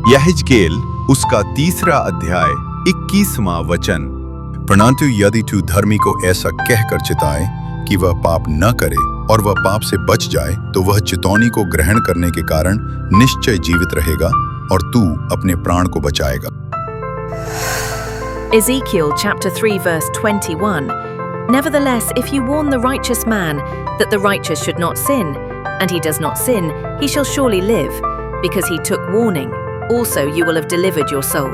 यहेजकेल उसका 3 अध्याय 21वां वचन। परंतु यदि तू धर्मी को ऐसा कहकर चिताए कि वह पाप न करे और वह पाप से बच जाए, तो वह चितौनी को ग्रहण करने के कारण निश्चय जीवित रहेगा और तू अपने प्राण को बचाएगा। Ezekiel chapter 3 verse 21. Nevertheless, if you warn the righteous man that the righteous should not sin, and he does not sin, he shall surely live, because he took warning. Also you will have delivered your soul.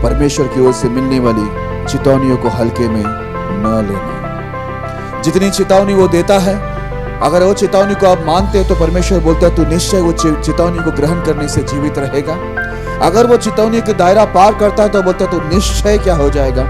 परमेश्वर की ओर से मिलने वाली चेतावनियों को हल्के में न लेना। जितनी चेतावनी वो देता है, अगर वो चेतावनी को आप मानते हैं तो परमेश्वर बोलता है तू निश्चय वो चेतावनी को ग्रहण करने से जीवित रहेगा। अगर वो चेतावनी के दायरा पार करता है तो बोलता है तू निश्चय क्या हो जाएगा,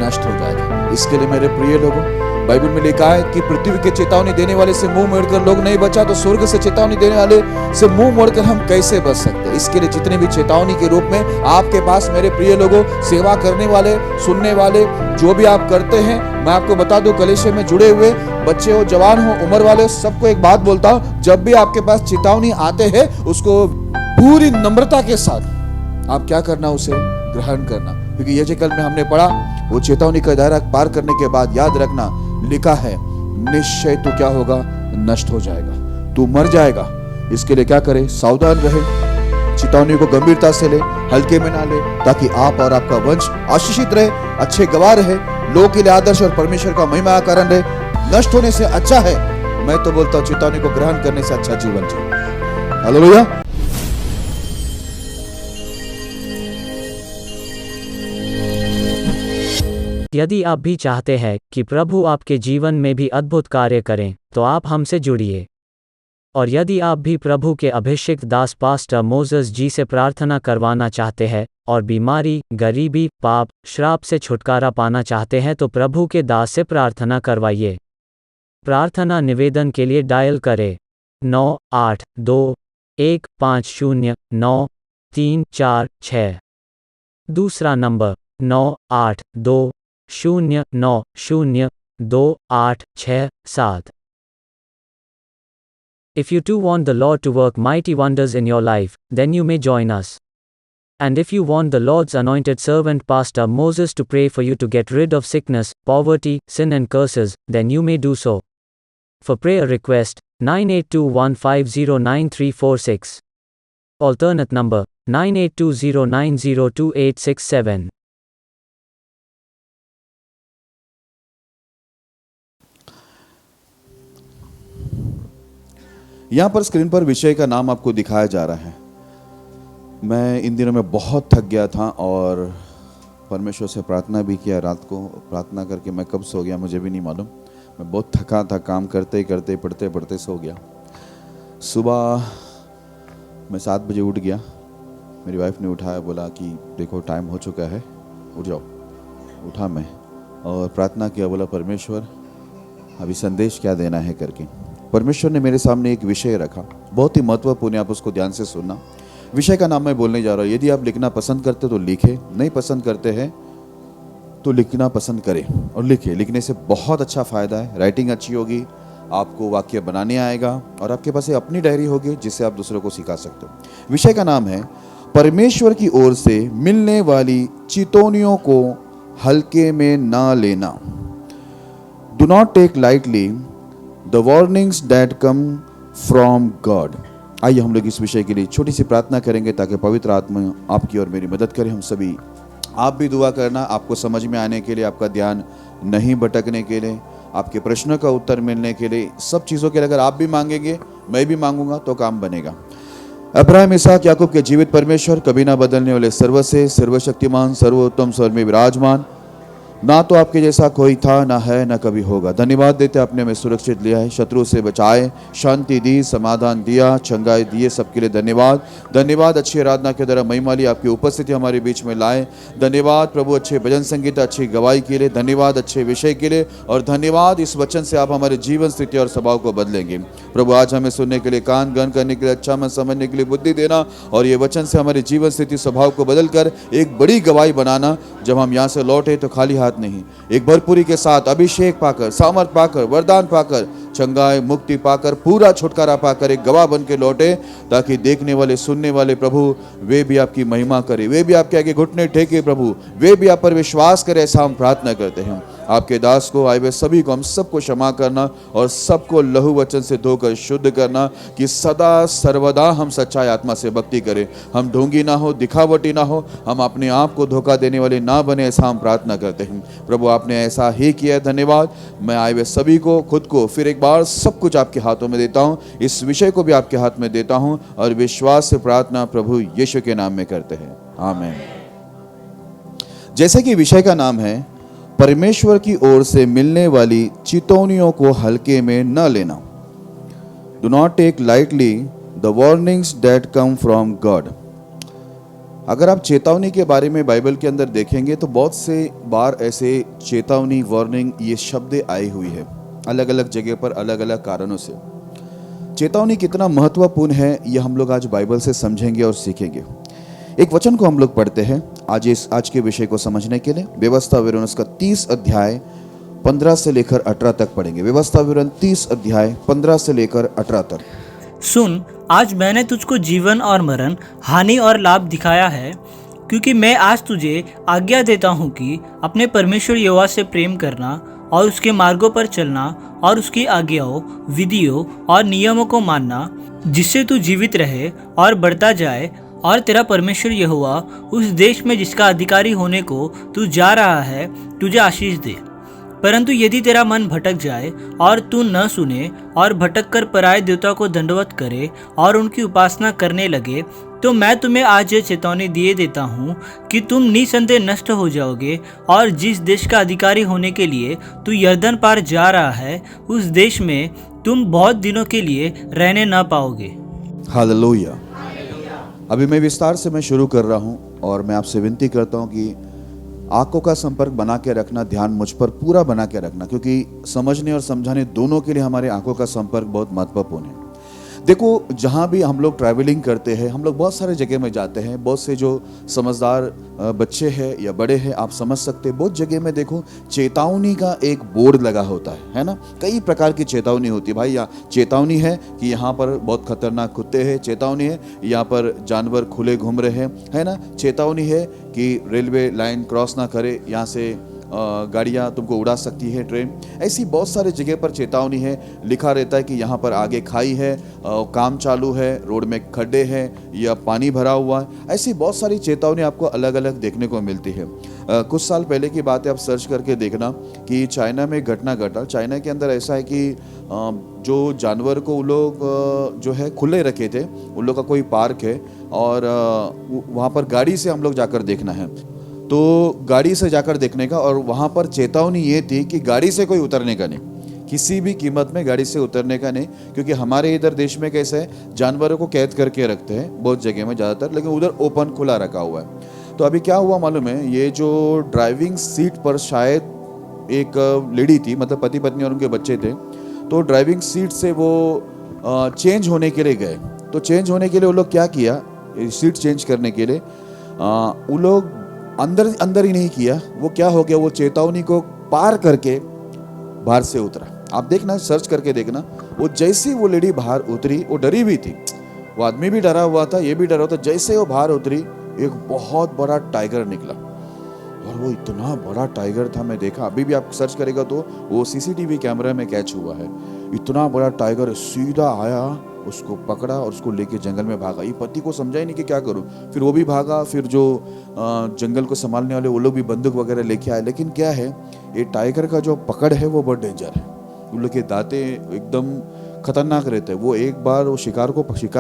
नष्ट हो जाएगा। इसके लिए मेरे प्रिय लोगों, बाइबल में लिखा है कि पृथ्वी के चेतावनी देने वाले से मुंह मोड़कर लोग नहीं बचा, तो स्वर्ग से चेतावनी देने वाले से मुंह मोड़कर हम कैसे बच सकते हैं। इसके लिए जितने भी चेतावनी के रूप में आपके पास मेरे प्रिय लोगों, सेवा करने वाले, सुनने वाले, जो भी आप करते हैं, मैं आपको बता दूं, कलीसिया में जुड़े हुए बच्चे हो, जवान हो, उम्र वाले, सबको एक बात बोलता हूं, जब भी आपके पास चेतावनी आते हैं उसको पूरी नम्रता के साथ आप क्या करना, उसे ग्रहण करना। क्योंकि यहेजकेल में हमने पढ़ा, वो चेतावनी का दायरा पार करने के बाद याद रखना, लिखा है निश्चय तू क्या होगा, नष्ट हो जाएगा, तू मर जाएगा। इसके लिए क्या करे, सावधान रहे, चेतावनी को गंभीरता से ले, हल्के में ना ले, ताकि आप और आपका वंश आशीषित रहे, अच्छे गवाह रहे, लोगों के लिए आदर्श और परमेश्वर का महिमा का कारण रहे। नष्ट होने से अच्छा है, मैं तो बोलता हूं चेतावनी को ग्रहण करने से अच्छा जीवन जिए। हालेलुया। यदि आप भी चाहते हैं कि प्रभु आपके जीवन में भी अद्भुत कार्य करें, तो आप हमसे जुड़िए। और यदि आप भी प्रभु के अभिषिक्त दास पास्टर मोसेस जी से प्रार्थना करवाना चाहते हैं और बीमारी, गरीबी, पाप, श्राप से छुटकारा पाना चाहते हैं, तो प्रभु के दास से प्रार्थना करवाइए। प्रार्थना निवेदन के लिए डायल करें 982-150-9346। दूसरा number 982-090-2867। If you too want the Lord to work mighty wonders in your life, then you may join us. And if you want the Lord's anointed servant Pastor Moses to pray for you to get rid of sickness, poverty, sin and curses, then you may do so. For prayer request, 982-150-9346. Alternate number, 982-090-2867. यहां पर screen पर विषय का नाम आपको दिखाया जा रहा है। मैं इन दिनों में बहुत थक गया था और परमेश्वर से प्रार्थना भी किया। रात को प्रार्थना करके मैं कब सो गया मुझे भी नहीं मालूम। मैं बहुत थका था, काम करते करते पढ़ते पढ़ते सो गया। सुबह मैं 7 बजे उठ गया। मेरी वाइफ ने उठाया, बोला कि देखो टाइम हो चुका है, उठ जाओ। उठा मैं और प्रार्थना किया, बोला परमेश्वर अभी संदेश क्या देना है करके। परमेश्वर ने मेरे सामने एक विषय रखा, बहुत ही महत्वपूर्ण, आप उसको ध्यान से सुनना। विषय का नाम मैं बोलने जा रहा हूँ। यदि आप लिखना पसंद करते तो लिखे, नहीं पसंद करते हैं तो लिखना पसंद करें और लिखे। लिखने से बहुत अच्छा फ़ायदा है, राइटिंग अच्छी होगी, आपको वाक्य बनाने आएगा और आपके पास एक अपनी डायरी होगी जिससे आप दूसरों को सिखा सकते हो। विषय का नाम है परमेश्वर की ओर से मिलने वाली चेतावनियों को हल्के में ना लेना। Do not take lightly the warnings that come from God. आइए हम लोग इस विषय के लिए छोटी सी प्रार्थना करेंगे ताकि पवित्र आत्मा आपकी और मेरी मदद करे। हम सभी, आप भी दुआ करना, आपको समझ में आने के लिए, आपका ध्यान नहीं भटकने के लिए, आपके प्रश्नों का उत्तर मिलने के लिए, सब चीज़ों के लिए अगर आप भी मांगेंगे, मैं भी मांगूंगा तो काम बनेगा। अब्राहम, इसहाक, याकूब के जीवित परमेश्वर, कभी ना बदलने वाले, सर्वश्रेष्ठ, सर्वशक्तिमान, सर्वोत्तम, स्वर में विराजमान, ना तो आपके जैसा कोई था, ना है, ना कभी होगा। धन्यवाद देते आपने हमें सुरक्षित लिया है, शत्रु से बचाए, शांति दी, समाधान दिया, चंगाई दिए, सबके लिए धन्यवाद। धन्यवाद अच्छी आराधना के द्वारा महिमा ली, आपकी उपस्थिति हमारे बीच में लाए। धन्यवाद प्रभु अच्छे भजन संगीत, अच्छी गवाही के लिए धन्यवाद, अच्छे विषय के लिए, और धन्यवाद इस वचन से आप हमारे जीवन स्थिति और स्वभाव को बदलेंगे। प्रभु आज हमें सुनने के लिए कान, ग्रहण करने के लिए, अच्छा मन समझने के लिए बुद्धि देना, और ये वचन से हमारे जीवन स्थिति स्वभाव को बदल कर एक बड़ी गवाही बनाना। जब हम यहाँ से लौटे तो खाली हाथ साथ नहीं, एक भरपूरी के साथ अभिषेक पाकर, सामर्थ पाकर, वरदान पाकर, चंगाई, मुक्ति पाकर, पूरा छुटकारा पाकर एक गवाह बन के लौटे, ताकि देखने वाले, सुनने वाले प्रभु वे भी आपकी महिमा करें, वे भी आपके आगे घुटने टेके प्रभु, वे भी आप पर विश्वास करें। ऐसा हम प्रार्थना करते हैं। आपके दास को, आए हुए सभी को, हम सबको क्षमा करना और सबको लहू वचन से धोकर शुद्ध करना, कि सदा सर्वदा हम सच्चाई आत्मा से भक्ति करें, हम ढोंगी ना हो, दिखावटी ना हो, हम अपने आप को धोखा देने वाले ना बने। ऐसा हम प्रार्थना करते हैं प्रभु। आपने ऐसा ही किया, धन्यवाद। मैं आए हुए सभी को, खुद को फिर एक बार सब कुछ आपके हाथों में देता हूँ, इस विषय को भी आपके हाथ में देता हूँ और विश्वास से प्रार्थना प्रभु यीशु के नाम में करते हैं, आमीन। जैसे कि विषय का नाम है, परमेश्वर की ओर से मिलने वाली चेतावनियों को हल्के में न लेना। Do not take lightly the warnings that come from God. अगर आप चेतावनी के बारे में बाइबल के अंदर देखेंगे तो बहुत से बार ऐसे चेतावनी, वार्निंग, ये शब्द आई हुई है अलग अलग जगह पर, अलग अलग कारणों से। चेतावनी कितना महत्वपूर्ण है यह हम लोग आज बाइबल से समझेंगे और सीखेंगे। एक वचन को हम लोग पढ़ते हैं आज के विषय को समझने के लिए। व्यवस्था विवरण उसका 30 अध्याय 15 से लेकर 18 तक पढ़ेंगे। व्यवस्था विवरण 30 अध्याय 15 से लेकर 18 तक। सुन, आज मैंने तुझको जीवन और मरण, हानि और लाभ दिखाया है, क्योंकि मैं आज तुझे आज्ञा देता हूँ कि अपने परमेश्वर यहोवा से प्रेम करना और उसके मार्गों पर चलना और उसकी आज्ञाओं, विधियों और नियमों को मानना, जिससे तू जीवित रहे और बढ़ता जाए, और तेरा परमेश्वर यहोवा उस देश में जिसका अधिकारी होने को तू जा रहा है तुझे आशीष दे। परंतु यदि तेरा मन भटक जाए और तू न सुने और भटक कर पराये देवता को दंडवत करे और उनकी उपासना करने लगे, तो मैं तुम्हें आज ये चेतावनी दिए देता हूँ कि तुम निसंदेह नष्ट हो जाओगे, और जिस देश का अधिकारी होने के लिए तू यरदन पार जा रहा है, उस देश में तुम बहुत दिनों के लिए रहने न पाओगे। हालेलुया। अभी मैं विस्तार से मैं शुरू कर रहा हूँ और मैं आपसे विनती करता हूँ कि आंखों का संपर्क बना के रखना, ध्यान मुझ पर पूरा बना के रखना, क्योंकि समझने और समझाने दोनों के लिए हमारे आंखों का संपर्क बहुत महत्वपूर्ण है। देखो, जहाँ भी हम लोग ट्रैवलिंग करते हैं, हम लोग बहुत सारे जगह में जाते हैं, बहुत से जो समझदार बच्चे हैं या बड़े हैं, आप समझ सकते हैं, बहुत जगह में देखो चेतावनी का एक बोर्ड लगा होता है ना। कई प्रकार की चेतावनी होती है। भाई, यहाँ चेतावनी है कि यहाँ पर बहुत खतरनाक कुत्ते हैं, चेतावनी है यहाँ पर जानवर खुले घूम रहे हैं, है ना। चेतावनी है कि रेलवे लाइन क्रॉस ना करे, यहाँ से गाड़ियाँ तुमको उड़ा सकती है ट्रेन। ऐसी बहुत सारी जगह पर चेतावनी है, लिखा रहता है कि यहाँ पर आगे खाई है, काम चालू है, रोड में खड्डे हैं या पानी भरा हुआ है। ऐसी बहुत सारी चेतावनी आपको अलग अलग देखने को मिलती है। कुछ साल पहले की बात है, आप सर्च करके देखना कि चाइना में घटना घटा। चाइना के अंदर ऐसा है कि जो जानवर को वो लोग जो है खुले रखे थे, उन लोग का कोई पार्क है और वहाँ पर गाड़ी से हम लोग जाकर देखना है। तो गाड़ी से जाकर देखने का, और वहाँ पर चेतावनी ये थी कि गाड़ी से कोई उतरने का नहीं, किसी भी कीमत में गाड़ी से उतरने का नहीं, क्योंकि हमारे इधर देश में कैसे है, जानवरों को कैद करके रखते हैं बहुत जगह में ज़्यादातर, लेकिन उधर ओपन खुला रखा हुआ है। तो अभी क्या हुआ मालूम है, ये जो ड्राइविंग सीट पर शायद एक लेडी थी, मतलब पति पत्नी और उनके बच्चे थे, तो ड्राइविंग सीट से वो चेंज होने के लिए गए। तो चेंज होने के लिए वो लोग क्या किया, सीट चेंज करने के लिए वो लोग अंदर ही नहीं किया, वो क्या हो गया, वो चेतावनी को पार करके बाहर से उतरा। आप देखना, सर्च करके देखना, वो जैसी वो लेडी बाहर उतरी, वो डरी भी थी, वो आदमी भी डरा हुआ था, ये भी डरा हुआ था। जैसे वो बाहर उतरी, एक बहुत बड़ा टाइगर निकला, और वो इतना बड़ा टाइगर था, मैं देखा, अभी भी आप सर्च करेगा तो वो सीसीटीवी कैमरा में कैच हुआ है। इतना बड़ा टाइगर सीधा आया, उसको पकड़ा और उसको लेके जंगल में भागा। ये पति को समझा ही नहीं कि क्या करूं, फिर वो भी भागा, फिर जो जंगल को संभालने वाले वो लोग भी बंदूक वगैरह लेके आए। लेकिन क्या है, ये टाइगर का जो पकड़ है वो बहुत डेंजर है, उन लोग के दांतें एकदम खतरनाक रहते हैं। वो एक बार वो शिकार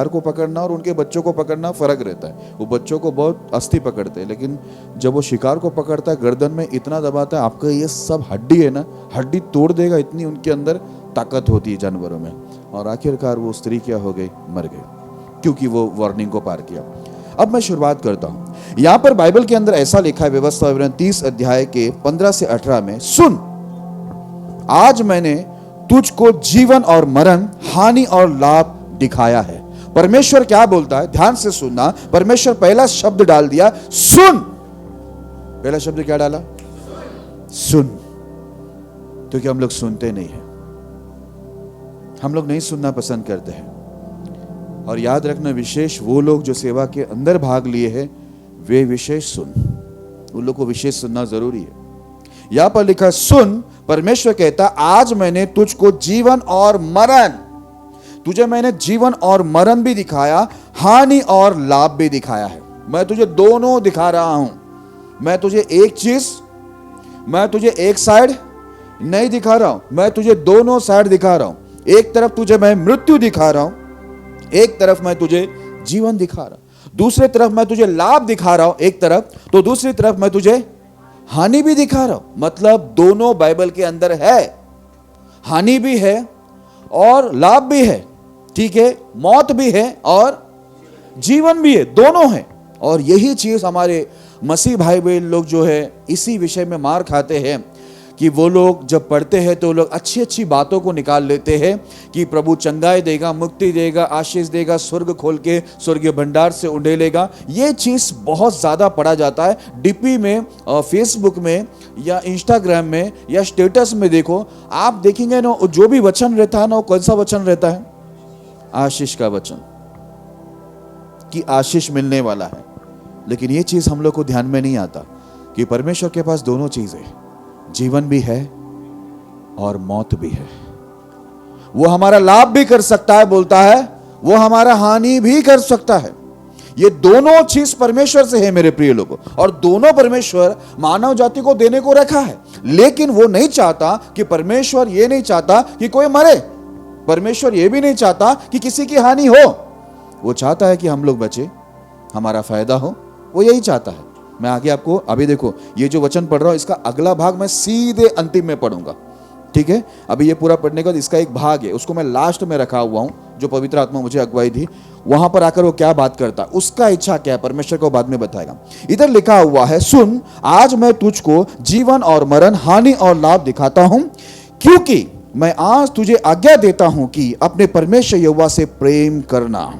को पकड़ना और उनके बच्चों को पकड़ना फर्क रहता है। वो बच्चों को बहुत अस्थि पकड़ते हैं, लेकिन जब वो शिकार को पकड़ता है, गर्दन में इतना दबाता है, आपका ये सब हड्डी है ना, हड्डी तोड़ देगा, इतनी उनके अंदर ताकत होती है जानवरों में। और आखिरकार वो स्त्री क्या हो गई, मर गई, क्योंकि वो वार्निंग को पार किया। अब मैं शुरुआत करता हूं। यहां पर बाइबल के अंदर ऐसा लिखा है, व्यवस्था विवरण 30 अध्याय के 15 से 18 में, सुन, आज मैंने तुझको जीवन और मरण, हानि और लाभ दिखाया है। परमेश्वर क्या बोलता है, ध्यान से सुनना। परमेश्वर पहला शब्द डाल दिया, सुन। पहला शब्द क्या डाला, सुन, क्योंकि हम लोग सुनते नहीं हैं, हम लोग नहीं सुनना पसंद करते हैं। और याद रखना, विशेष वो लोग जो सेवा के अंदर भाग लिए हैं, वे विशेष सुन, उन लोग को विशेष सुनना जरूरी है। यहां पर लिखा सुन, परमेश्वर कहता आज मैंने तुझको जीवन और मरण, तुझे मैंने जीवन और मरण भी दिखाया, हानि और लाभ भी दिखाया है। मैं तुझे दोनों दिखा रहा हूं। मैं तुझे एक चीज, मैं तुझे एक साइड नहीं दिखा रहा हूं, मैं तुझे दोनों साइड दिखा रहा हूं। एक तरफ तुझे मैं मृत्यु दिखा रहा हूं, एक तरफ मैं तुझे जीवन दिखा रहा हूं, दूसरी तरफ मैं तुझे लाभ दिखा रहा हूं एक तरफ, तो दूसरी तरफ मैं तुझे हानि भी दिखा रहा हूं। मतलब दोनों बाइबल के अंदर है, हानि भी है और लाभ भी है, ठीक है, मौत भी है और जीवन भी है, दोनों है। और यही चीज हमारे मसीह भाई बहन लोग जो है इसी विषय में मार खाते हैं कि वो लोग जब पढ़ते हैं तो लोग अच्छी अच्छी बातों को निकाल लेते हैं कि प्रभु चंगाई देगा, मुक्ति देगा, आशीष देगा, स्वर्ग खोल के स्वर्गीय भंडार से उंडेलेगा। ये चीज़ बहुत ज़्यादा पढ़ा जाता है डीपी में, फेसबुक में या इंस्टाग्राम में या स्टेटस में। देखो, आप देखेंगे ना, जो भी वचन रहता है ना, वो कौन सा वचन रहता है? आशीष का वचन, कि आशीष मिलने वाला है। लेकिन ये चीज़ हम लोग को ध्यान में नहीं आता कि परमेश्वर के पास दोनों चीज़ें, जीवन भी है और मौत भी है। वो हमारा लाभ भी कर सकता है, बोलता है, वो हमारा हानि भी कर सकता है। ये दोनों चीज परमेश्वर से है मेरे प्रिय लोगों, और दोनों परमेश्वर मानव जाति को देने को रखा है। लेकिन वो नहीं चाहता कि परमेश्वर ये नहीं चाहता कि कोई मरे, परमेश्वर ये भी नहीं चाहता कि किसी की हानि हो। वो चाहता है कि हम लोग बचे, हमारा फायदा हो, वो यही चाहता है। मैं आगे आपको, अभी देखो ये जो वचन पढ़ रहा हूं, इसका अगला भाग मैं सीधे अंतिम में पढ़ूंगा, ठीक है? अभी ये पूरा पढ़ने के बाद इसका एक भाग है, उसको मैं लास्ट में रखा हुआ हूं, जो पवित्र आत्मा मुझे अगुवाई दी। वहां पर आकर वो क्या बात करता, उसका इच्छा क्या है, परमेश्वर को बाद में बताएगा। इधर लिखा हुआ है, सुन, आज मैं तुझको जीवन और मरण, हानि और लाभ दिखाता हूं, क्योंकि मैं आज तुझे आज्ञा देता हूं कि अपने परमेश्वर यहोवा से प्रेम करना।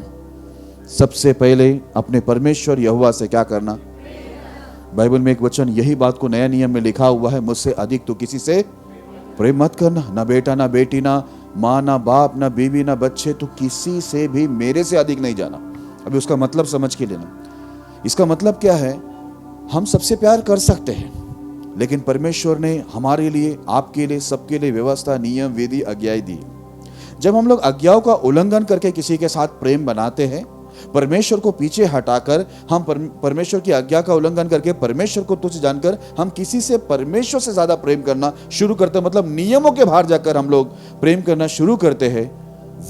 सबसे पहले अपने परमेश्वर यहोवा से क्या करना? बाइबल में एक वचन यही बात को नया नियम में लिखा हुआ है, मुझसे अधिक तो किसी से प्रेम मत करना। ना बेटा, ना बेटी, ना माँ, ना बाप, ना बीवी, ना बच्चे, तो किसी से भी मेरे से अधिक नहीं जाना। अभी उसका मतलब समझ के लेना। इसका मतलब क्या है? हम सबसे प्यार कर सकते हैं, लेकिन परमेश्वर ने हमारे लिए, आपके लिए, सबके लिए व्यवस्था, नियम, विधि, आज्ञाएं दी। जब हम लोग आज्ञाओं का उल्लंघन करके किसी के साथ प्रेम बनाते हैं, परमेश्वर को पीछे हटाकर हम परमेश्वर की आज्ञा का उल्लंघन करके परमेश्वर को तुच्छ जानकर हम किसी से परमेश्वर से ज्यादा प्रेम करना शुरू करते हैं, मतलब नियमों के बाहर जाकर हम लोग प्रेम करना शुरू करते हैं,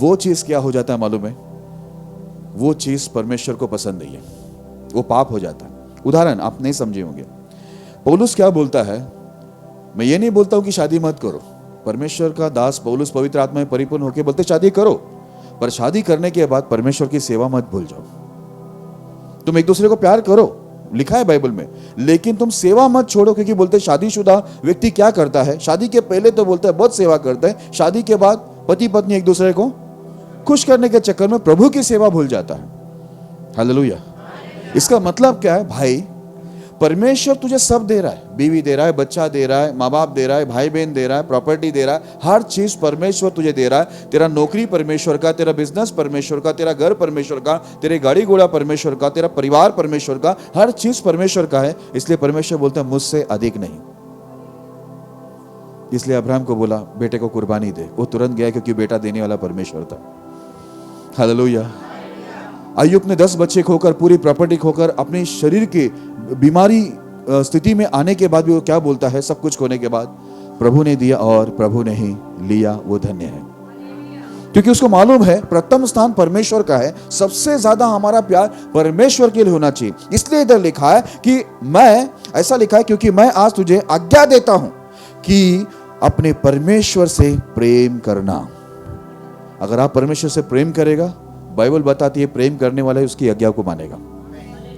वो चीज क्या हो जाता है मालूम है? वो चीज परमेश्वर को पसंद नहीं है, वो पाप हो जाता है। उदाहरण आप नहीं समझे होंगे। पौलुस क्या बोलता है? मैं ये नहीं बोलता हूं कि शादी मत करो। परमेश्वर का दास पौलुस पवित्र आत्मा में परिपूर्ण होकर बोलते शादी करो, पर शादी करने के बाद परमेश्वर की सेवा मत भूल जाओ। तुम एक दूसरे को प्यार करो, लिखा है बाइबल में, लेकिन तुम सेवा मत छोड़ो। क्योंकि बोलते शादीशुदा व्यक्ति क्या करता है? शादी के पहले तो बोलता है बहुत सेवा करता है, शादी के बाद पति पत्नी एक दूसरे को खुश करने के चक्कर में प्रभु की सेवा भूल जाता है। हालेलुया। इसका मतलब क्या है भाई? परमेश्वर तुझे सब दे रहा है, बीवी दे रहा है, बच्चा दे रहा है, माँ बाप दे रहा है, भाई बहन दे रहा है, प्रॉपर्टी दे रहा है, हर चीज परमेश्वर तुझे दे रहा है। तेरा नौकरी परमेश्वर का, तेरा बिजनेस परमेश्वर का, तेरा घर परमेश्वर का, तेरे गाड़ी घोड़ा परमेश्वर का, तेरा परिवार परमेश्वर का, हर चीज परमेश्वर का है। इसलिए परमेश्वर बोलता है मुझसे अधिक नहीं। इसलिए अब्राहम को बोला बेटे को कुर्बानी दे, वो तुरंत गया क्योंकि बेटा देने वाला परमेश्वर था। हालेलुया। अय्यूब ने 10 बच्चे खोकर, पूरी प्रॉपर्टी खोकर, अपने शरीर की बीमारी स्थिति में आने के बाद भी वो क्या बोलता है? सब कुछ खोने के बाद प्रभु ने दिया और प्रभु ने ही लिया, वो धन्य है। क्योंकि उसको मालूम है प्रथम स्थान परमेश्वर का है, सबसे ज्यादा हमारा प्यार परमेश्वर के लिए होना चाहिए। इसलिए इधर लिखा है कि मैं, ऐसा लिखा है, क्योंकि मैं आज तुझे आज्ञा देता हूं कि अपने परमेश्वर से प्रेम करना। अगर आप परमेश्वर से प्रेम करेगा, बाइबल बताती है प्रेम करने वाला उसकी आज्ञा को मानेगा,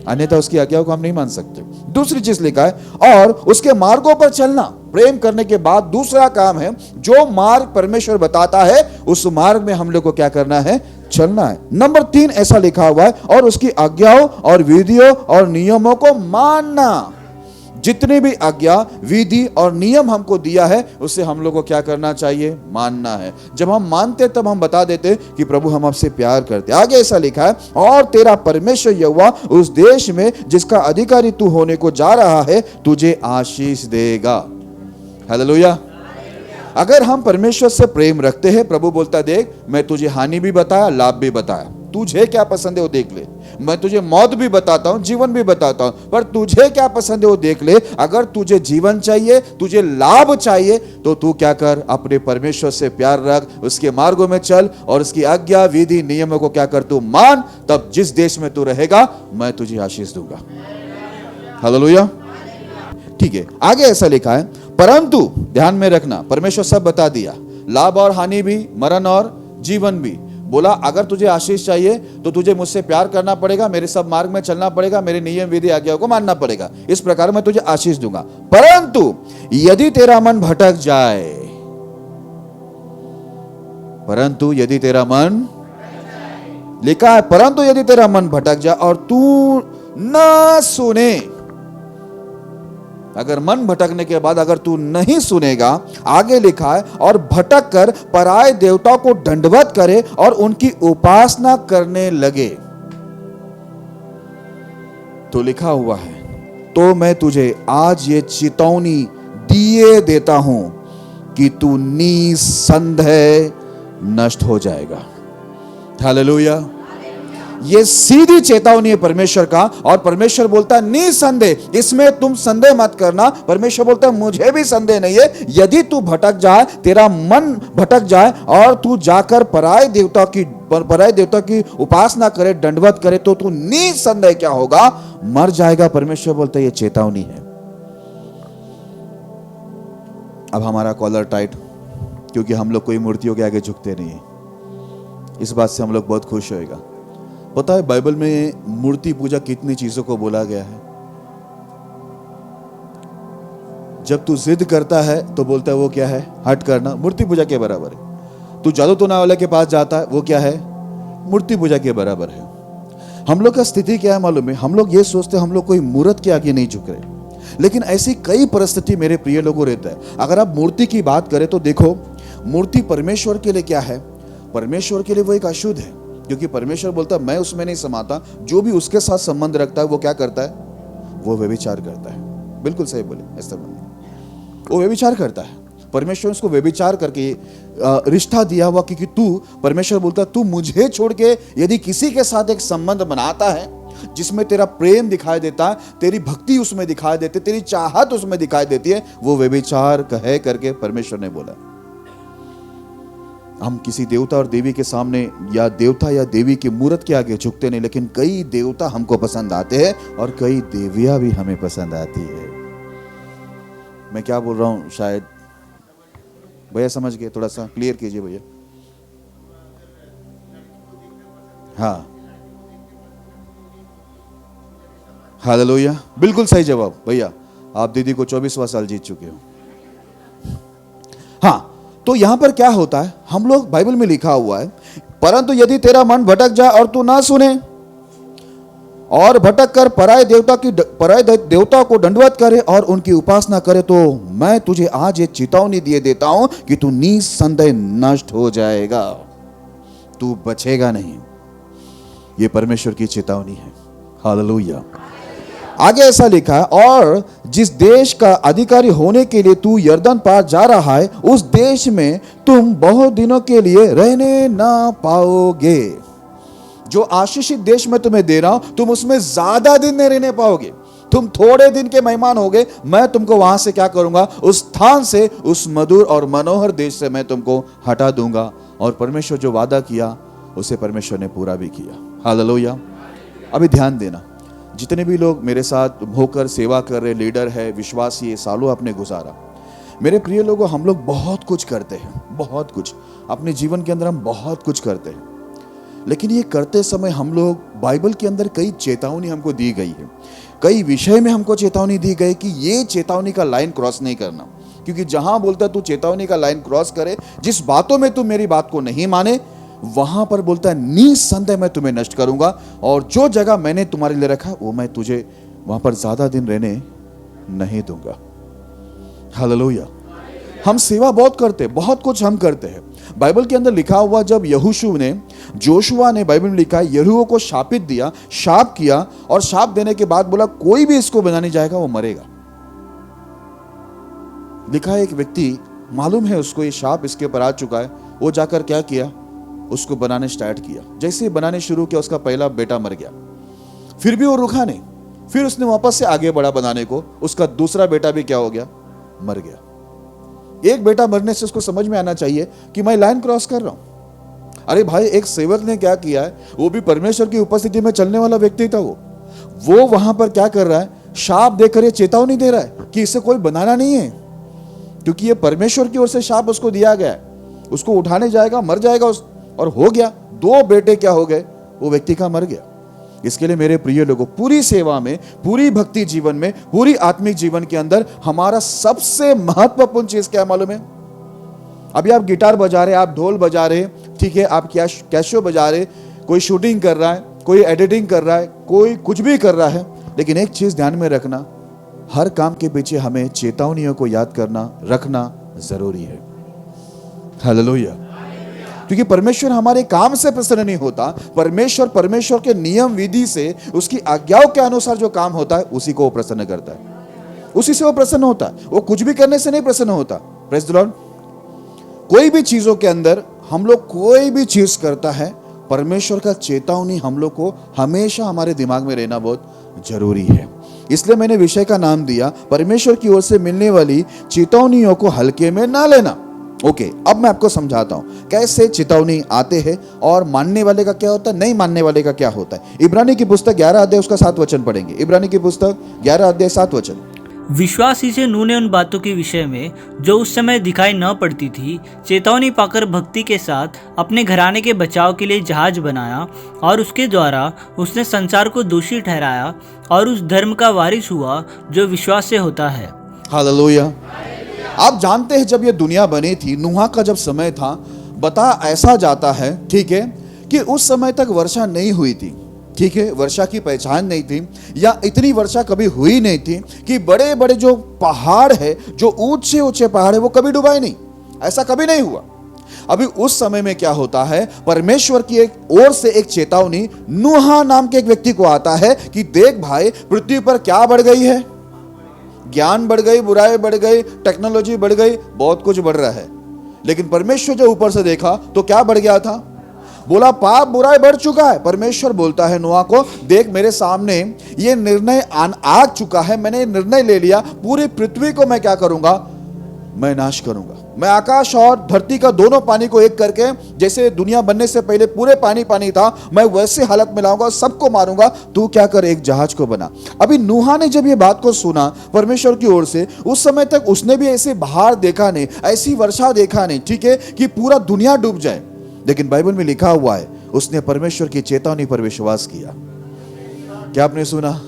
अन्यथा उसकी आज्ञा को हम नहीं मान सकते। दूसरी चीज लिखा है और उसके मार्गों पर चलना। प्रेम करने के बाद दूसरा काम है, जो मार्ग परमेश्वर बताता है उस मार्ग में हम लोग को क्या करना है? चलना है। नंबर 3 ऐसा लिखा हुआ है, और उसकी आज्ञाओं और विधियों और नियमों को मानना। जितने भी आज्ञा, विधि और नियम हमको दिया है उससे हम लोग को क्या करना चाहिए? मानना है। जब हम मानते तब हम बता देते कि प्रभु हम आपसे प्यार करते। आगे ऐसा लिखा है, और तेरा परमेश्वर यहोवा उस देश में जिसका अधिकारी तू होने को जा रहा है तुझे आशीष देगा। हालेलुया। अगर हम परमेश्वर से प्रेम रखते हैं, प्रभु बोलता देख मैं तुझे हानि भी बताया, लाभ भी बताया, तुझे क्या पसंद है वो देख ले। मैं तुझे मौत भी बताता हूं, जीवन भी बताता हूं, पर तुझे क्या पसंद है वो देख ले। अगर तुझे जीवन चाहिए, तुझे लाभ चाहिए, तो तू क्या कर? अपने परमेश्वर से प्यार रख, उसके मार्गों में चल और उसकी आज्ञा, विधि, नियमों को क्या कर? तू मान। तब जिस देश में तू रहेगा मैं तुझे आशीष दूंगा। हालेलुया। ठीक है, आगे ऐसा लिखा है, परंतु ध्यान में रखना, परमेश्वर सब बता दिया, लाभ और हानि भी, मरण और जीवन भी। बोला अगर तुझे आशीष चाहिए तो तुझे मुझसे प्यार करना पड़ेगा, मेरे सब मार्ग में चलना पड़ेगा, मेरे नियम, विधि, आज्ञाओं को मानना पड़ेगा। इस प्रकार मैं तुझे आशीष दूंगा। परंतु यदि तेरा मन भटक जाए, परंतु यदि तेरा मन, लिखा है परंतु यदि तेरा मन भटक जाए और तू न सुने, अगर मन भटकने के बाद अगर तू नहीं सुनेगा, आगे लिखा है, और भटक कर पराये देवताओं को दंडवत करे और उनकी उपासना करने लगे, तो लिखा हुआ है, तो मैं तुझे आज ये चेतावनी दिए देता हूं कि तू निसंदेह नष्ट हो जाएगा। हालेलुया। ये सीधी चेतावनी है परमेश्वर का, और परमेश्वर बोलता है निसंदेह, इसमें तुम संदेह मत करना। परमेश्वर बोलता है मुझे भी संदेह नहीं है, यदि तू भटक जाए, तेरा मन भटक जाए और तू जाकर पराये देवता की उपासना करे, दंडवत करे, तो तू निसंदेह क्या होगा? मर जाएगा। परमेश्वर बोलता है ये चेतावनी है। अब हमारा कॉलर टाइट, क्योंकि हम लोग कोई मूर्तियों के आगे झुकते नहीं है। इस बात से हम लोग बहुत खुश होएगा। पता है बाइबल में मूर्ति पूजा कितनी चीजों को बोला गया है। जब तू जिद करता है तो बोलता है वो क्या है? हट करना, मूर्ति पूजा के बराबर है। तू जादू टोना वाले के पास जाता है, वो क्या है? मूर्ति पूजा के बराबर है। हम लोग का स्थिति क्या है मालूम है? हम लोग ये सोचते हैं हम लोग कोई मूर्त के आगे नहीं झुक रहे, लेकिन ऐसी कई परिस्थिति मेरे प्रिय लोगों रहता है। अगर आप मूर्ति की बात करें तो देखो, मूर्ति परमेश्वर के लिए क्या है? परमेश्वर के लिए वो एक अशुद्ध है, क्योंकि परमेश्वर बोलता है मैं उसमें नहीं समाता। जो भी उसके साथ संबंध रखता है वो क्या करता है? वो व्यभिचार करता है। बिल्कुल सही बोले एस्तर बंदी, वो व्यभिचार करता है। परमेश्वर ने उसको व्यभिचार करके रिश्ता दिया हुआ, क्योंकि तू, परमेश्वर बोलता है तू मुझे छोड़ के यदि किसी के साथ एक संबंध बनाता है जिसमें तेरा प्रेम दिखाई देता है, तेरी भक्ति उसमें दिखाई देती है, तेरी चाहत उसमें दिखाई देती है, वो व्यभिचार कहे करके परमेश्वर ने बोला। हम किसी देवता और देवी के सामने या देवता या देवी की मूर्त के आगे झुकते नहीं, लेकिन कई देवता हमको पसंद आते हैं और कई देवियां भी हमें पसंद आती है। मैं क्या बोल रहा हूं शायद भैया समझ गए? थोड़ा सा क्लियर कीजिए भैया। हाँ, हालेलुया, बिल्कुल सही जवाब भैया। आप दीदी को 24वां साल जीत चुके हो। हाँ, तो यहां पर क्या होता है? हम लोग, बाइबल में लिखा हुआ है, परंतु यदि तेरा मन भटक जाए और तू ना सुने और भटक कर पराये देवता को दंडवत करे और उनकी उपासना करे, तो मैं तुझे आज ये चेतावनी दिए देता हूं कि तू निसंदेह नष्ट हो जाएगा, तू बचेगा नहीं। ये परमेश्वर की चेतावनी है। हालेलुया। आगे ऐसा लिखा है, और जिस देश का अधिकारी होने के लिए तू यरदन पार जा रहा है, उस देश में तुम बहुत दिनों के लिए रहने ना पाओगे। जो आशीषित देश में तुम्हें दे रहा हूं, तुम उसमें ज्यादा दिन नहीं रहने पाओगे। तुम थोड़े दिन के मेहमान होगे। मैं तुमको वहां से क्या करूंगा? उस स्थान से, उस मधुर और मनोहर देश से मैं तुमको हटा दूंगा। और परमेश्वर जो वादा किया उसे परमेश्वर ने पूरा भी किया। हालेलुया। अभी ध्यान देना, जितने भी लोग मेरे साथ होकर सेवा कर रहे, लीडर है, विश्वासी है, सालों अपने गुजारा, मेरे प्रिय लोगों, हम लोग बहुत कुछ करते हैं, बहुत कुछ अपने जीवन के अंदर हम बहुत कुछ करते हैं। लेकिन ये करते समय हम लोग, बाइबल के अंदर कई चेतावनी हमको दी गई है, कई विषय में हमको चेतावनी दी गई कि ये चेतावनी का लाइन क्रॉस नहीं करना। क्योंकि जहां बोलता तू चेतावनी का लाइन क्रॉस करे, जिस बातों में तू मेरी बात को नहीं माने, वहां पर बोलता है निसंदेह मैं तुम्हें नष्ट करूंगा, और जो जगह मैंने तुम्हारे लिए रखा वो मैं तुझे वहां पर ज्यादा दिन रहने नहीं दूंगा। हालेलुया। हम सेवा बहुत करते हैं, बहुत कुछ हम करते हैं। बाइबल के अंदर लिखा हुआ, जब जोशुआ ने बाइबल में लिखा है, यरीहो को शापित दिया, शाप किया, और शाप देने के बाद बोला कोई भी इसको बनाने जाएगा वो मरेगा। लिखा है एक व्यक्ति, मालूम है उसको ये शाप इसके ऊपर आ चुका है, वो जाकर क्या किया, उसको बनाने स्टार्ट किया। जैसे ही बनाने शुरू किया, उसका पहला बेटा मर गया। फिर भी वो रुका नहीं, फिर उसने वापस से आगे बढ़ा बनाने को, उसका दूसरा बेटा भी क्या हो गया, मर गया। एक बेटा मरने से उसको समझ में आना चाहिए कि मैं लाइन क्रॉस कर रहा हूं। अरे भाई, एक सेवक ने क्या किया है, वो भी परमेश्वर की उपस्थिति में चलने वाला व्यक्ति था। वो वहां पर क्या कर रहा है, शाप देकर ये चेतावनी दे रहा है कि इसे कोई बनाना नहीं है, क्योंकि ये परमेश्वर की ओर से शाप उसको दिया गया है। उसको उठाने जाएगा, मर जाएगा। और हो गया, 2 बेटे क्या हो गए, वो व्यक्ति का मर गया। इसके लिए मेरे प्रिय लोगों, पूरी सेवा में, पूरी भक्ति जीवन में, पूरी आत्मिक जीवन के अंदर हमारा सबसे महत्वपूर्ण चीज क्या मालूम है? अभी आप गिटार बजा रहे, आप ढोल बजा रहे, ठीक है, आप कैशियो बजा रहे, कोई शूटिंग कर रहा है, कोई एडिटिंग कर रहा है, कोई कुछ भी कर रहा है, लेकिन एक चीज ध्यान में रखना, हर काम के पीछे हमें चेतावनियों को याद करना, रखना जरूरी है। हालेलुया। क्योंकि परमेश्वर हमारे काम से प्रसन्न नहीं होता। परमेश्वर के नियम विधि से, उसकी आज्ञाओं के अनुसार जो काम होता है, उसी को वो प्रसन्न करता है, उसी से वो प्रसन्न होता है। वो कुछ भी करने से नहीं प्रसन्न होता। Praise the Lord. कोई भी चीजों के अंदर हम लोग कोई भी चीज करता है, परमेश्वर का चेतावनी हम लोग को हमेशा हमारे दिमाग में रहना बहुत जरूरी है। इसलिए मैंने विषय का नाम दिया, परमेश्वर की ओर से मिलने वाली चेतावनियों को हल्के में ना लेना। ओके, अब मैं आपको समझाता हूं कैसे चेतावनी आते हैं और मानने वाले का क्या होता है, नहीं मानने वाले का क्या होता है। इब्रानी की पुस्तक 11 अध्याय उसका 7 वचन पढ़ेंगे। इब्रानी की पुस्तक 11 अध्याय 7 वचन। विश्वास ही से नूह ने उन बातों के विषय में जो उस समय दिखाई न पड़ती थी, चेतावनी पाकर भक्ति के साथ अपने घराने के बचाव के लिए जहाज बनाया, और उसके द्वारा उसने संसार को दोषी ठहराया और उस धर्म का वारिस हुआ जो विश्वास से होता है। हालेलुया। आप जानते हैं, जब ये दुनिया बनी थी, नूह का जब समय था, बता ऐसा जाता है, ठीक है, कि उस समय तक वर्षा नहीं हुई थी, ठीक है, वर्षा की पहचान नहीं थी, या इतनी वर्षा कभी हुई नहीं थी कि बड़े बड़े जो पहाड़ है, जो ऊंचे ऊंचे पहाड़ है, वो कभी डूबाए नहीं, ऐसा कभी नहीं हुआ। अभी उस समय में क्या होता है, परमेश्वर की एक ओर से एक चेतावनी नूह नाम के एक व्यक्ति को आता है कि देख भाई, पृथ्वी पर क्या बढ़ गई है, ज्ञान बढ़ गई, बुराई बढ़ गई, टेक्नोलॉजी बढ़ गई, बहुत कुछ बढ़ रहा है। लेकिन परमेश्वर जो ऊपर से देखा तो क्या बढ़ गया था, बोला पाप बुराई बढ़ चुका है। परमेश्वर बोलता है नूह को, देख मेरे सामने ये निर्णय आ चुका है, मैंने निर्णय ले लिया, पूरी पृथ्वी को मैं क्या करूंगा, मैं नाश करूंगा। मैं आकाश और धरती का दोनों पानी को एक करके, जैसे दुनिया बनने से पहले पूरे पानी पानी था, मैं वैसे हालत में लाऊंगा, सबको मारूंगा, तू क्या कर, एक जहाज को बना। अभी नूह ने जब ये बात को सुना परमेश्वर की ओर से, उस समय तक उसने भी ऐसे बाहर देखा नहीं, ऐसी वर्षा देखा नहीं, ठीक है, कि पूरा दुनिया डूब जाए। लेकिन बाइबल में लिखा हुआ है, उसने परमेश्वर की चेतावनी पर विश्वास किया। क्या आपने सुना?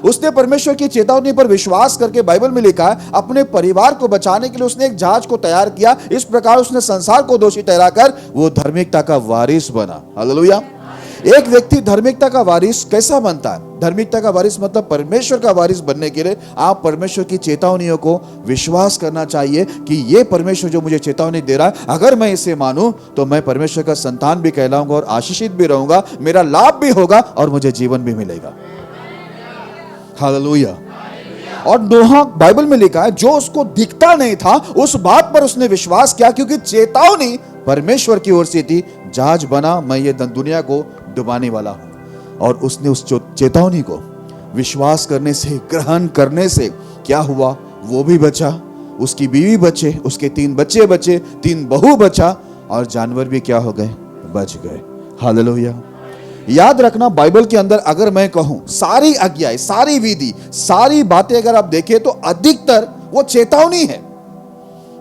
उसने परमेश्वर की चेतावनी पर विश्वास करके, बाइबल में लिखा है, अपने परिवार को बचाने के लिए उसने एक जहाज को तैयार किया। इस प्रकार उसने संसार को दोषी ठहराकर वो धार्मिकता का वारिस बना। हालेलुया। एक व्यक्ति धार्मिकता का वारिस कैसा बनता है? धार्मिकता का वारिस मतलब परमेश्वर का वारिस बनने के लिए आप परमेश्वर की चेतावनियों को विश्वास करना चाहिए कि ये परमेश्वर जो मुझे चेतावनी दे रहा है, अगर मैं इसे मानूं तो मैं परमेश्वर का संतान भी कहलाऊंगा और आशीषित भी रहूंगा, मेरा लाभ भी होगा और मुझे जीवन भी मिलेगा। हालेलुया। और नूह, बाइबल में लिखा है, जो उसको दिखता नहीं था उस बात पर उसने विश्वास किया, क्योंकि चेतावनी परमेश्वर की ओर से थी, जहाज बना, मैं ये दुनिया को डुबाने वाला हूं। और उसने उस चेतावनी को विश्वास करने से, ग्रहण करने से क्या हुआ, वो भी बचा, उसकी बीवी बचे, उसके 3 बच्चे बचे, 3 बहू बचा, और जानवर भी क्या हो गए, बच गए। हालेलुया। याद रखना, बाइबल के अंदर अगर मैं कहूं सारी आज्ञाएं, सारी विधि, सारी बातें अगर आप देखें तो अधिकतर वो चेतावनी है।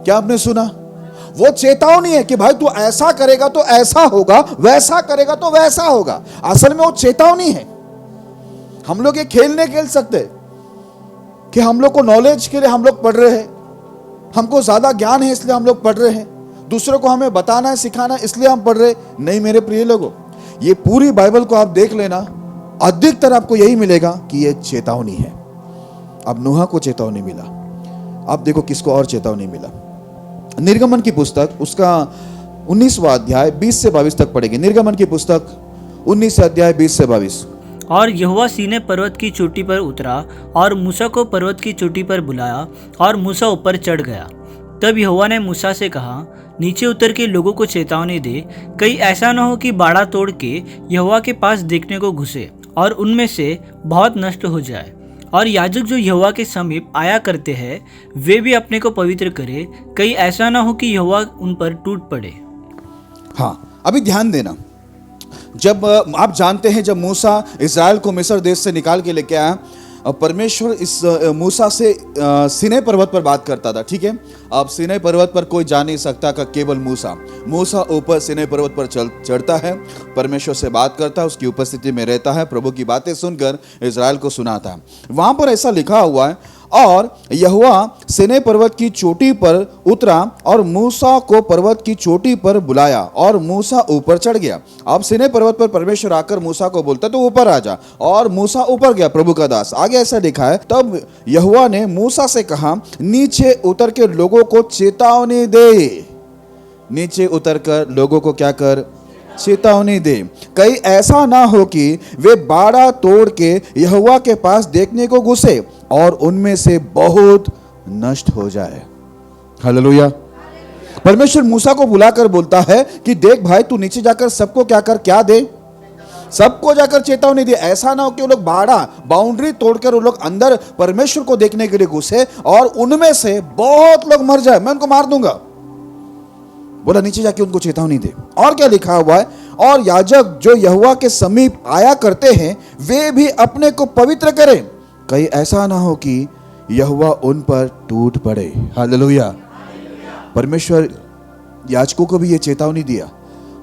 क्या आपने सुना? वो चेतावनी है कि भाई तू ऐसा करेगा तो ऐसा होगा, वैसा करेगा तो वैसा होगा। असल में वो चेतावनी है। हम लोग ये खेल नहीं खेल सकते कि हम लोग को नॉलेज के लिए हम लोग पढ़ रहे हैं, हमको ज्यादा ज्ञान है इसलिए हम लोग पढ़ रहे हैं, दूसरों को हमें बताना है, सिखाना है, इसलिए हम पढ़ रहे। नहीं मेरे प्रिय लोगों, ये पूरी बाइबल को आप देख लेना, अधिकतर आपको यही मिलेगा कि ये चेतावनी है। अब नूह को चेतावनी मिला, अब देखो किसको और चेतावनी मिला। निर्गमन की पुस्तक उसका 19वां अध्याय 20 से 22 तक पढ़ेंगे। निर्गमन की पुस्तक 19 अध्याय 20 से 22। और यहोवा सीनै पर्वत की चोटी पर उतरा और मूसा को पर्वत की चोटी पर बुलाया और मूसा ऊपर चढ़ गया। तब यहोवा ने मूसा से कहा, नीचे उतर के लोगों को चेतावनी दे, कहीं ऐसा न हो कि बाड़ा तोड़ के यहोवा के पास देखने को घुसे और उनमें से बहुत नष्ट हो जाए। और याजक जो यहोवा के समीप आया करते हैं वे भी अपने को पवित्र करे, कहीं ऐसा न हो कि यहोवा उन पर टूट पड़े। हाँ, अभी ध्यान देना, जब आप जानते हैं जब मूसा इज़राइल को मिस्र देश से निकाल के लेके आया, परमेश्वर इस मूसा से सीनै पर्वत पर बात करता था, ठीक है। अब सीनै पर्वत पर कोई जा नहीं सकता का, केवल मूसा ऊपर सीनै पर्वत पर चढ़ता है, परमेश्वर से बात करता है, उसकी उपस्थिति में रहता है, प्रभु की बातें सुनकर इज़राइल को सुनाता है। वहां पर ऐसा लिखा हुआ है, और यहोवा सीनै पर्वत की चोटी पर उतरा और मूसा को पर्वत की चोटी पर बुलाया और मूसा ऊपर चढ़ गया। अब सीनै पर्वत पर परमेश्वर आकर मूसा को बोलता तो ऊपर आ जा, और मूसा ऊपर गया, प्रभु का दास। आगे ऐसा लिखा है, तब यहोवा ने मूसा से कहा, नीचे उतर के लोगों को चेतावनी दे। नीचे उतर कर लोगों को क्या कर? चेतावनी दे, कहीं ऐसा ना हो कि वे बाड़ा तोड़ के यहोवा के पास देखने को घुसे और उनमें से बहुत नष्ट हो जाए। हालेलुया। परमेश्वर मूसा को बुलाकर बोलता है कि देख भाई, तू नीचे जाकर सबको क्या कर, क्या दे? सबको जाकर चेतावनी दे। ऐसा ना हो कि वो लोग बाउंड्री तोड़कर वो लोग अंदर परमेश्वर को देखने के लिए घुसे और उनमें से बहुत लोग मर जाए, मैं उनको मार दूंगा। बोला नीचे जाके उनको चेतावनी दे। और क्या लिखा हुआ है, और याजक जो यहोवा के समीप आया करते हैं वे भी अपने को पवित्र करें, कहीं ऐसा ना हो कि यहोवा उन पर टूट पड़े। हालेलुया। परमेश्वर याजकों को भी ये चेतावनी दिया,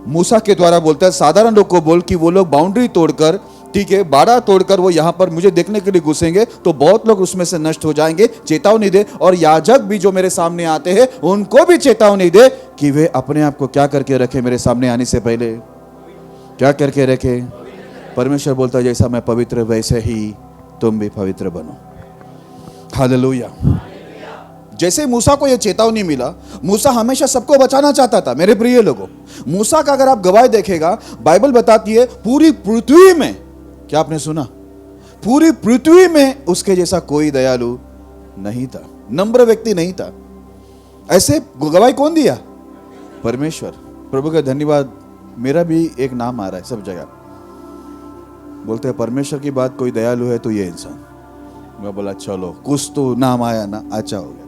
मूसा के द्वारा बोलता है साधारण लोग को बोल कि वो लोग बाउंड्री तोड़कर, ठीक है, बाड़ा तोड़कर वो यहाँ पर मुझे देखने के लिए घुसेंगे तो बहुत लोग उसमें से नष्ट हो जाएंगे, चेतावनी दे। और याजक भी जो मेरे सामने आते हैं उनको भी चेतावनी दे कि वे अपने आप को क्या करके रखे, मेरे सामने आने से पहले क्या करके रखे। परमेश्वर बोलता है जैसा मैं पवित्र वैसे ही तुम भी पवित्र बनो। हालेलुया। जैसे मूसा को यह चेतावनी मिला, मूसा हमेशा सबको बचाना चाहता था। मेरे प्रिय लोगों, मूसा का अगर आप गवाही देखेगा, बाइबल बताती है पूरी पृथ्वी में, क्या आपने सुना, पूरी पृथ्वी में उसके जैसा कोई दयालु नहीं था, नम्र व्यक्ति नहीं था। ऐसे गवाही कौन दिया? परमेश्वर। प्रभु का धन्यवाद। मेरा भी एक नाम आ रहा है सब जगह, बोलते हैं परमेश्वर की बात कोई दयालु है तो ये इंसान। मैं बोला चलो कुछ तो नाम आया ना, अच्छा हो गया।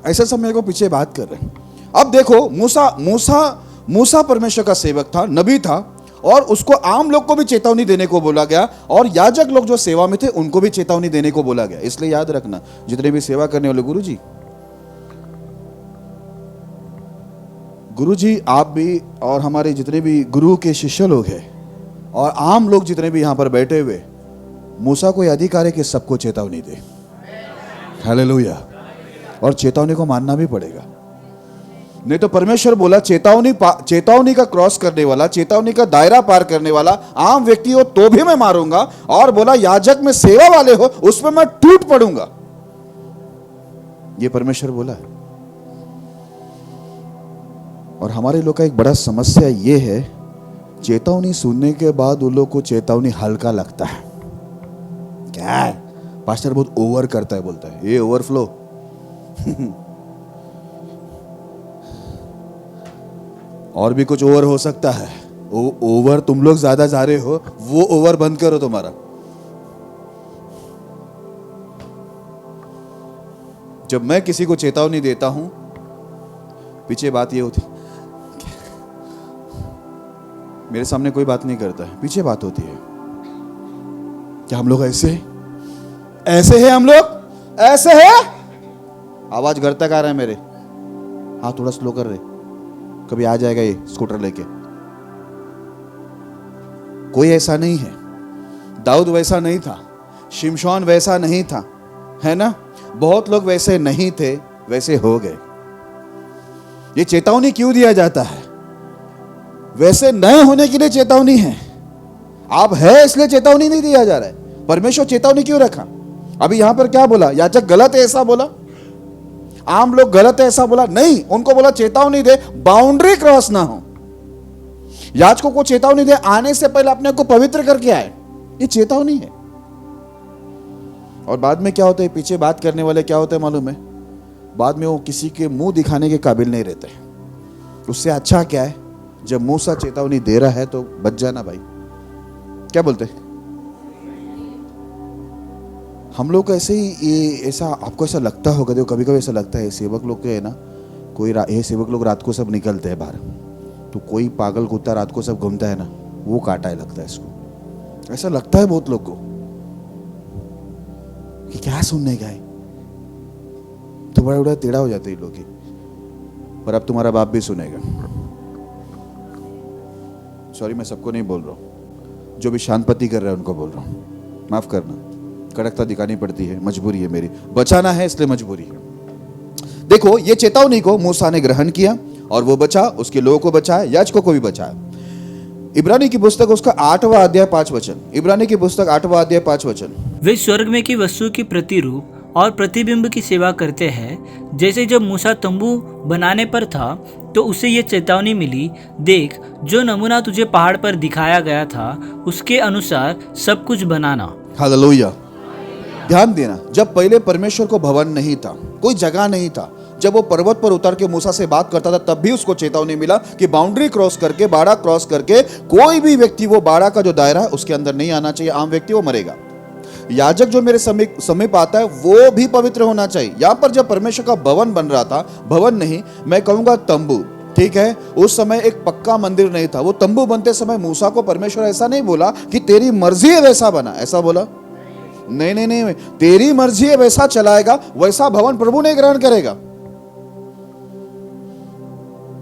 ऐसा सब मेरे को पीछे बात कर रहे हैं। अब देखो, मूसा परमेश्वर का सेवक था, नबी था, और उसको आम लोग को भी चेतावनी देने को बोला गया, और याजक लोग जो सेवा में थे उनको भी चेतावनी देने को बोला गया। इसलिए याद रखना, जितने भी सेवा करने वाले गुरुजी आप भी, और हमारे जितने भी गुरु के शिष्य लोग हैं, और आम लोग जितने भी यहां पर बैठे हुए, मूसा को यह अधिकार है कि सबको चेतावनी दे। हालेलुया। और चेतावनी को मानना भी पड़ेगा, नहीं तो परमेश्वर बोला चेतावनी का क्रॉस करने वाला, चेतावनी का दायरा पार करने वाला आम व्यक्ति हो तो भी मैं मारूंगा, और बोला याजक में सेवा वाले हो उसमें मैं टूट पड़ूंगा। ये परमेश्वर बोला है। और हमारे लोग का एक बड़ा समस्या ये है, चेतावनी सुनने के बाद उन लोग को चेतावनी हल्का लगता है। क्या है, पास्टर बहुत ओवर करता है, बोलता है ये ओवरफ्लो। और भी कुछ ओवर हो सकता है। ओवर तुम लोग ज्यादा जा रहे हो, वो ओवर बंद करो तुम्हारा। जब मैं किसी को चेतावनी देता हूं, पीछे बात ये होती, मेरे सामने कोई बात नहीं करता है, पीछे बात होती है, क्या हम लोग ऐसे हैं, हम लोग ऐसे हैं। आवाज घर तक आ रहा है मेरे, हाँ थोड़ा स्लो कर रहे, कभी आ जाएगा ये स्कूटर लेके। कोई ऐसा नहीं है, दाऊद वैसा नहीं था, शिमशोन वैसा नहीं था, है ना। बहुत लोग वैसे नहीं थे, वैसे हो गए। ये चेतावनी क्यों दिया जाता है? वैसे नए होने के लिए चेतावनी है। आप है इसलिए चेतावनी नहीं दिया जा रहा है। परमेश्वर चेतावनी क्यों रखा? अभी यहां पर क्या बोला? याजक गलत है ऐसा बोला? आम लोग गलत है ऐसा बोला? नहीं, उनको बोला चेतावनी दे, बाउंड्री क्रॉस ना हो। याजकों को चेतावनी दे, आने से पहले अपने को पवित्र करके आए, ये चेतावनी है। और बाद में क्या होता है, पीछे बात करने वाले क्या होते हैं मालूम है? बाद में वो किसी के मुंह दिखाने के काबिल नहीं रहते। उससे अच्छा क्या है, जब मूसा चेतावनी दे रहा है तो बच जाना भाई। क्या बोलते हैं? हम लोग ऐसे ही, ये ऐसा आपको ऐसा लगता होगा, देखो कभी कभी ऐसा लगता है सेवक लोग के है ना, कोई ये सेवक लोग रात को सब निकलते हैं बाहर, तो कोई पागल कुत्ता रात को सब घूमता है ना, वो काटा है लगता है इसको। ऐसा लगता है बहुत लोग को कि क्या सुनने का है, तो बड़ा बड़ा टेढ़ा हो जाते हैं लोग। पर अब तुम्हारा बाप भी सुनेगा। सॉरी, मैं सबको नहीं बोल रहा हूं, जो भी शांतपति कर रहे हैं उनको बोल रहा हूं, माफ करना, कड़कता दिखानी पड़ती है, मजबूरी है मेरी, बचाना है इसलिए मजबूरी है। देखो, ये चेतावनी को मूसा ने ग्रहण किया और वो बचा, उसके लोगों को बचाया, याजकों को भी बचाया। इब्रानी की पुस्तक उसका 8वां अध्याय 5 वचन, इब्रानी की पुस्तक 8वां अध्याय 5 वचन। वे स्वर्ग में की वस्तु की प्रतिरूप और प्रतिबिंब की सेवा करते हैं, जैसे जब मूसा तंबू बनाने पर था तो उसे ये चेतावनी मिली, देख जो नमूना तुझे पहाड़ पर दिखाया गया था उसके अनुसार सब कुछ बनाना। हालेलुया। ध्यान देना, जब पहले परमेश्वर को भवन नहीं था, कोई जगह नहीं था, जब वो पर्वत पर उतर के मूसा से बात करता था तब भी उसको चेतावनी मिला कि बाउंड्री क्रॉस करके, बाड़ा क्रॉस करके कोई भी व्यक्ति वो बाड़ा का जो दायरा है उसके अंदर नहीं आना चाहिए। आम व्यक्ति वो मरेगा। याजक जो मेरे समीप आता है वो भी पवित्र होना चाहिए। यहां पर जब परमेश्वर का भवन बन रहा था, भवन नहीं मैं कहूंगा तंबू, ठीक है, उस समय एक पक्का मंदिर नहीं था। वो तंबू बनते समय मूसा को परमेश्वर ऐसा नहीं बोला कि तेरी मर्जी है वैसा बना, ऐसा बोला नहीं नहीं नहीं, तेरी मर्जी है वैसा चलाएगा, वैसा भवन प्रभु ने ग्रहण करेगा।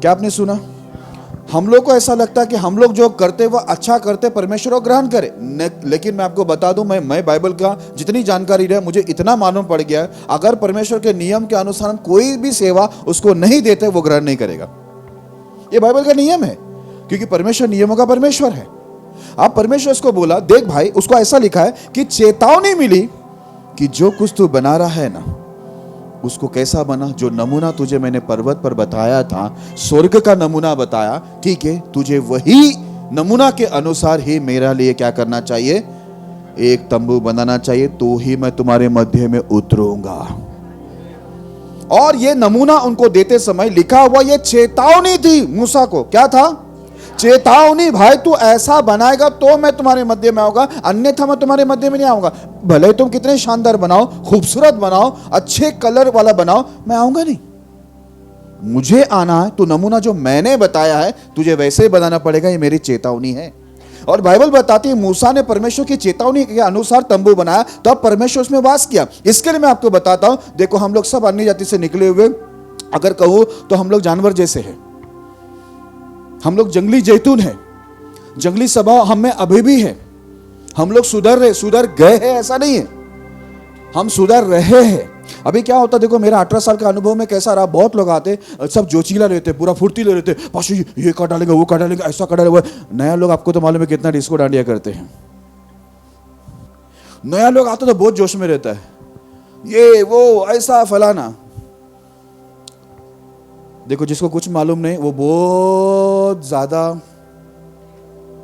क्या आपने सुना? हम लोग को ऐसा लगता है कि हम लोग जो करते वह अच्छा करते, परमेश्वर को ग्रहण करे। लेकिन मैं आपको बता दूं, मैं बाइबल का जितनी जानकारी रहे मुझे इतना मालूम पड़ गया है, अगर परमेश्वर के नियम के अनुसार कोई भी सेवा उसको नहीं देते वो ग्रहण नहीं करेगा। ये बाइबल का नियम है, क्योंकि परमेश्वर नियमों का परमेश्वर है। आप परमेश्वर उसको बोला, देख भाई, उसको ऐसा लिखा है कि चेतावनी मिली कि जो कुछ तू बना रहा है ना उसको कैसा बना, जो नमूना तुझे मैंने पर्वत पर बताया था, स्वर्ग का नमूना बताया, ठीक है, तुझे वही नमूना के अनुसार ही मेरे लिए क्या करना चाहिए, एक तंबू बनाना चाहिए, तो ही मैं तुम्हारे मध्य में उतरूंगा। और ये नमूना उनको देते समय लिखा हुआ ये चेतावनी थी मूसा को। क्या था? चेतावनी, भाई तू ऐसा बनाएगा तो मैं तुम्हारे मध्य में आऊंगा, अन्यथा मैं तुम्हारे मध्य में नहीं आऊंगा। भले तुम कितने शानदार बनाओ, खूबसूरत बनाओ, अच्छे कलर वाला बनाओ, मैं आऊंगा नहीं। मुझे आना है तो नमूना जो मैंने बताया है तुझे वैसे ही बनाना पड़ेगा, ये मेरी चेतावनी है। और बाइबल बताती है मूसा ने परमेश्वर की चेतावनी के अनुसार तंबू बनाया, तो अब परमेश्वर उसमें वास किया। इसके लिए मैं आपको बताता हूं, देखो हम लोग सब अन्य जाति से निकले हुए, अगर कहूं तो हम लोग जानवर जैसे हैं, हम लोग जंगली जैतून है, जंगली स्वभाव हम में अभी भी है। हम लोग सुधर गए हैं ऐसा नहीं है, हम सुधर रहे हैं। अभी क्या होता, देखो मेरा 18 साल का अनुभव में कैसा रहा, बहुत लोग आते सब जोचीला रहते, पूरा फुर्तीले रहते, पाशु ये कर डालेंगे, वो कर डालेंगे, ऐसा कर डालेंगे। नया लोग आपको तो मालूम है कितना डिस्को डांडिया करते हैं। नया लोग आता तो बहुत जोश में रहता है, ये वो ऐसा फलाना। देखो जिसको कुछ मालूम नहीं वो बहुत ज्यादा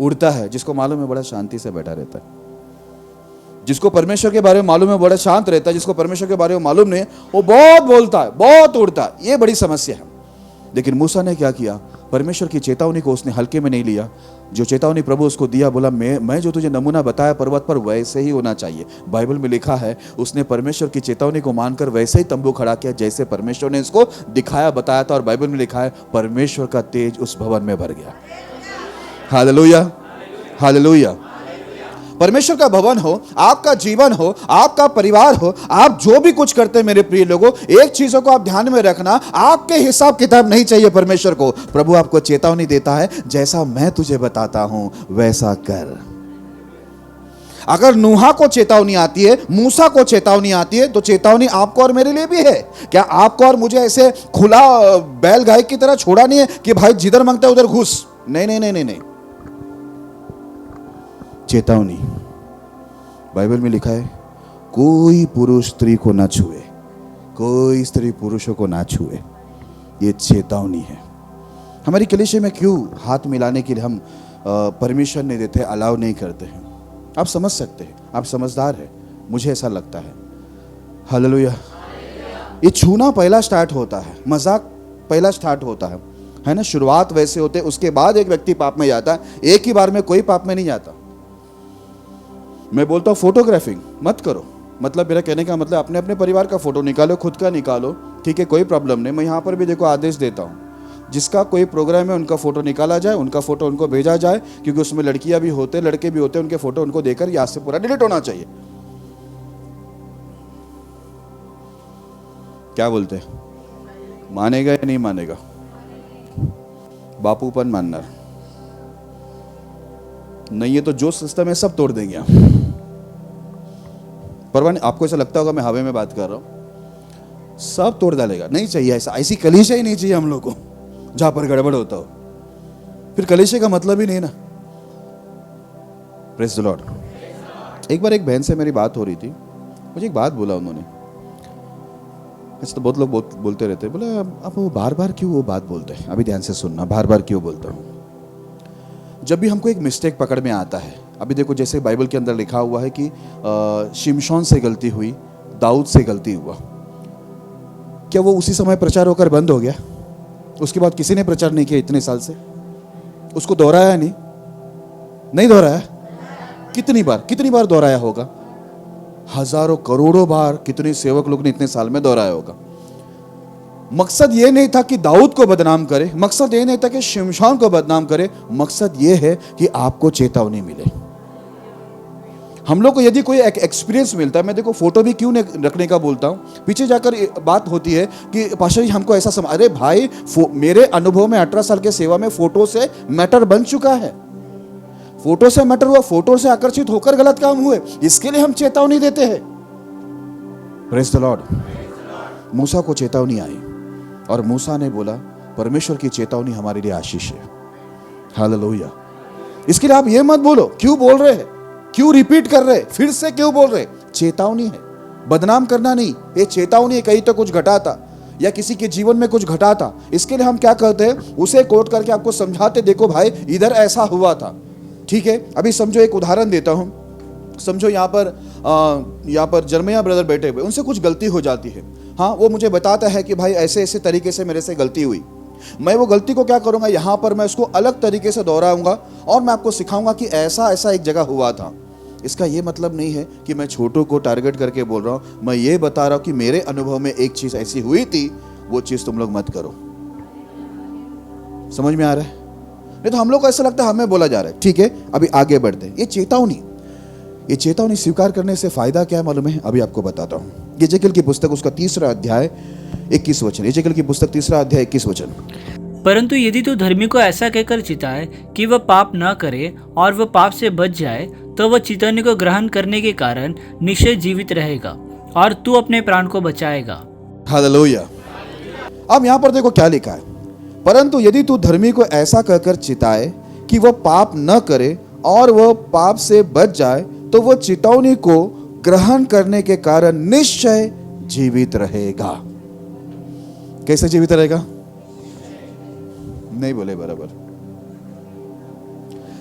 उड़ता है, जिसको मालूम है बड़ा शांति से बैठा रहता है। जिसको परमेश्वर के बारे में मालूम है बड़ा शांत रहता है, जिसको परमेश्वर के बारे में मालूम नहीं वो बहुत बोलता है, बहुत उड़ता है। ये बड़ी समस्या है। लेकिन मूसा ने क्या किया, परमेश्वर की चेतावनी को उसने हल्के में नहीं लिया। जो चेतावनी प्रभु उसको दिया, बोला मैं जो तुझे नमूना बताया पर्वत पर वैसे ही होना चाहिए। बाइबल में लिखा है उसने परमेश्वर की चेतावनी को मानकर वैसे ही तंबू खड़ा किया जैसे परमेश्वर ने इसको दिखाया बताया था। और बाइबल में लिखा है परमेश्वर का तेज उस भवन में भर गया। Hallelujah, hallelujah. परमेश्वर का भवन हो, आपका जीवन हो, आपका परिवार हो, आप जो भी कुछ करते हैं मेरे प्रिय लोगों, एक चीजों को आप ध्यान में रखना, आपके हिसाब किताब नहीं चाहिए परमेश्वर को। प्रभु आपको चेतावनी देता है, जैसा मैं तुझे बताता हूं वैसा कर। अगर नूहा को चेतावनी आती है, मूसा को चेतावनी आती है, तो चेतावनी आपको और मेरे लिए भी है। क्या आपको और मुझे ऐसे खुला बैल गाय की तरह छोड़ा नहीं है कि भाई जिधर मांगता है उधर घुस? नहीं नहीं नहीं नहीं नहीं। चेतावनी बाइबल में लिखा है कोई पुरुष स्त्री को ना छुए, कोई स्त्री पुरुषों को ना छुए। ये चेतावनी है। हमारी कलीसिया में क्यों हाथ मिलाने के लिए हम परमिशन नहीं देते, अलाउ नहीं करते हैं? आप समझ सकते हैं, आप समझदार हैं, मुझे ऐसा लगता है। हालेलुया। ये छूना पहला स्टार्ट होता है, मजाक पहला स्टार्ट होता है ना। शुरुआत वैसे होते, उसके बाद एक व्यक्ति पाप में जाता है। एक ही बार में कोई पाप में नहीं जाता। मैं बोलता हूँ फोटोग्राफिंग मत करो, मतलब मेरा कहने का मतलब अपने अपने परिवार का फोटो निकालो, खुद का निकालो, ठीक है, कोई प्रॉब्लम नहीं। मैं यहाँ पर भी देखो आदेश देता हूँ, जिसका कोई प्रोग्राम है उनका फोटो निकाला जाए, उनका फोटो उनको भेजा जाए, क्योंकि उसमें लड़कियां भी होते, लड़के भी होते, उनके फोटो उनको देकर यहाँ से पूरा डिलीट होना चाहिए। क्या बोलते हैं, मानेगा या नहीं मानेगा? बापूपन मानना नहीं है तो जो सिस्टम है सब तोड़ देंगे आप। परवाह नहीं, आपको ऐसा लगता होगा मैं हवा में बात कर रहा हूं, सब तोड़ डालेगा। नहीं चाहिए ऐसा, ऐसी कलीसिया ही नहीं चाहिए हम लोग को जहां पर गड़बड़ होता हो। फिर कलीसिया का मतलब ही नहीं ना। Praise the Lord. एक बार एक बहन से मेरी बात हो रही थी, मुझे एक बात बोला उन्होंने। ऐसे तो बहुत लोग बोलते रहते, बोले अब वो बार बार क्यों वो बात बोलते हैं? अभी ध्यान से सुनना, बार बार क्यों बोलता हूँ। जब भी हमको एक मिस्टेक पकड़ में आता है, अभी देखो जैसे बाइबल के अंदर लिखा हुआ है कि शिमशोन से गलती हुई, दाऊद से गलती हुआ, क्या वो उसी समय प्रचार होकर बंद हो गया? उसके बाद किसी ने प्रचार नहीं किया इतने साल से? उसको दोहराया नहीं दोहराया? कितनी बार दोहराया होगा? हजारों करोड़ों बार कितने सेवक लोग ने इतने साल में दोहराया होगा। मकसद ये नहीं था कि दाऊद को बदनाम करे, मकसद ये नहीं था कि शिमशोन को बदनाम करे, मकसद ये है कि आपको चेतावनी मिले। हम लोग को यदि कोई एक एक्सपीरियंस मिलता है, मैं देखो फोटो भी क्यों नहीं रखने का बोलता हूँ, पीछे जाकर बात होती है कि पाशा जी हमको ऐसा अरे भाई, मेरे अनुभव में 18 साल के सेवा में फोटो से मैटर बन चुका है। फोटो से मैटर हुआ, फोटो से आकर्षित होकर गलत काम हुए, इसके लिए हम चेतावनी देते हैं। Praise the Lord. मूसा को चेतावनी आई और मूसा ने बोला परमेश्वर की चेतावनी हमारे लिए आशीष है। हालेलुया। इसके लिए आप ये मत बोलो क्यों बोल रहे हैं, क्यों रिपीट कर रहे, फिर से क्यों बोल रहे। चेतावनी है, बदनाम करना नहीं। ये चेतावनी है, कहीं तो कुछ घटा था या किसी के जीवन में कुछ घटा था, इसके लिए हम क्या करते हैं, उसे कोट करके आपको समझाते, देखो भाई इधर ऐसा हुआ था, ठीक है। अभी समझो एक उदाहरण देता हूं, समझो यहाँ पर जर्मिया ब्रदर बैठे हुए, उनसे कुछ गलती हो जाती है। हाँ, वो मुझे बताता है कि भाई ऐसे ऐसे तरीके से मेरे से गलती हुई। मैं वो गलती को क्या करूंगा, यहाँ पर मैं उसको अलग तरीके से दोहराऊंगा और मैं आपको सिखाऊंगा कि ऐसा ऐसा एक जगह हुआ था। इसका ये मतलब नहीं है कि मैं छोटों को टारगेट करके बोल रहा हूँ, मैं ये बता रहा हूँ कि मेरे अनुभव में एक चीज ऐसी हुई थी, वो चीज तुम लोग मत करो। समझ में आ रहा है? नहीं तो हम लोग को ऐसा लगता है हमें बोला जा रहा है, ठीक है। अभी आगे बढ़ते हैं। ये चेतावनी स्वीकार करने से फायदा क्या है मालूम है? अभी आपको बताता हूँ। यजेकियेल की पुस्तक उसका 3 अध्याय 21 वचन। यजेकियेल की पुस्तक 3 अध्याय 21 वचन। परंतु यदि तू धर्मी को ऐसा कहकर चिताए कि वह पाप न करे और वह पाप से बच जाए, तो वह चेतावनी को ग्रहण करने के कारण निश्चय जीवित रहेगा और तू अपने प्राण को बचाएगा। हालेलुया। अब यहाँ पर देखो क्या लिखा है, परंतु यदि तू धर्मी को ऐसा कहकर चिताए कि वह पाप न करे और वह पाप से बच जाए, तो वह चेतावनी को ग्रहण करने के कारण निश्चय जीवित रहेगा। कैसे जीवित रहेगा? नहीं बोले बराबर।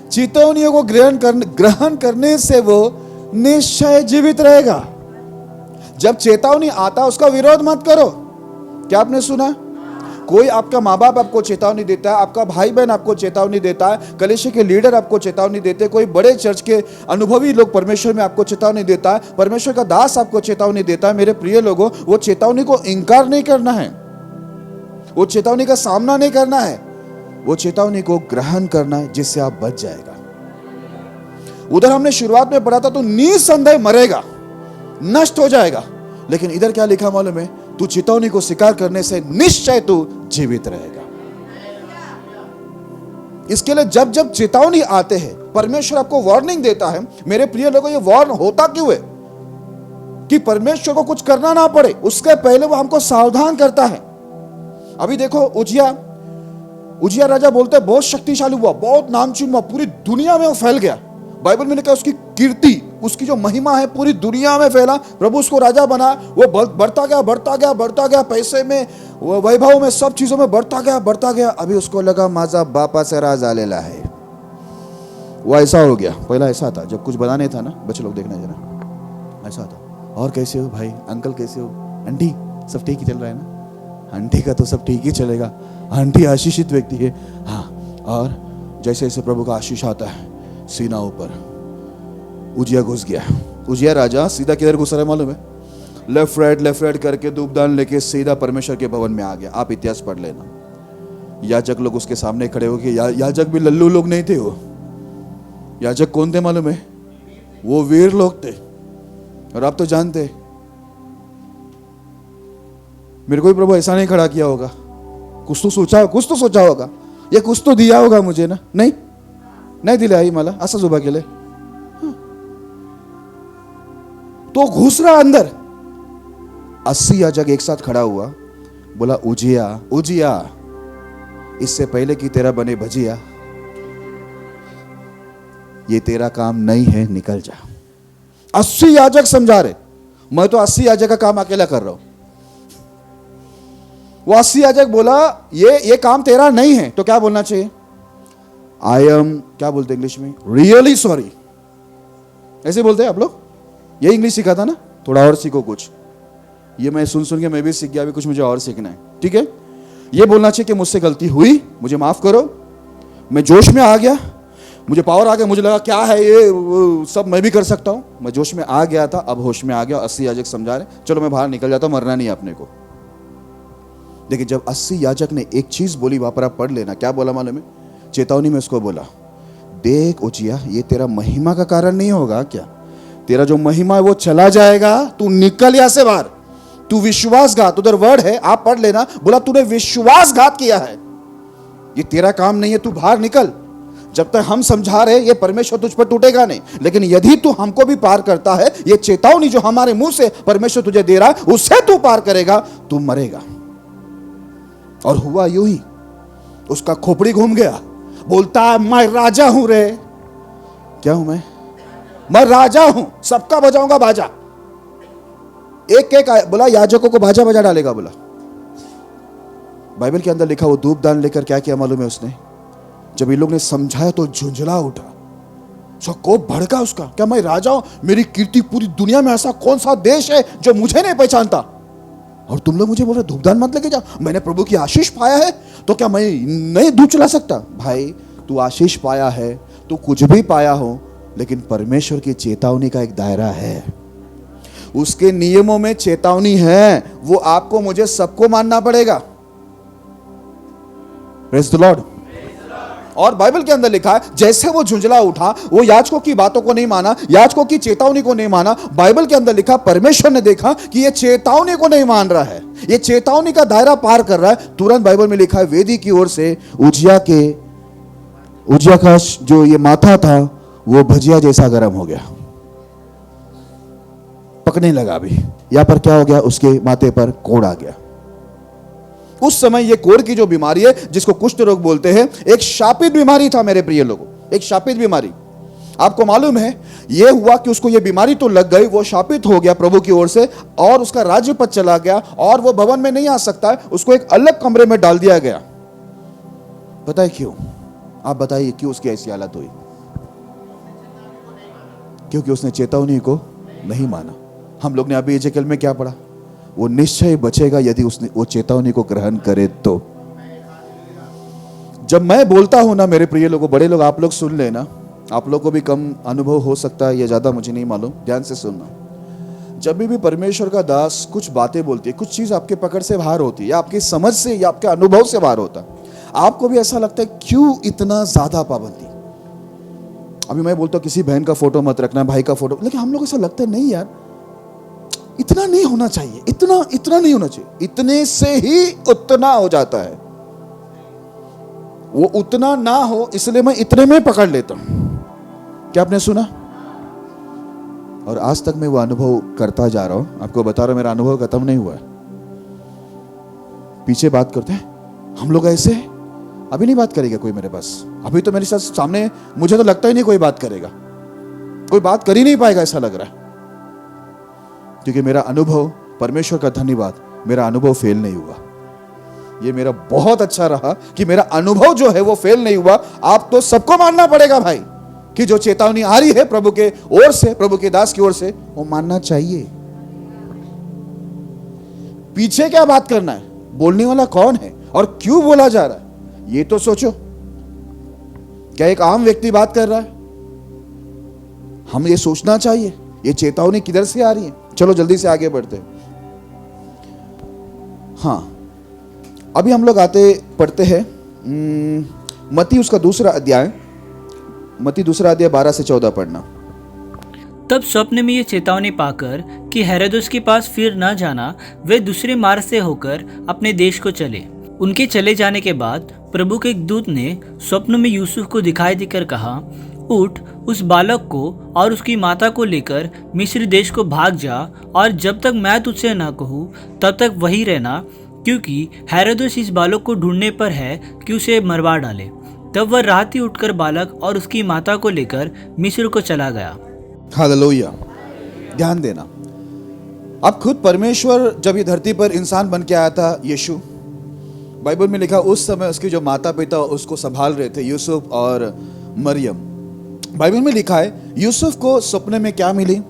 चेतावनियों को ग्रहण करने से वो निश्चय जीवित रहेगा। जब चेतावनी आता उसका विरोध मत करो। क्या आपने सुना? कोई आपका माँ बाप आपको चेतावनी देता है, आपका भाई बहन आपको चेतावनी देता है, कलीसिया के लीडर आपको चेतावनी देते हैं, कोई बड़े चर्च के अनुभवी लोग परमेश्वर में आपको चेतावनी देता है, परमेश्वर का दास आपको चेतावनी देता है। मेरे प्रिय लोगों, वो चेतावनी को इंकार नहीं करना है, वो चेतावनी का सामना नहीं करना है, वो चेतावनी को ग्रहण करना है, जिससे आप बच जाएगा। उधर हमने शुरुआत में पढ़ा था, तो निसंदेह मरेगा, नष्ट हो जाएगा। लेकिन इधर क्या लिखा मालूम है? तू चेतावनी को स्वीकार करने से निश्चय तू जीवित रहेगा। इसके लिए जब जब चेतावनी आते हैं, परमेश्वर आपको वार्निंग देता है। मेरे प्रिय लोगों, ये वार्न होता क्यों है? कि परमेश्वर को कुछ करना ना पड़े, उसके पहले वो हमको सावधान करता है। अभी देखो उजिया राजा बोलते हैं बहुत शक्तिशाली हुआ, बहुत नामचीन हुआ, पूरी दुनिया में वो फैल गया। बाइबल में लिखा उसकी कीर्ति उसकी जो महिमा है पूरी दुनिया में फैला। प्रभु उसको राजा बना, वो बढ़ता गया बढ़ता गया बढ़ता गया, पैसे में, वो वैभव में, सब चीजों में बढ़ता गया बढ़ता गया। अभी उसको लगा माझा बापा से राज आलेला है। वो ऐसा हो गया। पहला ऐसा था जब कुछ बनाने था ना, बच्चे लोग देखना जरा, ऐसा था। और कैसे हो भाई, अंकल कैसे हो, आंटी सब ठीक ही चल रहा है ना? आंटी का तो सब ठीक ही चलेगा, आंटी आशीषित व्यक्ति है। हाँ, और जैसे जैसे प्रभु का आशीष आता है सीना ऊपर, उजिया घुस गया। उजिया राजा सीधा किधर घुस रहा है मालूम है? लेफ्ट राइट करके धूपदान लेके सीधा परमेश्वर के भवन में आ गया। आप इतिहास पढ़ लेना। याजक लोग उसके सामने खड़े हो गए। याजक भी लल्लू लोग नहीं थे। वो याजक कौन थे मालूम है? वो वीर लोग थे। और आप तो जानते, मेरे को भी प्रभु ऐसा नहीं खड़ा किया होगा। कुछ तो सोचा होगा, ये कुछ तो दिया होगा मुझे ना। नहीं दिले आई मला असंच उभा केले। तो घुस रहा अंदर। 80 याजक एक साथ खड़ा हुआ, बोला उजिया, इससे पहले कि तेरा बने भजिया, ये तेरा काम नहीं है, निकल जा। 80 याजक समझा रहे, मैं तो 80 याजक का काम अकेला कर रहा हूं। वो 80 याजक बोला ये काम तेरा नहीं है। तो क्या बोलना चाहिए? आई एम, क्या बोलते इंग्लिश में, रियली सॉरी। ऐसे बोलते हैं आप लोग? ये इंग्लिश सीखा था ना, थोड़ा और सीखो कुछ। ये मैं सुन के मैं भी सीख गया, अभी कुछ मुझे और सीखना है। ठीक है, ये बोलना चाहिए कि मुझसे गलती हुई, मुझे माफ करो, मैं जोश में आ गया, मुझे पावर आ गया, मुझे लगा क्या है ये, सब मैं भी कर सकता हूं, मैं जोश में आ गया था, अब होश में आ गया। 80 याजक समझा रहे, चलो मैं बाहर निकल जाता हूं, मरना नहीं अपने को। लेकिन जब 80 याजक ने एक चीज बोली, वहां पर आप पढ़ लेना, क्या बोला मालूम है? चेतावनी में उसको बोला, देख उजिया, ये तेरा महिमा का कारण नहीं होगा क्या? तेरा जो महिमा है वो चला जाएगा, तू निकल यहां से बाहर। तू विश्वासघात, उधर वर्ड है, आप पढ़ लेना, बोला तूने विश्वासघात किया है, ये तेरा काम नहीं है, तू बाहर निकल। जब तक हम समझा रहे, ये परमेश्वर तुझ पर टूटेगा नहीं, लेकिन यदि तू हमको भी पार करता है, ये चेतावनी जो हमारे मुंह से परमेश्वर तुझे दे रहा है, उससे तू पार करेगा, तू मरेगा। और हुआ यूं ही, उसका खोपड़ी घूम गया, बोलता है मैं राजा हूं रे। क्या हूं मैं राजा हूं, सबका बजाऊंगा बाजा। एक बोला याजकों को बाजा बजा डालेगा। बोला बाइबल के अंदर लिखा, वो धूप दान लेकर क्या किया मालूम है उसने? जब ये लोग ने समझाया तो झुंझला उठा, उसका कोप भड़का उसका। क्या मैं राजा हूं? मेरी कीर्ति पूरी दुनिया में ऐसा कौन सा देश है जो मुझे नहीं पहचानता? और तुम लोग मुझे बोल रहे धूपदान मत लेके जाओ, मैंने प्रभु की आशीष पाया है, तो क्या मैं नहीं धूप चला सकता? भाई तू आशीष पाया है, तू कुछ भी पाया हो, लेकिन परमेश्वर की चेतावनी का एक दायरा है, उसके नियमों में चेतावनी है, वो आपको मुझे सबको मानना पड़ेगा। Praise the Lord. और बाइबल के अंदर लिखा है, जैसे वो झुंझला उठा, वो याजकों की बातों को नहीं माना, याजकों की चेतावनी को नहीं माना। बाइबल के अंदर लिखा, परमेश्वर ने देखा कि ये चेतावनी को नहीं मान रहा है, ये चेतावनी का दायरा पार कर रहा है। तुरंत बाइबल में लिखा है, वेदी की ओर से उजिया का जो ये माथा था वो भजिया जैसा गर्म हो गया, पकने लगा। अभी यहां पर क्या हो गया? उसके माथे पर कोढ़ आ गया। उस समय ये कोढ़ की जो बीमारी है, जिसको कुष्ठ रोग बोलते हैं, एक शापित बीमारी था मेरे प्रिय लोगों, एक शापित बीमारी। आपको मालूम है ये हुआ कि उसको ये बीमारी तो लग गई, वो शापित हो गया प्रभु की ओर से, और उसका राज्य पद चला गया, और वो भवन में नहीं आ सकता है, उसको एक अलग कमरे में डाल दिया गया। बताइए क्यों? आप बताइए क्यों उसकी ऐसी हालत हुई? क्योंकि उसने चेतावनी को नहीं माना। हम लोग ने अभी एजेकिएल में क्या पढ़ा? वो निश्चय बचेगा यदि उसने वो चेतावनी को ग्रहण करे तो। जब मैं बोलता हूं ना मेरे प्रिय लोगों, बड़े लोग आप लोग सुन लेना, आप लोग को भी कम अनुभव हो सकता है या ज्यादा मुझे नहीं मालूम, ध्यान से सुनना। जब भी परमेश्वर का दास कुछ बातें बोलती है, कुछ चीज आपके पकड़ से बाहर होती है, या आपकी समझ से या आपके अनुभव से बाहर होता है, आपको भी ऐसा लगता है क्यों इतना ज्यादा पाबंदी? अभी मैं बोलता हूं किसी बहन का फोटो मत रखना, भाई का फोटो, लेकिन हम लोग ऐसा लगता है नहीं यार, इतना नहीं होना चाहिए, इतना नहीं होना चाहिए, इतने से ही उतना हो जाता है। वो उतना ना हो इसलिए मैं इतने में पकड़ लेता हूं। क्या आपने सुना? और आज तक मैं वो अनुभव करता जा रहा हूं, आपको बता रहा हूं, मेरा अनुभव खत्म नहीं हुआ है। पीछे बात करते हैं हम लोग ऐसे, अभी नहीं बात करेगा कोई मेरे पास, अभी तो मेरे साथ सामने मुझे तो लगता ही नहीं कोई बात करेगा। कोई बात कर ही नहीं पाएगा ऐसा लग रहा है, क्योंकि मेरा अनुभव, परमेश्वर का धन्यवाद, मेरा अनुभव फेल नहीं हुआ। ये मेरा बहुत अच्छा रहा कि मेरा अनुभव जो है वो फेल नहीं हुआ। आप तो सबको मानना पड़ेगा भाई कि जो चेतावनी आ रही है प्रभु के ओर से, प्रभु के दास की ओर से, वो मानना चाहिए। पीछे क्या बात करना है, बोलने वाला कौन है और क्यों बोला जा रहा है, ये तो सोचो। क्या एक आम व्यक्ति बात कर रहा है? हम ये सोचना चाहिए ये चेतावनी किधर से आ रही है। चलो जल्दी से आगे बढ़ते हैं। हाँ, अभी हम लोग पढ़ते हैं मत्ती उसका दूसरा अध्याय, मत्ती दूसरा अध्याय 12 से 14 पढ़ना। तब स्वप्न में ये चेतावनी पाकर कि हेरोदेस के पास फिर न जाना, वे दूसरे मार्ग से होकर अपने देश को चले। उनके चले जाने के बाद प्रभु के एक दूत ने स्वप्न में यूसुफ को दिखाई देकर कहा, उठ, उस बालक को और उसकी माता को लेकर मिस्र देश को भाग जा, और जब तक मैं तुझसे न कहूँ तब तक वहीं रहना, क्योंकि हेरोदेस इस बालक को ढूंढने पर है कि उसे मरवा डाले। तब वह रात ही उठकर बालक और उसकी माता को लेकर मिस्र को चला गया। हालेलुया। ध्यान देना, अब खुद परमेश्वर जब ये धरती पर इंसान बन के आया था, यीशु, बाइबल में लिखा उस समय उसके जो माता पिता उसको संभाल रहे थे, यूसुफ और मरियम। बाइबल में लिखा है यूसुफ को सपने में क्या मिली?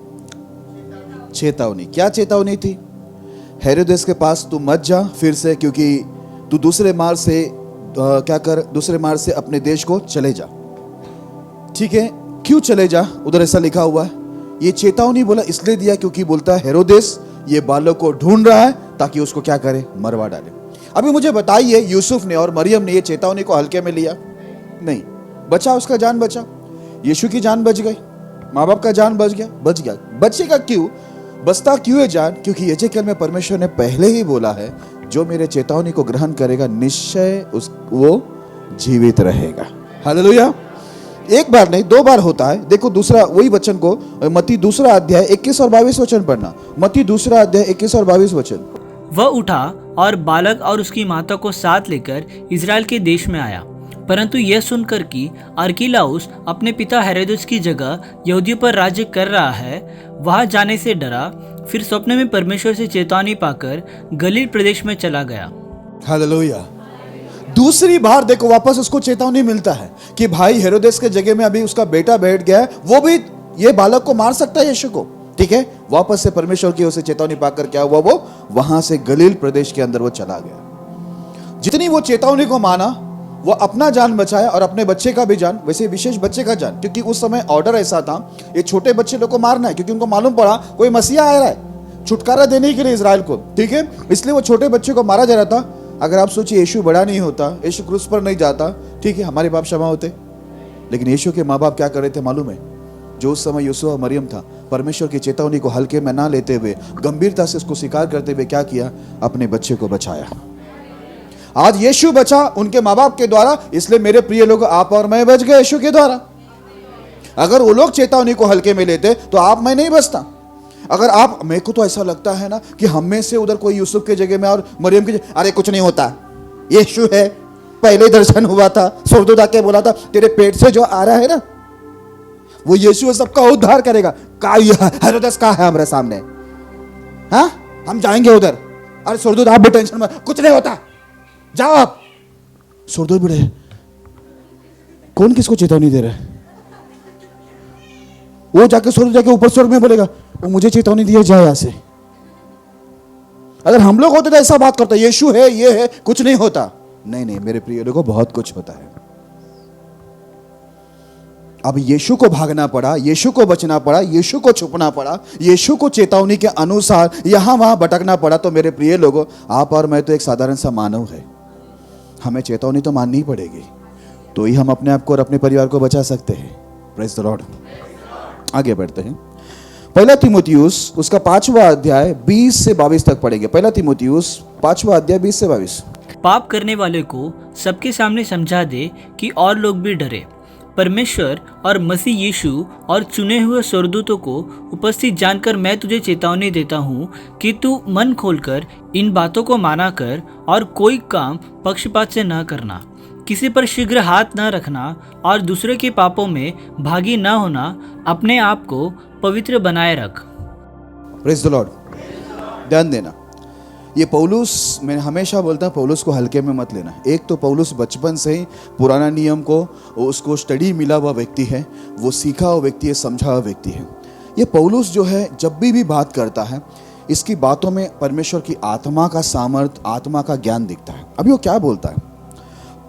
चेतावनी। क्या चेतावनी थी? हेरोदेस के पास तू मत जा फिर से, क्योंकि तू दूसरे मार्ग से क्या कर, दूसरे मार्ग से अपने देश को चले जा। ठीक है, क्यों चले जा? उधर ऐसा लिखा हुआ है। ये चेतावनी बोला इसलिए दिया क्योंकि बोलता है हेरोदेस ये बालक को ढूंढ रहा है ताकि उसको क्या करे, मरवा डाले। अभी मुझे बताइए, यूसुफ ने और मरियम ने ये चेतावनी को हल्के में लिया? नहीं, बचा, उसका जान बचा, यीशु की जान बच गई, माँ बाप का जान बच गया। बचेगा क्यों, बचता क्यों है जान? क्योंकि यजेकियेल में परमेश्वर ने पहले ही बोला है, जो मेरे चेतावनी को ग्रहण करेगा निश्चय वो जीवित रहेगा। हालेलुया। एक बार नहीं, 2 बार होता है। देखो दूसरा वही वचन को, मत्ती दूसरा अध्याय 21 और 22 वचन पढ़ना। मत्ती दूसरा अध्याय 21 और 22 वचन। वह उठा और बालक और उसकी माता को साथ लेकर इजराइल के देश में आया, परंतु यह सुनकर कि अरकिलाउस अपने पिता हेरोदेस की जगह यहूदियों पर राज्य कर रहा है, वहां जाने से डरा। फिर स्वप्न में परमेश्वर से चेतावनी पाकर गलील प्रदेश में चला गया। हालेलुया। दूसरी बार देखो वापस उसको चेतावनी मिलता है कि भाई हेरोदेस के जगह में अभी उसका बेटा बैठ गया है, वो भी ये बालक को मार सकता है, यीशु को। ठीक है, वापस से परमेश्वर की ओर से चेतावनी पाकर क्या हुआ, वो वहां से गलील प्रदेश के अंदर वो चला गया। जितनी वो चेतावनी को माना, वो अपना जान बचाया और अपने बच्चे का भी जान, वैसे विशेष बच्चे का जान, क्योंकि उस समय ऑर्डर ऐसा था, ये छोटे बच्चे लोग को मारना है, क्योंकि उनको मालूम पड़ा कोई मसीहा आ रहा है छुटकारा देने के लिए इजराइल को। ठीक है, इसलिए वो छोटे बच्चे को मारा जा रहा था। अगर आप सोचिए यीशु बड़ा नहीं होता, यीशु क्रूस पर नहीं जाता, ठीक है, हमारे पाप क्षमा होते। लेकिन यीशु के माँ बाप क्या कर रहे थे मालूम है? जो उस समय यूसुफ और मरियम था, परमेश्वर की चेतावनी को हल्के में ना लेते हुए, गंभीरता से उसको स्वीकार करते हुए क्या किया? अपने बच्चे को बचाया। आज यीशु बचा उनके माँ बाप के द्वारा, इसलिए मेरे प्रिय लोग, आप और मैं बच गए यीशु के द्वारा। अगर वो लोग चेतावनी को हल्के में लेते तो आप मैं नहीं बचता। अगर आप, मेरे को तो ऐसा लगता है ना कि हम में से उधर कोई यूसुफ के जगह में और मरियम की जगह, अरे कुछ नहीं होता, यीशु है, पहले दर्शन हुआ था, स्वर्गदूत आके बोला था तेरे पेट से जो आ रहा है ना वो यीशु सबका उद्धार करेगा। हेरोदेस का है हमारे सामने, हाँ हम जाएंगे उधर। अरे स्वर्गदूत आप भी टेंशन में, कुछ नहीं होता, जाओ आप। स्वर्गदूत भी कौन किसको चेतावनी दे रहा है? वो जाके स्वर्ग जाके ऊपर स्वर्ग में बोलेगा वो मुझे चेतावनी दिया जाए यहां से। अगर हम लोग होते तो ऐसा बात करते, यीशु है, ये है, कुछ नहीं होता। नहीं नहीं मेरे प्रिय लोगों, बहुत कुछ होता है। अब यीशु को भागना पड़ा, यीशु को बचना पड़ा, यीशु को छुपना पड़ा, यीशु को चेतावनी के अनुसार यहां वहां भटकना पड़ा। तो मेरे प्रिय लोगों, आप और मैं तो एक साधारण सा मानव है, हमें चेतावनी तो माननी पड़ेगी, तो ही हम अपने आप को और अपने परिवार को बचा सकते हैं। Praise the Lord. आगे बढ़ते हैं। पहला तीमुथियुस उसका 5वां अध्याय 20 से 22 तक पढ़ेंगे। पहला तीमुथियुस 5वां अध्याय 20 से 22। पाप करने वाले को सबके सामने समझा दे कि और लोग भी डरे। परमेश्वर और मसीह यीशु और चुने हुए स्वर्गदूतों को उपस्थित जानकर मैं तुझे चेतावनी देता हूँ कि तू मन खोलकर इन बातों को माना कर और कोई काम पक्षपात से न करना, किसी पर शीघ्र हाथ न रखना और दूसरे के पापों में भागी न होना, अपने आप को पवित्र बनाए रख। Praise the Lord. ध्यान देना, ये पौलुस, मैं हमेशा बोलता हूँ पौलुस को हल्के में मत लेना। एक तो पौलुस बचपन से ही पुराना नियम को उसको स्टडी मिला हुआ व्यक्ति है, वो सीखा हुआ व्यक्ति है, समझा हुआ व्यक्ति है। ये पौलुस जो है जब भी बात करता है, इसकी बातों में परमेश्वर की आत्मा का सामर्थ, आत्मा का ज्ञान दिखता है। अभी वो क्या बोलता है?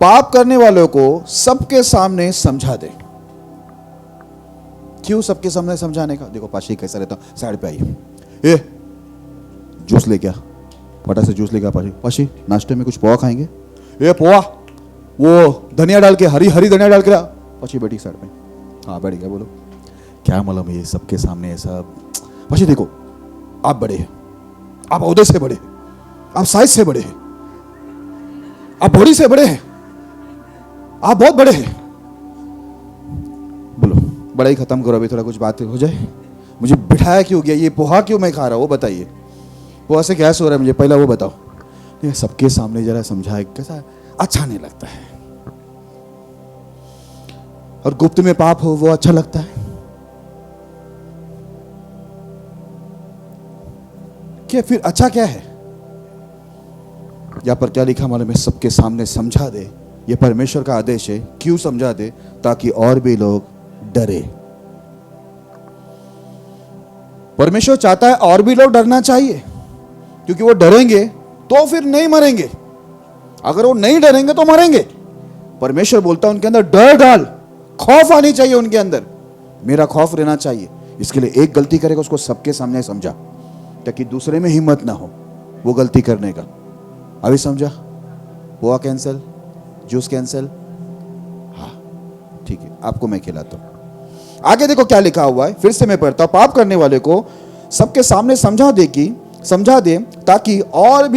पाप करने वालों को सबके सामने समझा दे। क्यों सबके सामने समझाने का? देखो पाशी कैसा रहता, साइड पे आइए, ए जूस लेके आ, फटा से जूस लेके आ पाशी। पाशी नाश्ते में कुछ पोहा खाएंगे? ए पोहा, वो धनिया डाल के, हरी हरी धनिया डाल के ला। पाशी बैठी साइड में, हाँ बैठ गया। बोलो क्या मालूम ये सबके सामने ये सब? पाशी देखो, आप बड़े हैं, आप ओहदे से बड़े हैं, आप साइज से बड़े हैं, आप बॉडी से बड़े हैं, आप बहुत बड़े हैं। बोलो बड़ा ही खत्म करो, अभी थोड़ा कुछ बात हो जाए। मुझे बिठाया क्यों गया? ये पोहा क्यों मैं खा रहा हूँ वो बताइए। पोहा से गैस हो रहा है मुझे, पहला वो बताओ। ये सबके सामने जरा समझाए, कैसा अच्छा नहीं लगता है। और गुप्त में पाप हो वो अच्छा लगता है क्या? फिर अच्छा क्या है? यहां पर क्या लिखा मालूम है? सबके सामने समझा दे। ये परमेश्वर का आदेश है। क्यों समझा दे? ताकि और भी लोग डरे। परमेश्वर चाहता है और भी लोग डरना चाहिए, क्योंकि वो डरेंगे तो फिर नहीं मरेंगे। अगर वो नहीं डरेंगे तो मरेंगे। परमेश्वर बोलता है उनके अंदर डर डाल, खौफ आनी चाहिए उनके अंदर, मेरा खौफ रहना चाहिए। इसके लिए एक गलती करेगा उसको सबके सामने समझा, ताकि दूसरे में हिम्मत ना हो वो गलती करने का। अभी समझा? पोहा कैंसिल, जूस कैंसिल, हाँ ठीक है, आपको मैं खिलाता हूं। आगे देखो क्या लिखा हुआ है, फिर से मैं पढ़ता हूं। पाप करने वाले को सबके सामने समझा दे ताकि और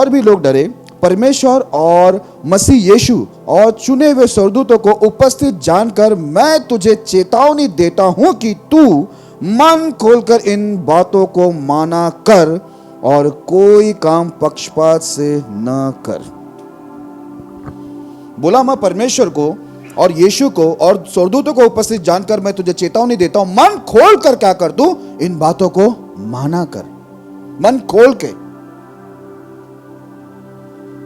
भी लोग डरे। परमेश्वर और मसीह यीशु और चुने हुए स्वर्गदूतों को उपस्थित जानकर मैं तुझे चेतावनी देता हूं कि तू मन खोलकर इन बातों को माना कर और कोई काम पक्षपात से न कर। बोला मैं परमेश्वर को और यीशु को और स्वर्गदूतों को उपस्थित जानकर मैं तुझे चेतावनी देता हूं, मन खोल कर क्या कर तू? इन बातों को माना कर, मन खोल के।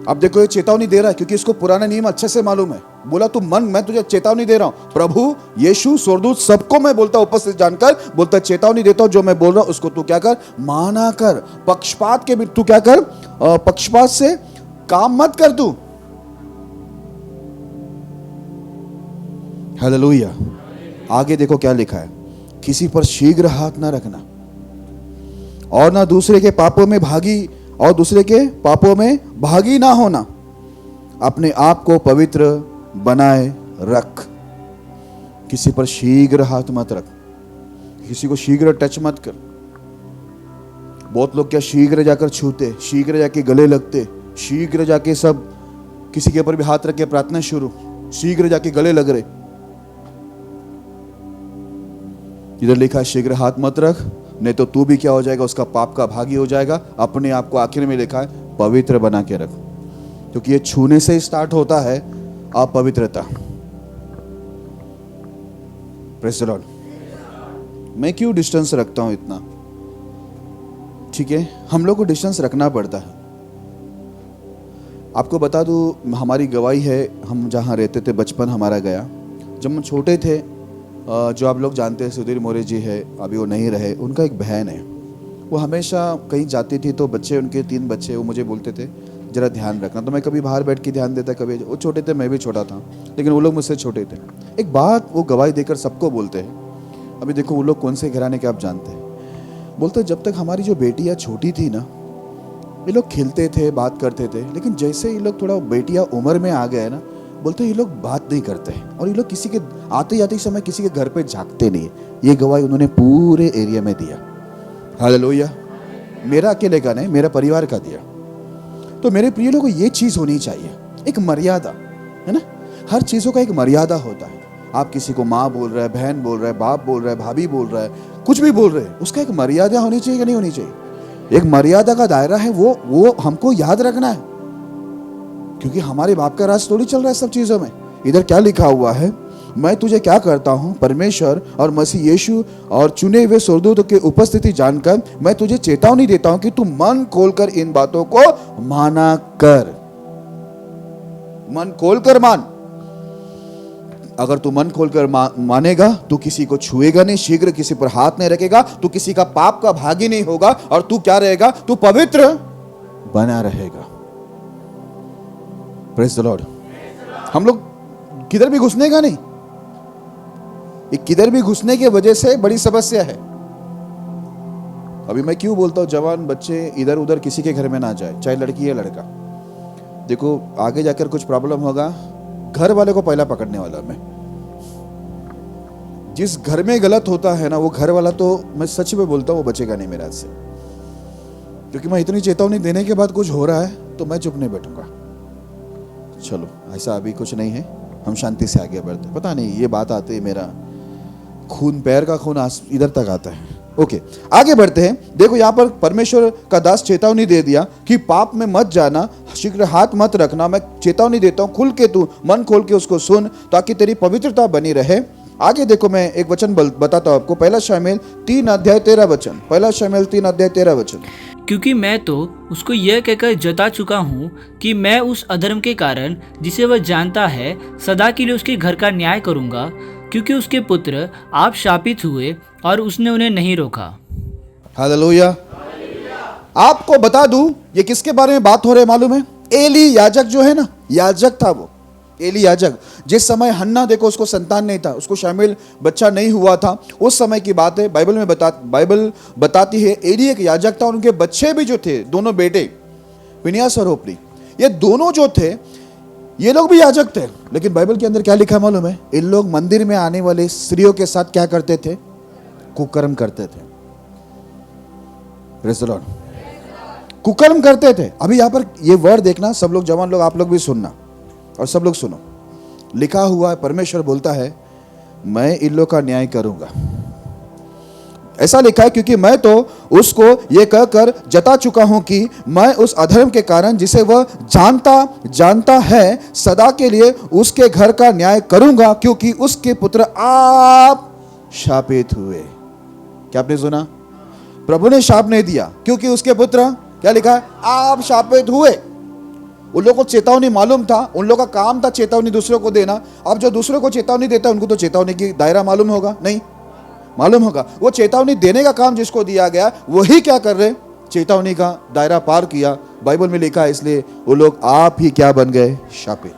अब देखो ये चेतावनी दे रहा है क्योंकि इसको पुराना नियम अच्छे से मालूम है। बोला तू मन, मैं तुझे चेतावनी दे रहा हूं। प्रभु यीशु स्वर्गदूत सबको मैं बोलता हूं उपस्थित जानकर, बोलता चेतावनी देता हूं, जो मैं बोल रहा हूं उसको तू क्या कर? माना कर। पक्षपात के भी तू क्या कर? पक्षपात से काम मत कर तू। हालेलुया। आगे देखो क्या लिखा है, किसी पर शीघ्र हाथ ना रखना और ना दूसरे के पापों में भागी ना होना, अपने आप को पवित्र बनाए रख। किसी पर शीघ्र हाथ मत रख, किसी को शीघ्र टच मत कर। बहुत लोग क्या शीघ्र जाकर छूते, शीघ्र जाके गले लगते, शीघ्र जाके सब किसी के ऊपर भी हाथ रख के प्रार्थना शुरू, शीघ्र जाके गले लग रहे। इधर लिखा है शीघ्र हाथ मत रख, नहीं तो तू भी क्या हो जाएगा? उसका पाप का भागी हो जाएगा। अपने आप को आखिर में लिखा है पवित्र बना के रख, क्योंकि ये छूने से स्टार्ट होता है अपवित्रता। Praise the Lord. मैं क्यों डिस्टेंस रखता हूं इतना? ठीक है, हम लोग को डिस्टेंस रखना पड़ता है। आपको बता दूं, हमारी गवाही है, हम जहां रहते थे बचपन हमारा गया। जब हम छोटे थे, जो आप लोग जानते हैं सुधीर मोरे जी है, अभी वो नहीं रहे। उनका एक बहन है, वो हमेशा कहीं जाती थी तो बच्चे, उनके 3 बच्चे, वो मुझे बोलते थे जरा ध्यान रखना। तो मैं कभी बाहर बैठ के ध्यान देता, कभी, वो छोटे थे मैं भी छोटा था, लेकिन वो लोग मुझसे छोटे थे। एक बात वो गवाही देकर सबको बोलते हैं। अभी देखो वो लोग कौन से घराने के आप जानते हैं। बोलते जब तक हमारी जो बेटियाँ छोटी थी ना, ये लोग खेलते थे, बात करते थे, लेकिन जैसे ये लोग थोड़ा बेटियाँ उम्र में आ गए ना, बोलते ये लोग बात नहीं करते हैं और ये लोग किसी के आते जाते समय किसी के घर पे झांकते नहीं। ये गवाही उन्होंने पूरे एरिया में दिया। हालेलुया। मेरा अकेले का नहीं, मेरा परिवार का दिया। तो मेरे प्रिय लोगों, ये चीज होनी चाहिए, एक मर्यादा है ना। हर चीजों का एक मर्यादा होता है। आप किसी को माँ बोल रहे हैं, बहन बोल रहे हैं, बाप बोल रहा है, भाभी बोल रहा है, कुछ भी बोल रहे हैं, उसका एक मर्यादा होनी चाहिए कि नहीं होनी चाहिए? एक मर्यादा का दायरा है, वो हमको याद रखना है। क्योंकि हमारे बाप का राज थोड़ी चल रहा है सब चीजों में। इधर क्या लिखा हुआ है, मैं तुझे क्या करता हूं, परमेश्वर और मसीह यीशु और चुने हुए स्वर्गदूतों की उपस्थिति जानकर मैं तुझे चेतावनी देता हूं कि तू मन खोलकर इन बातों को माना कर। मन खोलकर मान। अगर तू मन खोलकर मानेगा, तू किसी को छुएगा नहीं, शीघ्र किसी पर हाथ नहीं रखेगा, तू किसी का पाप का भागी नहीं होगा, और तू क्या रहेगा, तू पवित्र बना रहेगा। Praise the Lord. हम लोग किधर भी घुसने का नहीं, किधर भी घुसने की वजह से बड़ी समस्या है। अभी मैं क्यों बोलता हूं जवान बच्चे इधर उधर किसी के घर में ना जाए, चाहे लड़की या लड़का। देखो आगे जाकर कुछ प्रॉब्लम होगा, घर वाले को पहला पकड़ने वाला मैं। जिस घर में गलत होता है ना, वो घर वाला तो मैं सच में बोलता हूं वो बचेगा नहीं मेरे हाथ से। क्योंकि मैं इतनी चेतावनी देने के बाद कुछ हो रहा है तो मैं चुप नहीं बैठूंगा। चलो ऐसा अभी कुछ नहीं है, हम शांति से आगे बढ़ते। पता नहीं ये बात आते मेरा खून, पैर का खून इधर तक आता है। ओके आगे बढ़ते हैं। देखो यहाँ पर परमेश्वर का दास चेतावनी दे दिया कि पाप में मत जाना, शीघ्र हाथ मत रखना। मैं चेतावनी देता हूँ, खुल के तू मन खोल के उसको सुन ताकि तेरी पवित्रता बनी रहे। आगे देखो मैं एक वचन बताता हूँ आपको, 1 शमूएल 3:13 1 शमूएल 3:13। क्योंकि मैं तो उसको यह कहकर जता चुका हूँ कि मैं उस अधर्म के कारण जिसे वह जानता है सदा के लिए उसके घर का न्याय करूँगा, क्योंकि उसके पुत्र आप शापित हुए और उसने उन्हें नहीं रोका। हालेलुया। आपको बता दूं ये किसके बारे में बात हो रही है मालूम है? एली याजक जो है ना, याजक था वो, एली याजक। जिस समय हन्ना देखो उसको संतान नहीं था, उसको शामिल बच्चा नहीं हुआ था, उस समय की बात है। बाइबल बताती है एली एक याजक था, उनके बच्चे भी जो थे, दोनों बेटे फिनियास और होप्नी, ये दोनों जो थे ये लोग भी याजक थे। लेकिन बाइबल के अंदर क्या लिखा मालूम है? इन लोग मंदिर में आने वाले स्त्रियों के साथ क्या करते थे? कुकर्म करते थे। Praise the Lord. कुकर्म करते थे। अभी यहां पर ये वर्ड देखना, सब लोग जवान लोग आप लोग भी सुनना और सब लोग सुनो। लिखा हुआ है, परमेश्वर बोलता है मैं इन लोग का न्याय करूंगा। ऐसा लिखा है क्योंकि मैं तो उसको ये कहकर जता चुका हूं कि मैं उस अधर्म के कारण जिसे वह जानता है सदा के लिए उसके घर का न्याय करूंगा, क्योंकि उसके पुत्र आप शापित हुए। क्या आपने सुना? प्रभु ने शाप नहीं दिया, क्योंकि उसके पुत्र, क्या लिखा है? आप शापित हुए। उन लोगों को चेतावनी मालूम था, उन लोगों का काम था चेतावनी दूसरों को देना। अब जो दूसरों को चेतावनी देता है उनको तो चेतावनी की दायरा मालूम होगा नहीं? मालूम होगा। वो चेतावनी देने का काम जिसको दिया गया वही क्या कर रहे? चेतावनी का दायरा पार किया। बाइबल में लिखा है इसलिए वो लोग आप ही क्या बन गए? शापित।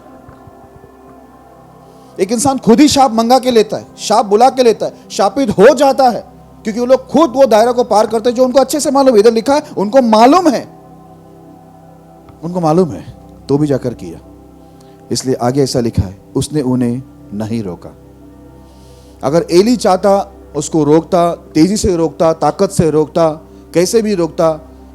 एक इंसान खुद ही शाप मंगा के लेता है, शाप बुला के लेता है, शापित हो जाता है, क्योंकि वो लोग खुद वो दायरा को पार करते हैं जो उनको अच्छे से मालूम है। इधर लिखा है उनको मालूम है, उनको मालूम है तो भी जाकर किया। इसलिए आगे ऐसा लिखा है उसने उन्हें नहीं रोका। अगर एली चाहता उसको रोकता, तेजी से रोकता, ताकत से रोकता, कैसे भी रोकता,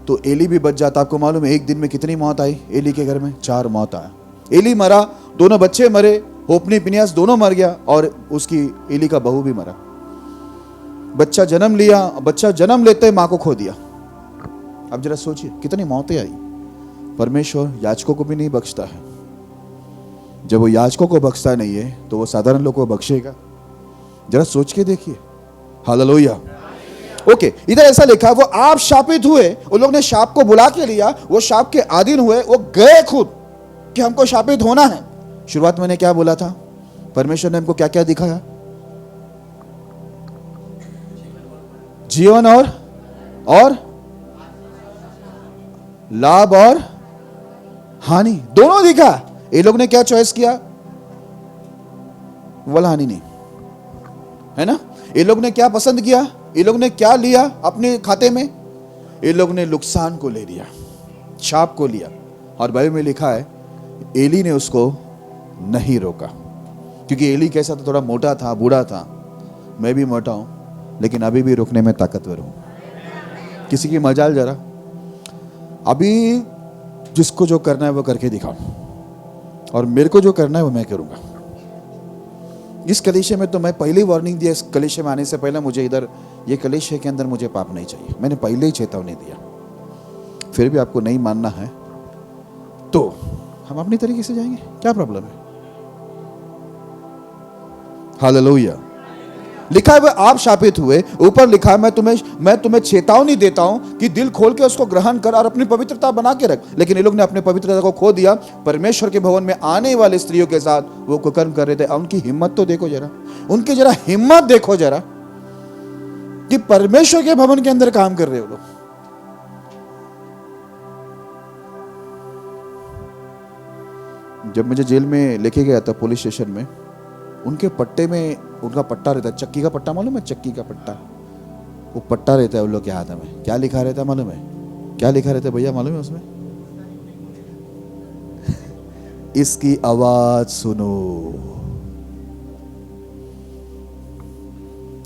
तो एली भी बच जाता। आपको मालूम है एक दिन में कितनी मौत आई एली के घर में? 4 मौत आया। एली मरा, दोनों बच्चे मरे, होप्नी फिनियास दोनों मर गया, और उसकी एली का बहू भी मरा। बच्चा जन्म लिया, बच्चा जन्म लेते मां को खो दिया। अब जरा सोचिए कितनी मौतें आई। परमेश्वर याजकों को भी नहीं बख्शता है। जब वो याजकों को बख्शता नहीं है तो वो साधारण लोगों को बख्शेगा? जरा सोच के देखिए। हालेलुया। ओके, इधर ऐसा लिखा वो आप शापित हुए। उन लोग ने शाप को बुला के लिया, वो शाप के अधीन हुए, वो गए खुद कि हमको शापित होना है। शुरुआत में मैंने क्या बोला था? परमेश्वर ने हमको क्या क्या दिखाया? जीवन और लाभ और हानि दोनों दिखा। ये लोग ने क्या चॉइस किया? वाला हानि नहीं, है ना? ये लोग ने क्या पसंद किया? ये लोग ने क्या लिया अपने खाते में? ये लोग ने नुकसान को ले लिया, शाप को लिया। और बाइबल में लिखा है एली ने उसको नहीं रोका, क्योंकि एली कैसा था? थोड़ा मोटा था, बूढ़ा था। मैं भी मोटा हूं, लेकिन अभी भी रुकने में ताकतवर हूं। किसी की मजाल जरा, अभी जिसको जो करना है वो करके दिखाओ, और मेरे को जो करना है वो मैं करूंगा। इस कलीसिया में तो मैं पहली वार्निंग दिया, इस कलीसिया में आने से पहले मुझे इधर ये कलीसिया के अंदर मुझे पाप नहीं चाहिए। मैंने पहले ही चेतावनी दिया, फिर भी आपको नहीं मानना है तो हम अपनी तरीके से जाएंगे, क्या प्रॉब्लम है? हालेलुया। लिखा है आप शापित हुए, ऊपर लिखा है मैं तुम्हें चेतावनी देता हूं कि दिल खोल के उसको ग्रहण कर और अपनी पवित्रता बना के रख। लेकिन ये लोग ने अपनी पवित्रता को खो दिया, परमेश्वर के भवन में आने वाले स्त्रियों के साथ वो कुकर्म कर रहे थे। उनकी हिम्मत तो देखो जरा, उनकी जरा हिम्मत देखो जरा, कि परमेश्वर के भवन के अंदर काम कर रहे हो लोग। जब मुझे जेल में लेके गया था पुलिस स्टेशन में, उनके पट्टे में उनका पट्टा रहता है, चक्की का पट्टा मालूम है? चक्की का पट्टा, वो पट्टा रहता है उन लोग के हाथ में। क्या लिखा रहता है मालूम है? क्या लिखा रहता है भैया मालूम है उसमें? इसकी आवाज सुनो।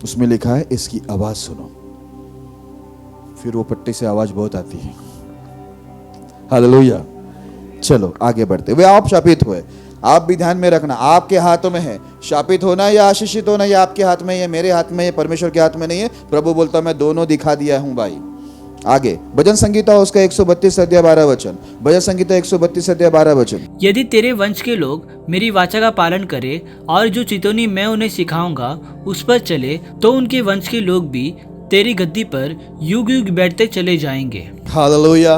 उसमें लिखा है इसकी आवाज सुनो। फिर वो पट्टे से आवाज बहुत आती है। हालेलुया। चलो आगे बढ़ते हुए, आप शापित हुए, आप भी ध्यान में रखना, आपके हाथों में है शापित होना या आशीषित होना। ये आपके हाथ में, ये मेरे हाथ में, ये परमेश्वर के हाथ में नहीं है। प्रभु बोलता मैं दोनों दिखा दिया हूं भाई। आगे भजन संगीता उसका 132 अध्याय 12 वचन। भजन संगीता 132 अध्याय 12 वचन। यदि तेरे वंश के लोग मेरी वाचा का पालन करें और जो चितौनी मैं उन्हें सिखाऊंगा उस पर चले, तो उनके वंश के लोग भी तेरी गद्दी पर युग युग बैठते चले जाएंगे। हालेलुया।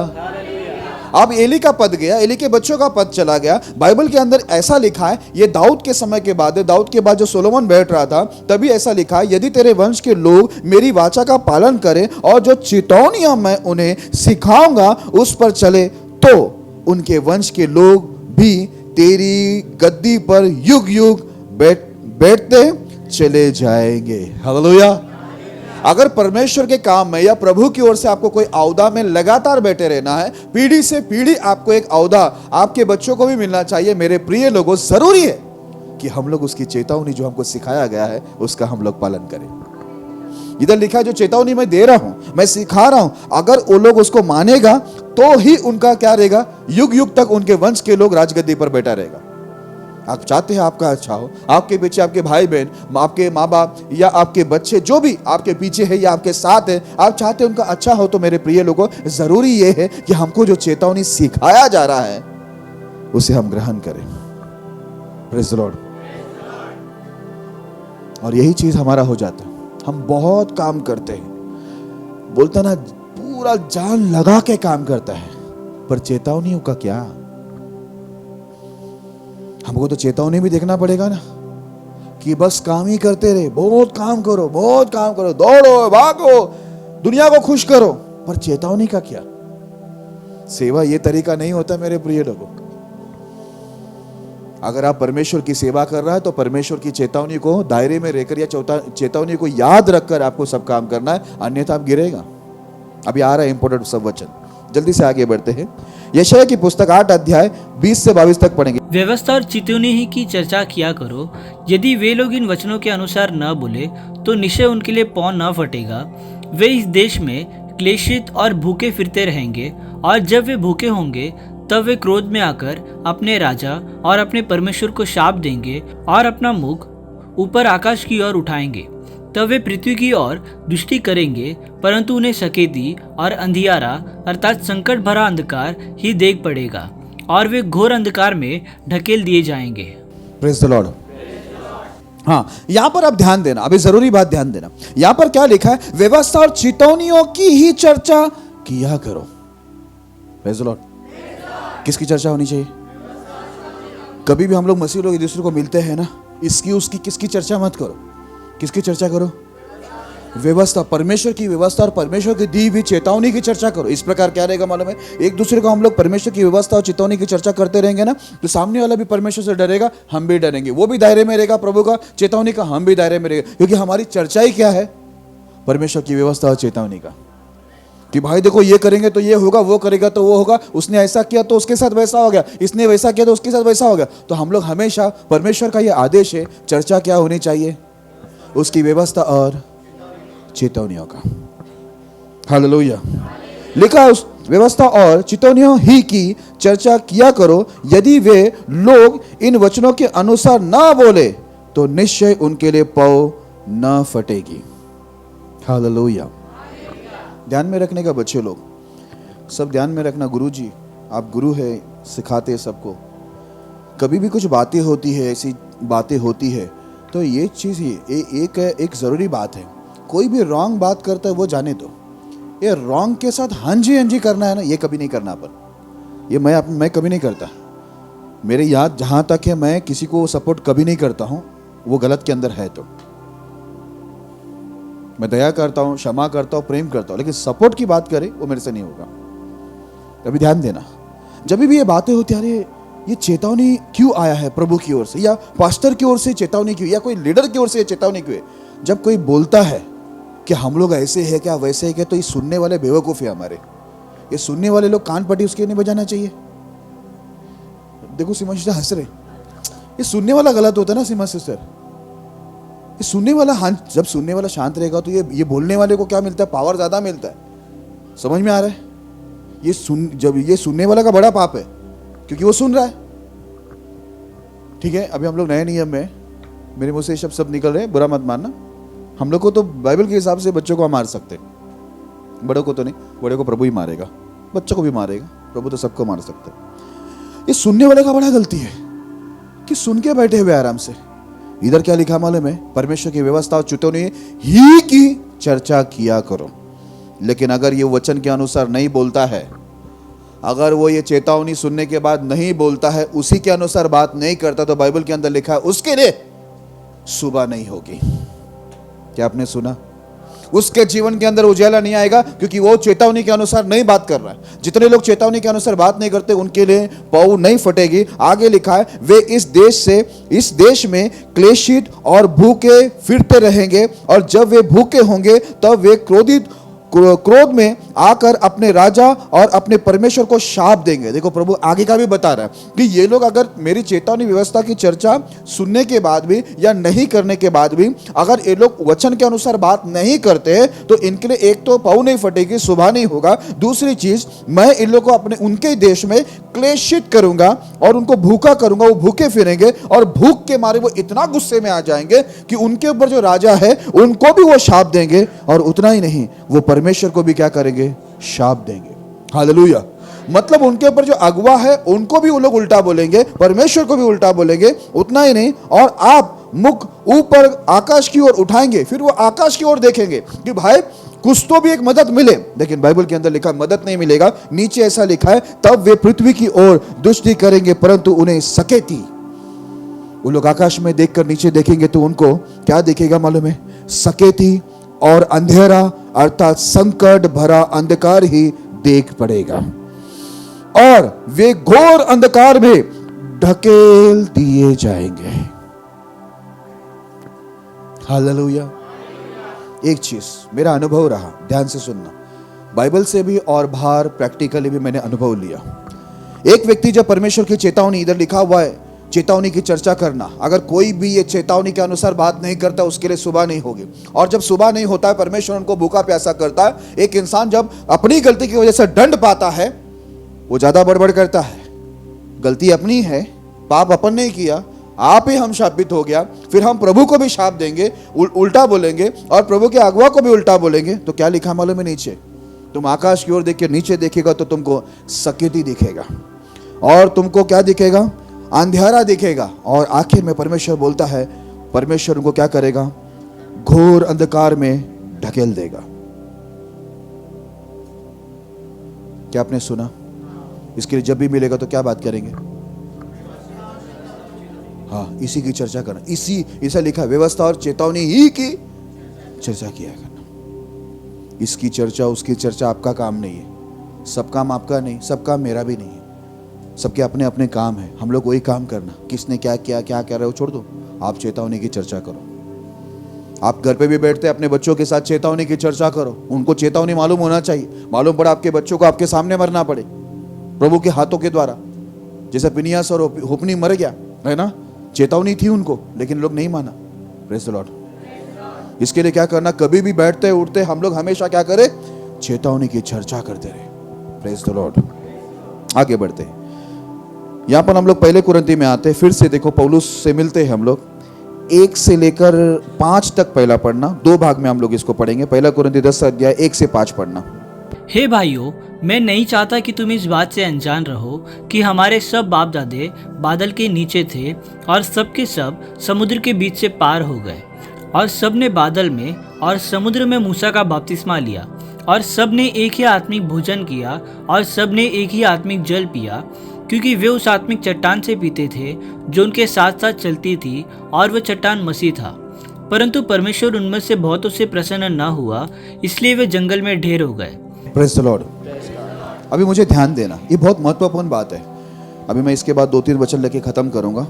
अब एली का पद गया, एली के बच्चों का पद चला गया। बाइबल के अंदर ऐसा लिखा है, ये दाऊद के समय के बाद है, दाऊद के बाद जो सोलोमन बैठ रहा था तभी ऐसा लिखा है, यदि तेरे वंश के लोग मेरी वाचा का पालन करें और जो चितौनियां मैं उन्हें सिखाऊंगा उस पर चले, तो उनके वंश के लोग भी तेरी गद्दी पर युग युग बैठते चले जाएंगे। हालेलुया। अगर परमेश्वर के काम में या प्रभु की ओर से आपको कोई औदा में लगातार बैठे रहना है, पीढ़ी से पीढ़ी आपको एक औदा आपके बच्चों को भी मिलना चाहिए। मेरे प्रिय लोगों, जरूरी है कि हम लोग उसकी चेतावनी जो हमको सिखाया गया है उसका हम लोग पालन करें। इधर लिखा है जो चेतावनी मैं दे रहा हूं, मैं सिखा रहा हूं, अगर वो लोग उसको मानेगा तो ही उनका क्या रहेगा, युग युग तक उनके वंश के लोग राजगद्दी पर बैठा रहेगा। आप चाहते हैं आपका अच्छा हो, आपके पीछे आपके भाई बहन, आपके माँ बाप या आपके बच्चे जो भी आपके पीछे है या आपके साथ है, आप चाहते हैं उनका अच्छा हो, तो मेरे प्रिय लोगों जरूरी ये है कि हमको जो चेतावनी सिखाया जा रहा है उसे हम ग्रहण करें। Praise the Lord. और यही चीज हमारा हो जाता है। हम बहुत काम करते हैं, बोलता ना पूरा जान लगा के काम करता है, पर चेतावनियों का क्या? हमको तो चेतावनी भी देखना पड़ेगा ना, कि बस काम ही करते रहे, बहुत काम करो, बहुत काम करो, दौड़ो भागो, दुनिया को खुश करो, पर चेतावनी का क्या? सेवा ये तरीका नहीं होता मेरे प्रिय लोगों। अगर आप परमेश्वर की सेवा कर रहा है तो परमेश्वर की चेतावनी को दायरे में रहकर या चेतावनी को याद रखकर आपको सब काम करना है, अन्यथा आप गिरेगा। अभी आ रहा है इंपोर्टेंट सब वचन, जल्दी से आगे बढ़ते हैं। यशायाह की पुस्तक 8 अध्याय 20 से 22 तक पढ़ेंगे। व्यवस्था और चितौनी ही की चर्चा किया करो। यदि वे लोग इन वचनों के अनुसार न बोले तो निश्चय उनके लिए पाँव न फटेगा। वे इस देश में क्लेशित और भूखे फिरते रहेंगे, और जब वे भूखे होंगे तब वे क्रोध में आकर अपने राजा और अपने परमेश्वर को शाप देंगे और अपना मुख ऊपर आकाश की ओर उठाएंगे। तब वे पृथ्वी की ओर दृष्टि करेंगे, परंतु उन्हें सकेती और अंधियारा अर्थात संकट भरा अंधकार ही देख पड़ेगा, और वे घोर अंधकार में ढकेल दिए जाएंगे। Praise the Lord. हाँ, यहां पर आप ध्यान देना, अभी जरूरी बात ध्यान देना। यहां पर क्या लिखा है? व्यवस्था और चितौनियों की ही चर्चा किया करो। Praise the Lord. किसकी चर्चा होनी चाहिए? कभी भी हम लोग मसीह लोग एक दूसरे को मिलते हैं ना, इसकी उसकी किसकी चर्चा मत करो। किसकी चर्चा करो? व्यवस्था, परमेश्वर की व्यवस्था और परमेश्वर की दी हुई चेतावनी की चर्चा करो। इस प्रकार क्या रहेगा मालूम है? एक दूसरे को हम लोग परमेश्वर की व्यवस्था और चेतावनी की चर्चा करते रहेंगे ना, तो सामने वाला भी परमेश्वर से डरेगा, हम भी डरेंगे। वो भी दायरे में रहेगा प्रभु का चेतावनी का, हम भी दायरे में रहेगा, क्योंकि हमारी चर्चा ही क्या है? परमेश्वर की व्यवस्था और चेतावनी का। कि भाई देखो ये करेंगे तो ये होगा, वो करेगा तो वो होगा, उसने ऐसा किया तो उसके साथ वैसा हो गया, इसने वैसा किया तो उसके साथ वैसा हो गया। तो हम लोग हमेशा, परमेश्वर का ये आदेश है, चर्चा क्या होनी चाहिए? उसकी व्यवस्था और चेतावनियों का। हालेलुया। लिखा है उस व्यवस्था और चेतावनियों ही की चर्चा किया करो। यदि वे लोग इन वचनों के अनुसार ना बोले तो निश्चय उनके लिए पाँव न फटेगी। हालेलुया। ध्यान में रखने का बच्चे लोग, सब ध्यान में रखना। गुरु जी, आप गुरु है, सिखाते सबको, कभी भी कुछ बातें होती है, ऐसी बातें होती है, तो ये चीज़ एक ज़रूरी बात है, कोई भी रॉन्ग बात करता है वो जाने दो। ये रॉन्ग के साथ हाँ जी करना है ना, ये कभी नहीं करना अपन। ये मैं कभी नहीं करता। मेरे याद जहाँ तक है, मैं किसी को सपोर्ट कभी नहीं करता हूँ, वो गलत के अंदर है तो। मैं दया करता हूँ, क्षमा करता हूँ, प्रेम करता हूँ, लेकिन सपोर्ट की बात करे वो मेरे से नहीं होगा। अभी ध्यान देना, जब भी ये बातें होती है, अरे ये चेतावनी क्यों आया है प्रभु की ओर से, या पास्टर की ओर से चेतावनी क्यों, या कोई लीडर की ओर से चेतावनी क्यों है। जब कोई बोलता है कि हम लोग ऐसे है क्या, वैसे है क्या, तो ये सुनने वाले बेवकूफ़ है हमारे। ये सुनने वाले लोग कान पट्टी उसके नहीं बजाना चाहिए। देखो सीमा सिस्टर हंस रहे, ये सुनने वाला गलत होता है ना सीमा सिस्टर। ये सुनने वाला जब सुनने वाला शांत रहेगा तो ये बोलने वाले को क्या मिलता है, पावर ज़्यादा मिलता है। समझ में आ रहा है? जब ये सुनने वाला का बड़ा पाप है, क्योंकि वो सुन रहा है। ठीक है, अभी हम लोग नए नियम में, मेरे मुंह से सब निकल रहे हैं, बुरा मत मानना। हम लोग को तो बाइबल के हिसाब से बच्चों को हम मार सकते, बड़ों को तो नहीं। बड़े को प्रभु ही मारेगा, बच्चों को भी मारेगा, प्रभु तो सबको मार सकते। ये सुनने वाले का बड़ा गलती है कि सुन के बैठे हुए आराम से। इधर क्या लिखा मालूम है, परमेश्वर की व्यवस्था और चेतावनी ही की चर्चा किया करो। लेकिन अगर ये वचन के अनुसार नहीं बोलता है, अगर वो ये चेतावनी सुनने के बाद नहीं बोलता है, उसी के अनुसार बात नहीं करता, तो बाइबल के अंदर लिखा है उसके लिए सुबह नहीं होगी। क्या आपने सुना? उसके जीवन के अंदर उजाला नहीं आएगा, क्योंकि वो चेतावनी के अनुसार नहीं बात कर रहा है। जितने लोग चेतावनी के अनुसार बात नहीं करते, उनके लिए पौ नहीं फटेगी। आगे लिखा है, वे इस देश में क्लेशित और भूखे फिरते रहेंगे, और जब वे भूखे होंगे तब वे क्रोध में आकर अपने राजा और अपने परमेश्वर को शाप देंगे। देखो प्रभु आगे का भी बता रहा है कि ये लोग अगर मेरी चेतावनी व्यवस्था की चर्चा सुनने के बाद भी या नहीं करने के बाद भी अगर ये लोग वचन के अनुसार बात नहीं करते, तो इनके लिए एक तो पाँव नहीं फटेगी, सुबह नहीं होगा। दूसरी चीज, मैं इन लोगों को उनके देश में क्लेशित करूंगा और उनको भूखा करूंगा। वो भूखे फिरेंगे और भूख के मारे वो इतना गुस्से में आ जाएंगे कि उनके ऊपर जो राजा है उनको भी वो शाप देंगे, और उतना ही नहीं, वो परमेश्वर को भी क्या करेंगे, शाप देंगे। हालेलुया। मतलब उनके ऊपर जो अगुवा है उनको भी वो लोग उल्टा बोलेंगे, परमेश्वर को भी उल्टा बोलेंगे। उतना ही नहीं, और आप मुख ऊपर आकाश की ओर उठाएंगे, फिर वो आकाश की ओर देखेंगे कि भाई कुछ तो भी एक मदद मिले। लेकिन बाइबल के अंदर लिखा मदद नहीं मिलेगा। नीचे ऐसा लिखा है, तब वे पृथ्वी की ओर दृष्टि करेंगे परंतु उन्हें सकेती। वो लोग आकाश में देखकर नीचे देखेंगे तो उनको क्या दिखेगा मालूम है? सकेती और अंधेरा, अर्थात संकट भरा अंधकार ही देख पड़ेगा, और वे घोर अंधकार में ढकेल दिए जाएंगे। हालेलुया। एक चीज मेरा अनुभव रहा, ध्यान से सुनना, बाइबल से भी और बाहर प्रैक्टिकली भी मैंने अनुभव लिया। एक व्यक्ति जब परमेश्वर की चेतावनी, इधर लिखा हुआ है चेतावनी की चर्चा करना, अगर कोई भी ये चेतावनी के अनुसार बात नहीं करता, उसके लिए सुबह नहीं होगी। और जब सुबह नहीं होता है, परमेश्वर उनको भूखा प्यासा करता है। एक इंसान जब अपनी गलती की वजह से दंड पाता है, वो ज्यादा बड़बड़ करता है। गलती अपनी है, पाप अपन ने किया, आप ही हम शापित हो गया, फिर हम प्रभु को भी शाप देंगे, उल्टा बोलेंगे, और प्रभु के अगुआ को भी उल्टा बोलेंगे। तो क्या लिखा मालूम है नीचे? तुम आकाश की ओर देख के नीचे देखेगा तो तुमको सकेती दिखेगा, और तुमको क्या दिखेगा? अंधेरा दिखेगा। और आखिर में परमेश्वर बोलता है, परमेश्वर उनको क्या करेगा? घोर अंधकार में ढकेल देगा। क्या आपने सुना? इसके लिए जब भी मिलेगा तो क्या बात करेंगे? हाँ, इसी की चर्चा करना। इसे लिखा, व्यवस्था और चेतावनी ही की चर्चा किया करना। इसकी चर्चा उसकी चर्चा आपका काम नहीं है। सब काम आपका नहीं, सब काम मेरा भी नहीं है। सबके अपने अपने काम है, हम लोग वही काम करना। किसने क्या किया, क्या कर रहे हो छोड़ दो, आप चेतावनी की चर्चा करो। आप घर पे भी बैठते अपने बच्चों के साथ चेतावनी की चर्चा करो। उनको चेतावनी मालूम होना चाहिए। मालूम पड़ा आपके बच्चों को आपके सामने मरना पड़े प्रभु के हाथों के द्वारा, जैसे पिनियास और होपनी मर गया है ना, चेतावनी थी उनको, लेकिन लोग नहीं माना। Praise the Lord. इसके लिए क्या करना, कभी भी बैठते उठते हम लोग हमेशा क्या करें? चेतावनी की चर्चा करते रहे। Praise the Lord. आगे बढ़ते हैं, यहाँ पर हम लोग पहले कुरिन्थी में आते हैं। फिर से देखो, पौलुस से मिलते हैं हम लोग। 1 से लेकर 5 तक पहला पढ़ना, 2 भाग में हम लोग इसको पढ़ेंगे। पहला कुरिन्थी 10 अध्याय 1 से 5 पढ़ना। हे भाइयों, मैं नहीं चाहता कि तुम इस बात से अनजान रहो कि हमारे सब बाप दादे बादल के नीचे थे और सब के सब समुद्र के बीच से पार हो गए, और सब ने बादल में और समुद्र में मूसा का बपतिस्मा लिया, और सब ने एक ही आत्मिक भोजन किया, और सब ने एक ही आत्मिक जल पिया, क्योंकि वे उस आत्मिक चट्टान से पीते थे जो उनके साथ साथ चलती थी, और वह चट्टान मसीह था। परंतु परमेश्वर उनमें से बहुतों से प्रसन्न न हुआ, इसलिए वे जंगल में ढेर हो गए। Praise the Lord. अभी मुझे ध्यान देना, ये बहुत महत्वपूर्ण बात है। अभी मैं इसके बाद 2-3 वचन लेके खत्म करूंगा।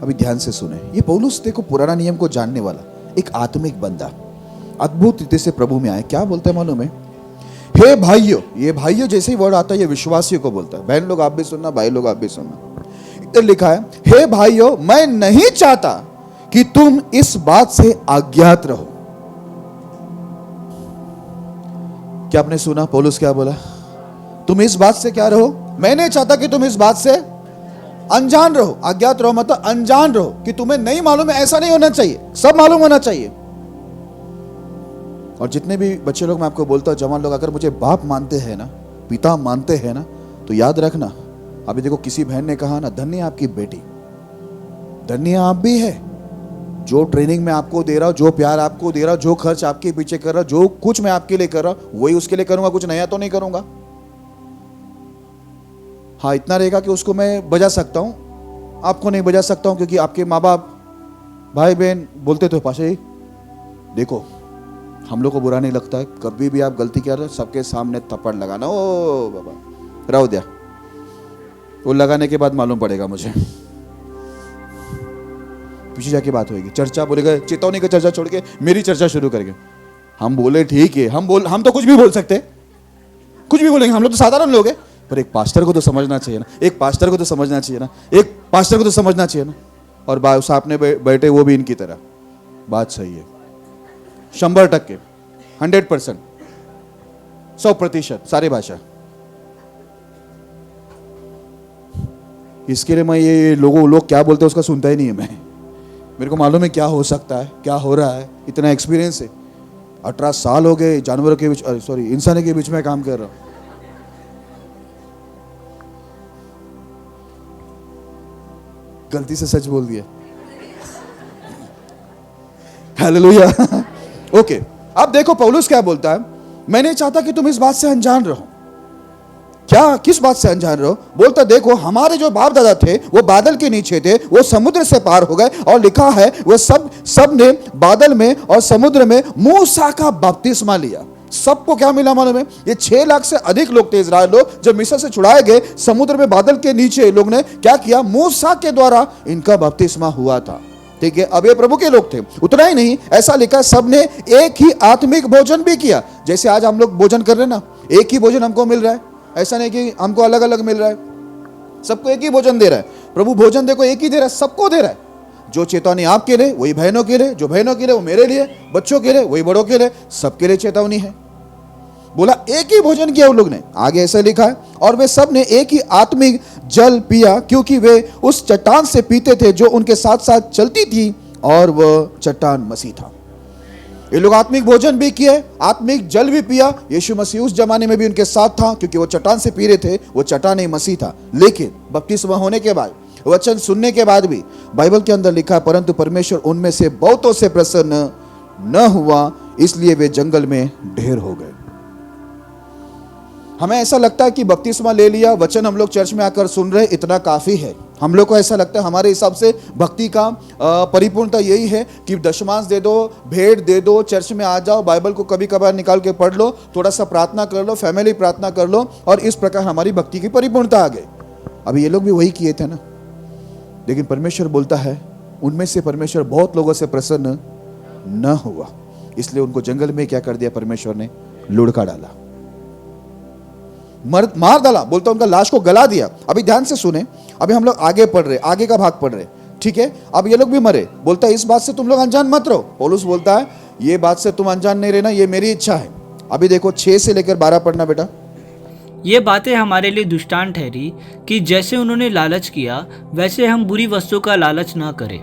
अभी ध्यान से सुने। ये पौलुस देखो पुराना नियम को जानने वाला एक आत्मिक बंदा अद्भुत रीति से प्रभु में आए। क्या बोलता है मालूम है? हे भाइयों। ये भाइयों जैसे ही वर्ड आता है ये विश्वासियों को बोलता है। बहन लोग आप भी सुनना, भाई लोग आप भी सुनना। इधर लिखा है, हे भाइयों, मैं नहीं चाहता कि तुम इस बात से अज्ञात रहो। क्या आपने सुना पौलुस क्या बोला? तुम इस बात से क्या रहो? मैं नहीं चाहता कि तुम इस बात से अनजान रहो। अज्ञात रहो मतलब अनजान रहो, कि तुम्हें नहीं मालूम है। ऐसा नहीं होना चाहिए, सब मालूम होना चाहिए। और जितने भी बच्चे लोग मैं आपको बोलता हूं, जवान लोग, अगर मुझे बाप मानते हैं ना, पिता मानते हैं ना, तो याद रखना। अभी देखो किसी बहन ने कहा ना, धन्य आपकी बेटी, धन्य आप भी है। जो ट्रेनिंग मैं आपको दे रहा हूं, जो प्यार आपको दे रहा हूं, जो खर्च आपके पीछे कर रहा हूं, जो कुछ मैं आपके लिए कर रहा हूं, वही उसके लिए करूंगा। कुछ नया तो नहीं करूंगा। हाँ, इतना रहेगा कि उसको मैं बजा सकता हूं, आपको नहीं बजा सकता हूं, क्योंकि आपके माँ बाप भाई बहन बोलते तो पाशा जी देखो, हम लोग को बुरा नहीं लगता है, कभी भी आप गलती कर रहे सबके सामने थप्पड़ लगाना। ओ बाबा रहो दिया, वो लगाने के बाद मालूम पड़ेगा मुझे, पीछे जाके बात होगी। चर्चा बोलेगा, चेतावनी का चर्चा छोड़ के मेरी चर्चा शुरू करेंगे। हम बोले ठीक है, हम तो कुछ भी बोल सकते, कुछ भी बोलेंगे, हम लोग तो साधारण लोग हैं। पर एक पास्टर को तो समझना चाहिए ना, एक पास्टर को तो समझना चाहिए ना, एक पास्टर को तो समझना चाहिए ना। और सामने बैठे वो भी इनकी तरह। बात सही है, 100%, 100%, 100% सारी भाषा। इसके लिए मैं ये लोग क्या बोलते हैं उसका सुनता ही नहीं है मैं। मेरे को मालूम है क्या हो सकता है, क्या हो रहा है, इतना एक्सपीरियंस है। 18 साल हो गए जानवरों के बीच, सॉरी इंसानों के बीच में काम कर रहा हूं। गलती से सच बोल दिया। हालेलुया। ओके, अब देखो पौलुस क्या बोलता है, मैं नहीं चाहता कि तुम इस बात से अनजान रहो। क्या, किस बात से अनजान रहो? बोलता देखो, हमारे जो बाप दादा थे वो बादल के नीचे थे, वो समुद्र से पार हो गए, और लिखा है वो सब ने बादल में और समुद्र में मूसा का बपतिस्मा लिया। सबको क्या मिला मालूम है? ये 6 लाख से अधिक लोग थे इजराइल लोग, जब मिस्र से छुड़ाए गए समुद्र में बादल के नीचे लोग ने क्या किया? मूसा के द्वारा इनका बपतिस्मा हुआ था। ठीक है, अब ये प्रभु के लोग थे। उतना ही नहीं, ऐसा लिखा सबने एक ही आत्मिक भोजन भी किया। जैसे आज हम लोग भोजन कर रहे हैं ना, एक ही भोजन हमको मिल रहा है, ऐसा नहीं कि हमको अलग अलग मिल रहा है, सबको एक ही भोजन दे रहा है प्रभु। भोजन देखो एक ही दे रहा है, सबको दे रहा है। जो चेतावनी आपके लिए वही बहनों के लिए, जो बहनों के लिए वो मेरे लिए, बच्चों के लिए वही बड़ों के लिए, सबके लिए चेतावनी है। बोला एक ही भोजन किया उन लोग ने। आगे ऐसा लिखा है, और वे सब ने एक ही आत्मिक जल पिया, क्योंकि वे उस चट्टान से पीते थे जो उनके साथ साथ चलती थी, और वह चट्टान मसीह था। ये लोग आत्मिक भोजन भी किए, आत्मिक जल भी पिया। यीशु मसीह उस जमाने में भी उनके साथ था, क्योंकि वो चट्टान से पी रहे थे, वो चट्टान ही मसीह था। लेकिन बपतिस्मा होने के बाद, वचन सुनने के बाद भी बाइबल के अंदर लिखा, परंतु परमेश्वर उनमें से बहुतों से प्रसन्न न हुआ, इसलिए वे जंगल में ढेर हो गए। हमें ऐसा लगता है कि बपतिस्मा ले लिया, वचन हम लोग चर्च में आकर सुन रहे, इतना काफी है। हम लोग को ऐसा लगता है, हमारे हिसाब से भक्ति का परिपूर्णता यही है कि दशमांश दे दो, भेंट दे दो, चर्च में आ जाओ, बाइबल को कभी कभार निकाल के पढ़ लो, थोड़ा सा प्रार्थना कर लो, फैमिली प्रार्थना कर लो, और इस प्रकार हमारी भक्ति की परिपूर्णता आ गई। अभी ये लोग भी वही किए थे ना। लेकिन परमेश्वर बोलता है, उनमें से परमेश्वर बहुत लोगों से प्रसन्न न हुआ, इसलिए उनको जंगल में क्या कर दिया? परमेश्वर ने लुढ़का डाला, मार डाला। बोलता उनका लाश को गला दिया। अभी ध्यान से सुने, अभी हम लोग आगे पढ़ रहे, आगे का भाग पढ़ रहे, ठीक है? अब ये लोग भी मरे। बोलता है इस बात से तुम लोग अनजान मत रहो। पौलुस बोलता है ये बात से तुम अनजान नहीं रहना, ये मेरी इच्छा है। अभी देखो 6 से लेकर 12 पढ़ना बेटा। ये बातें हमारे लिए दृष्टांत ठहरी कि जैसे उन्होंने लालच किया, वैसे हम बुरी वस्तु का लालच न करें।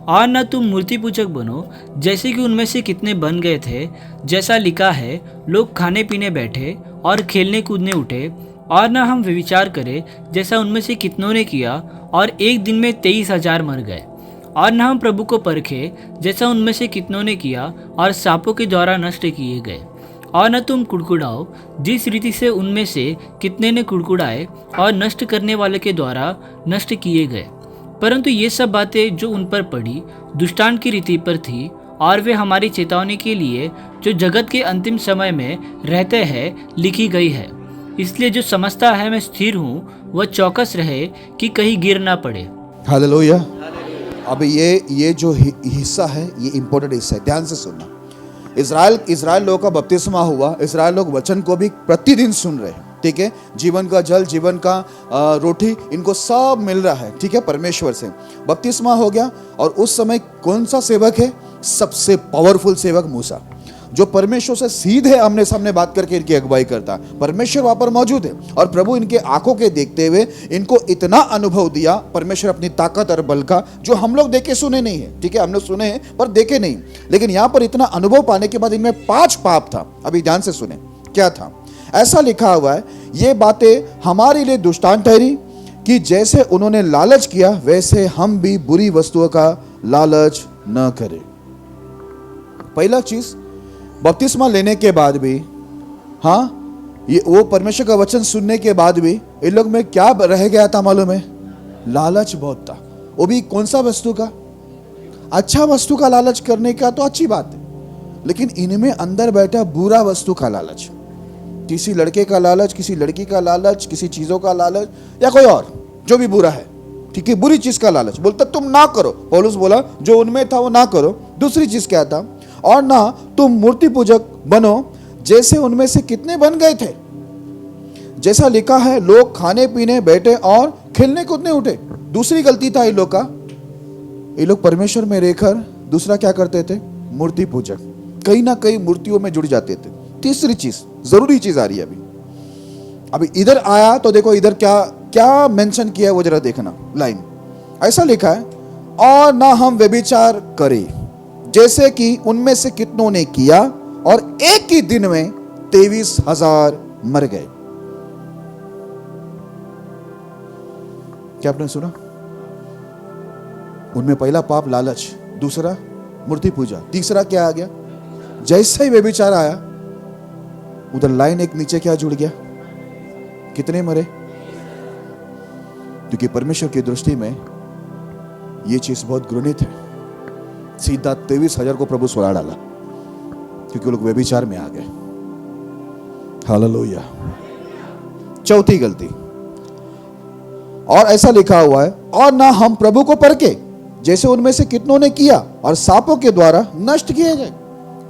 और न तुम मूर्ति पूजक बनो, जैसे कि उनमें से कितने बन गए थे, जैसा लिखा है, लोग खाने पीने बैठे और खेलने कूदने उठे। और न हम विचार करें, जैसा उनमें से कितनों ने किया, और एक दिन में 23,000 मर गए। और न हम प्रभु को परखे, जैसा उनमें से कितनों ने किया, और सांपों के द्वारा नष्ट किए गए। और न तुम कुड़कुड़ाओ, जिस रीति से उनमें से कितने ने कुड़कुड़ाए और नष्ट करने वाले के द्वारा नष्ट किए गए। परंतु ये सब बातें जो उन पर पड़ी, दुष्टांत की रीति पर थी, और वे हमारी चेतावनी के लिए, जो जगत के अंतिम समय में रहते हैं, लिखी गई है। इसलिए जो समझता है मैं स्थिर हूँ, वह चौकस रहे कि कहीं गिर ना पड़े। हालेलुया। अब ये जो हिस्सा है, ये इंपॉर्टेंट हिस्सा है, ध्यान से सुनना। इज़राइल लोगों का बपतिस्मा हुआ। इज़राइल लोग वचन को भी प्रतिदिन सुन रहे हैं, ठीक है। जीवन का जल, जीवन का रोटी, इनको सब मिल रहा है, ठीक है, परमेश्वर से। बपतिस्मा हो गया, और उस समय कौन सा सेवक है? सबसे पावरफुल सेवक मूसा, जो परमेश्वर से सीधे आमने सामने बात करके इनकी अगुवाई करता। परमेश्वर वहां पर मौजूद है, और प्रभु इनके आंखों के देखते हुए इनको इतना अनुभव दिया परमेश्वर अपनी ताकत और बल का, जो हम लोग देखे सुने नहीं है, ठीक है। हमने सुने हैं पर देखे नहीं, लेकिन यहां पर इतना अनुभव पाने के बाद इनमें 5 पाप था। अभी ध्यान से सुने क्या था। ऐसा लिखा हुआ है, ये बातें हमारे लिए दुष्टांत ठहरी कि जैसे उन्होंने लालच किया, वैसे हम भी बुरी वस्तुओं का लालच न करें। पहला चीज, बपतिस्मा लेने के बाद भी, हाँ, ये वो परमेश्वर का वचन सुनने के बाद भी इन लोग में क्या रह गया था मालूम है? लालच बहुत था। वो भी कौन सा वस्तु का? अच्छा वस्तु का लालच करने का तो अच्छी बात है, लेकिन इनमें अंदर बैठा बुरा वस्तु का लालच, किसी लड़के का लालच, किसी लड़की का लालच, किसी चीजों का लालच, या कोई और जो भी बुरा है, ठीक है, बुरी चीज का लालच। बोलता तुम ना करो, पौलुस बोला जो उनमें था वो ना करो। दूसरी चीज क्या था? और ना तुम मूर्ति पूजक बनो, जैसे उनमें से कितने बन गए थे, जैसा लिखा है, लोग खाने पीने बैठे और खेलने कूदने उठे। दूसरी गलती था इन लोग का, ये लोग परमेश्वर में रहकर दूसरा क्या करते थे? मूर्ति पूजक, कहीं ना कहीं मूर्तियों में जुड़ जाते थे। तीसरी चीज, जरूरी चीज आ रही है अभी इधर आया तो देखो इधर क्या क्या मेंशन किया है, वो जरा देखना लाइन। ऐसा लिखा है, और ना हम व्यभिचार करें, जैसे कि उनमें से कितनों ने किया, और एक ही दिन में 23,000 मर गए। क्या आपने सुना? उनमें पहला पाप लालच, दूसरा मूर्ति पूजा, तीसरा क्या आ गया? जैसे ही व्यभिचार आया, उधर लाइन एक नीचे क्या जुड़ गया? कितने मरे? क्योंकि परमेश्वर की दृष्टि में यह चीज बहुत घृणित है। सीधा 23,000 को प्रभु सुला डाला, क्योंकि वो लोग व्यभिचार में आ गए। हालेलुया। चौथी गलती, और ऐसा लिखा हुआ है, और ना हम प्रभु को परखे, जैसे उनमें से कितनों ने किया और सांपों के द्वारा नष्ट किए गए।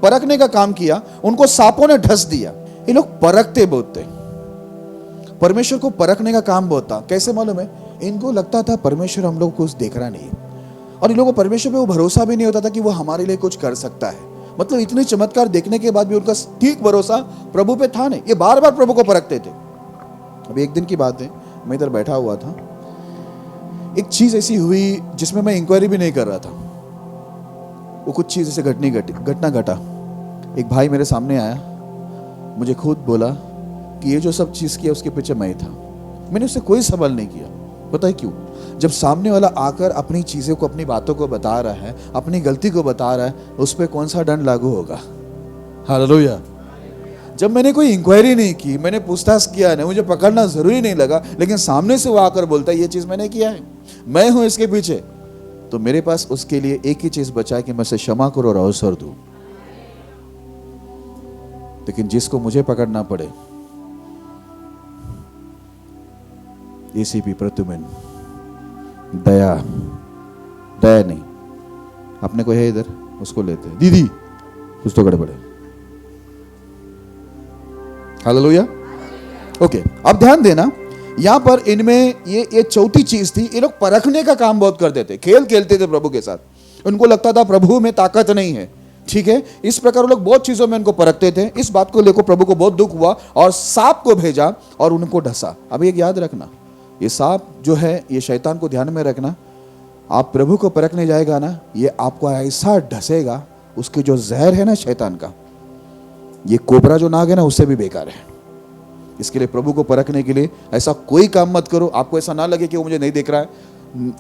परखने का काम किया, उनको सांपों ने ढस दिया। ये लोग परखते बहुत थे, परमेश्वर को परखने का काम बहुत था। कैसे मालूम है? इनको लगता था परमेश्वर हम लोग कुछ देख रहा नहीं, और इन लोगों को परमेश्वर पे वो भरोसा भी नहीं होता था कि वो हमारे लिए कुछ कर सकता है। मतलब इतने चमत्कार देखने के बाद भी उनका ठीक भरोसा प्रभु पे था नहीं। ये बार बार प्रभु को परखते थे। अभी एक दिन की बात है, मैं इधर बैठा हुआ था, एक चीज ऐसी हुई जिसमें मैं इंक्वायरी भी नहीं कर रहा था। वो कुछ चीज ऐसे घटना घटा। एक भाई मेरे सामने आया, मुझे खुद बोला कि ये जो सब चीज किया उसके पीछे मैं था। मैंने उससे कोई सवाल नहीं किया। पता है क्यों? जब सामने वाला आकर अपनी चीजों को, अपनी बातों को बता रहा है, अपनी गलती को बता रहा है, उस पर कौन सा दंड लागू होगा? हालेलुया। जब मैंने कोई इंक्वायरी नहीं की, मैंने पूछताछ किया नहीं, मुझे पकड़ना जरूरी नहीं लगा, लेकिन सामने से वो आकर बोलता है ये चीज मैंने किया है, मैं हूं इसके पीछे, तो मेरे पास उसके लिए एक ही चीज बचा है कि मैं उसे क्षमा करूं और अवसर दूं। लेकिन जिसको मुझे पकड़ना पड़े, एसीपी प्रत्युमन, दया नहीं, अपने को है इधर, उसको लेते हैं। दीदी कुछ तो गड़बड़ है। हालेलुया। ओके, अब ध्यान देना, यहां पर इनमें ये चौथी चीज थी। ये लोग परखने का काम बहुत करते थे, खेल खेलते थे प्रभु के साथ। उनको लगता था प्रभु में ताकत नहीं है, ठीक है। इस प्रकार वो लोग बहुत चीजों में उनको परखते थे। इस बात को लेकर प्रभु को बहुत दुख हुआ और सांप को भेजा और उनको ढसा। अब एक याद रखना, ये सांप जो है, ये शैतान को ध्यान में रखना, आप प्रभु को परखने जाएगा ना, ये आपको ऐसा ढसेगा, उसके जो जहर है ना शैतान का, ये कोबरा जो नाग है ना, उससे भी बेकार है। इसके लिए प्रभु को परखने के लिए ऐसा कोई काम मत करो, आपको ऐसा ना लगे कि वो मुझे नहीं देख रहा है,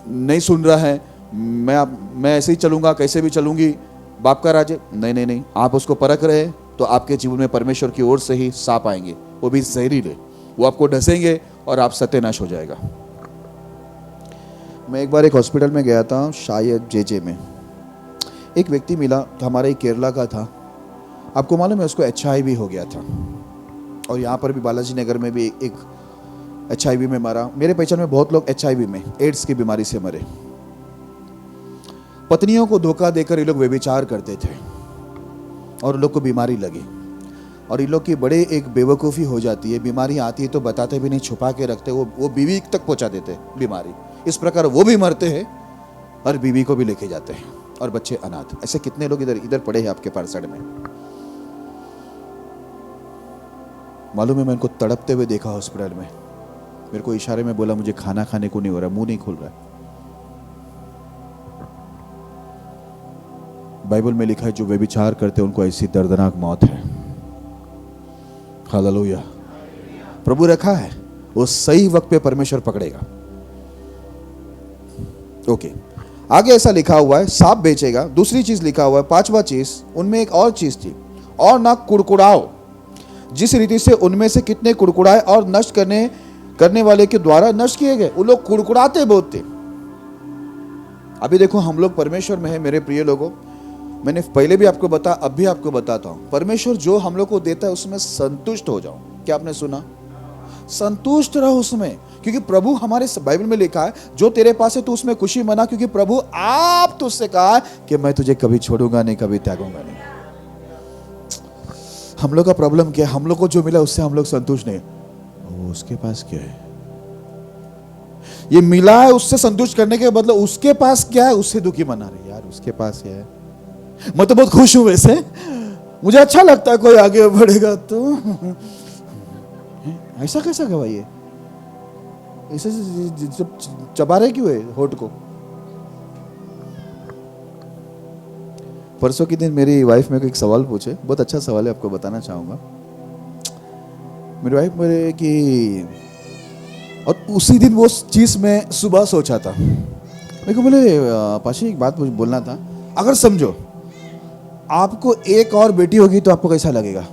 नहीं सुन रहा है, मैं ऐसे ही चलूंगा, कैसे भी चलूंगी, बाप का राज्य। नहीं नहीं नहीं, आप उसको परख रहे हैं तो आपके जीवन में परमेश्वर की ओर से ही सांप आएंगे, वो भी जहरीले, वो आपको ढसेंगे और आप सत्यानाश हो जाएगा। मैं एक बार एक हॉस्पिटल में गया था, शायद जेजे में, एक व्यक्ति मिला, हमारे केरला का था। आपको मालूम है उसको HIV हो गया था, और यहाँ पर भी बालाजी नगर में भी एक HIV में मरा। मेरे पहचान में बहुत लोग HIV में, एड्स की बीमारी से मरे। पत्नियों को धोखा देकर ये लोग व्यभिचार करते थे और लोग को बीमारी लगी, और इन लोग की बड़े एक बेवकूफ़ी हो जाती है, बीमारी आती है तो बताते भी नहीं, छुपा के रखते, वो बीवी तक पहुंचा देते बीमारी। इस प्रकार वो भी मरते हैं और बीवी को भी लेके जाते हैं, और बच्चे अनाथ। ऐसे कितने लोग इधर पड़े हैं आपके पारसड़ में। मालूम है, मैं इनको तड़पते हुए देखा हॉस्पिटल में। मेरे को इशारे में बोला मुझे खाना खाने को नहीं हो रहा, मुंह नहीं खुल रहा है। बाइबल में लिखा है जो व्यभिचार करते हैं उनको ऐसी दर्दनाक मौत है। हालेलुया। प्रभु रखा है, वो सही वक्त पे परमेश्वर पकड़ेगा। ओके, आगे ऐसा लिखा हुआ है, सांप बेचेगा। दूसरी चीज लिखा हुआ है, पांचवा चीज, उनमें एक और चीज थी, और ना कुड़कुड़ाओ, जिस रीति से उनमें से कितने कुड़कुड़ाए और नष्ट करने वाले के द्वारा नष्ट किए गए। वो लोग कुड़कुड़ाते बहुत थे। अभी देखो, हम लोग परमेश्वर में है मेरे प्रिय लोगों। मैंने पहले भी आपको बताया, अब भी आपको बताता हूं, परमेश्वर जो हम लोग को देता है उसमें संतुष्ट हो जाओ। क्या आपने सुना? संतुष्ट रहो उसमें, क्योंकि प्रभु हमारे बाइबल में लिखा है जो तेरे पास है तू उसमें खुशी मना, क्योंकि प्रभु आप तुझसे कहा कि मैं तुझे कभी छोड़ूंगा नहीं, कभी त्यागूंगा नहीं। हम लोग का प्रॉब्लम क्या है? हम लोग को जो मिला उससे हम लोग संतुष्ट नहीं। वो उसके पास क्या है, ये मिला है, उससे संतुष्ट करने के बदले उसके पास क्या है उससे दुखी मना रहे। यार उसके पास क्या है, मैं तो बहुत खुश हूं, वैसे मुझे अच्छा लगता है कोई आगे बढ़ेगा तो। ऐसा कैसा गवाइए, ऐसे चबा रहे क्यों है होठ को? परसों के दिन मेरी वाइफ मेरे को एक सवाल पूछे, बहुत अच्छा सवाल है, आपको बताना चाहूंगा। मेरी वाइफ बोले कि, और उसी दिन वो चीज मैं सुबह सोचा था, मेरे को बोले पाशी एक बात मुझे बोलना था, अगर समझो आपको एक और बेटी होगी तो आपको कैसा लगेगा?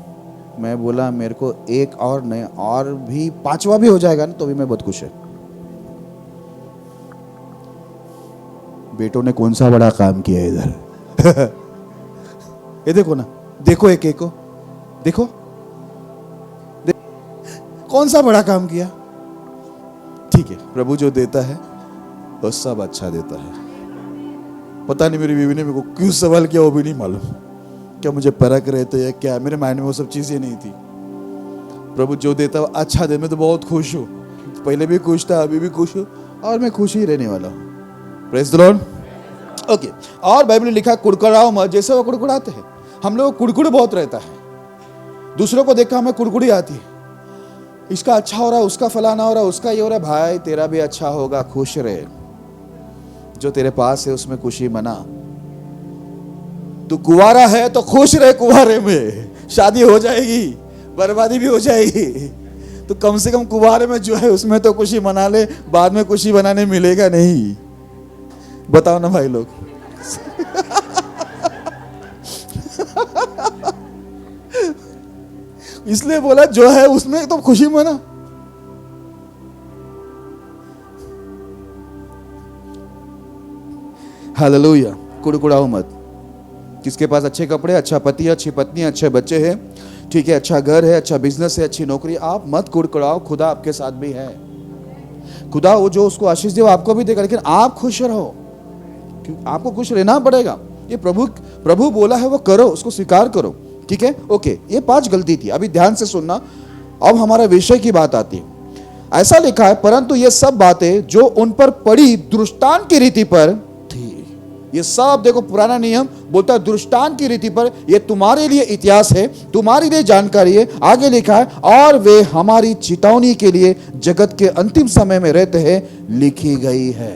मैं बोला मेरे को एक और नहीं, और भी पांचवा भी हो जाएगा ना तो भी मैं बहुत खुश है। बेटों ने कौन सा बड़ा काम किया है इधर? ये देखो ना, देखो एक को देखो, कौन सा बड़ा काम किया। ठीक है, प्रभु जो देता है वो सब अच्छा देता है। पता नहीं मेरी बीवी ने मेरे को क्यों सवाल किया, वो भी नहीं मालूम, क्या मुझे परख रहे थे या क्या, मेरे माइंड में वो सब चीजें नहीं थी। प्रभु जो देता है अच्छा दे, मैं तो बहुत खुश हूँ, पहले भी खुश था, अभी भी खुश हूँ, और मैं खुश ही रहने वाला हूँ। Praise the Lord. ओके, और बाइबल में लिखा कुड़कुड़ाओ मत, जैसे वो कुड़कुड़ाते हैं। हम लोग कुड़कुड़ बहुत रहता है, दूसरों को देखा हमें कुड़कुड़ी आती है, इसका अच्छा हो रहा है, उसका फलाना हो रहा है, उसका ये हो रहा है। भाई तेरा भी अच्छा होगा, खुश रहे, जो तेरे पास है उसमें खुशी मना। तू कुंवारा है तो खुश रहे, कुंवारे में शादी हो जाएगी, बर्बादी भी हो जाएगी, तो कम से कम कुंवारे में जो है उसमें तो खुशी मना ले, बाद में खुशी बनाने मिलेगा नहीं। बताओ ना भाई लोग। इसलिए बोला जो है उसमें तो खुशी मना। हालेलुया। कुड़कुड़ाओ मत। किसके पास अच्छे कपड़े, अच्छा पति, अच्छी पत्नी, अच्छे बच्चे हैं, ठीक है, अच्छा घर है, अच्छा बिजनेस है, अच्छी नौकरी, आप मत कुड़कुड़ाओ। खुदा आपके साथ भी है। खुदा वो जो उसको आशीष दे वो आपको भी देगा, लेकिन आप खुश रहो, क्योंकि आपको खुश रहना पड़ेगा। ये प्रभु बोला है वो करो, उसको स्वीकार करो। ठीक है, ओके। ये 5 गलती थी, अभी ध्यान से सुनना। अब हमारा विषय की बात आती है। ऐसा लिखा है, परंतु ये सब बातें जो उन पर पड़ी दृष्टांत की रीति पर थी। ये सब देखो, पुराना नियम बोलता है दृष्टांत की रीति पर, ये तुम्हारे लिए इतिहास है, तुम्हारे लिए जानकारी है। आगे लिखा है, और वे हमारी चेतावनी के लिए जगत के अंतिम समय में रहते हैं लिखी गई है।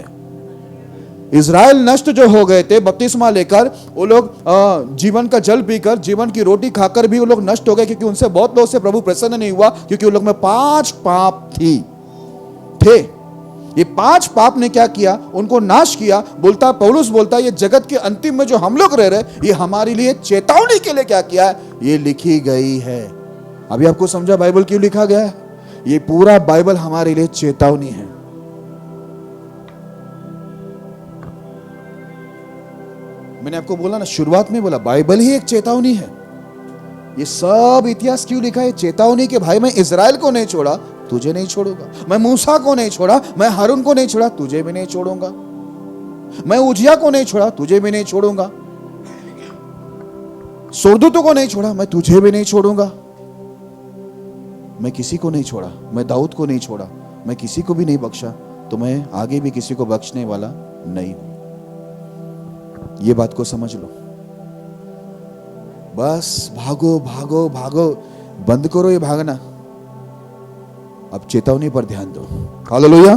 इज़राइल नष्ट जो हो गए थे बपतिस्मा लेकर, वो लोग जीवन का जल पीकर, जीवन की रोटी खाकर भी वो लोग नष्ट हो गए, क्योंकि उनसे बहुत लोग से प्रभु प्रसन्न नहीं हुआ, क्योंकि उन लोग में 5 पाप थे। ये 5 पाप ने क्या किया? उनको नाश किया। पौलुस बोलता है ये जगत के अंतिम में जो हम लोग रह रहे, ये हमारे लिए चेतावनी के लिए क्या किया है? ये लिखी गई है। अभी आपको समझा बाइबल क्यों लिखा गया है? ये पूरा बाइबल हमारे लिए चेतावनी है। मैंने आपको बोला ना, शुरुआत में बोला बाइबल ही एक चेतावनी है। ये सब इतिहास क्यों लिखा है? चेतावनी के भाई मैं इज़राइल को नहीं छोड़ा, तुझे नहीं छोड़ूंगा। मैं मूसा को नहीं छोड़ा, मैं हारून को नहीं छोड़ा, तुझे भी नहीं छोड़ूंगा। मैं उजिया को नहीं छोड़ा, तुझे भी नहीं छोड़ूंगा। सोरदूतों को नहीं छोड़ा, मैं तुझे भी नहीं छोड़ूंगा। मैं किसी को नहीं छोड़ा, मैं दाऊद को नहीं छोड़ा, मैं किसी को भी नहीं बख्शा, तो मैं आगे भी किसी को बख्शने वाला नहीं हूं। ये बात को समझ लो। बस भागो भागो भागो, बंद करो ये भागना, अब चेतावनी पर ध्यान दो। हालेलुया।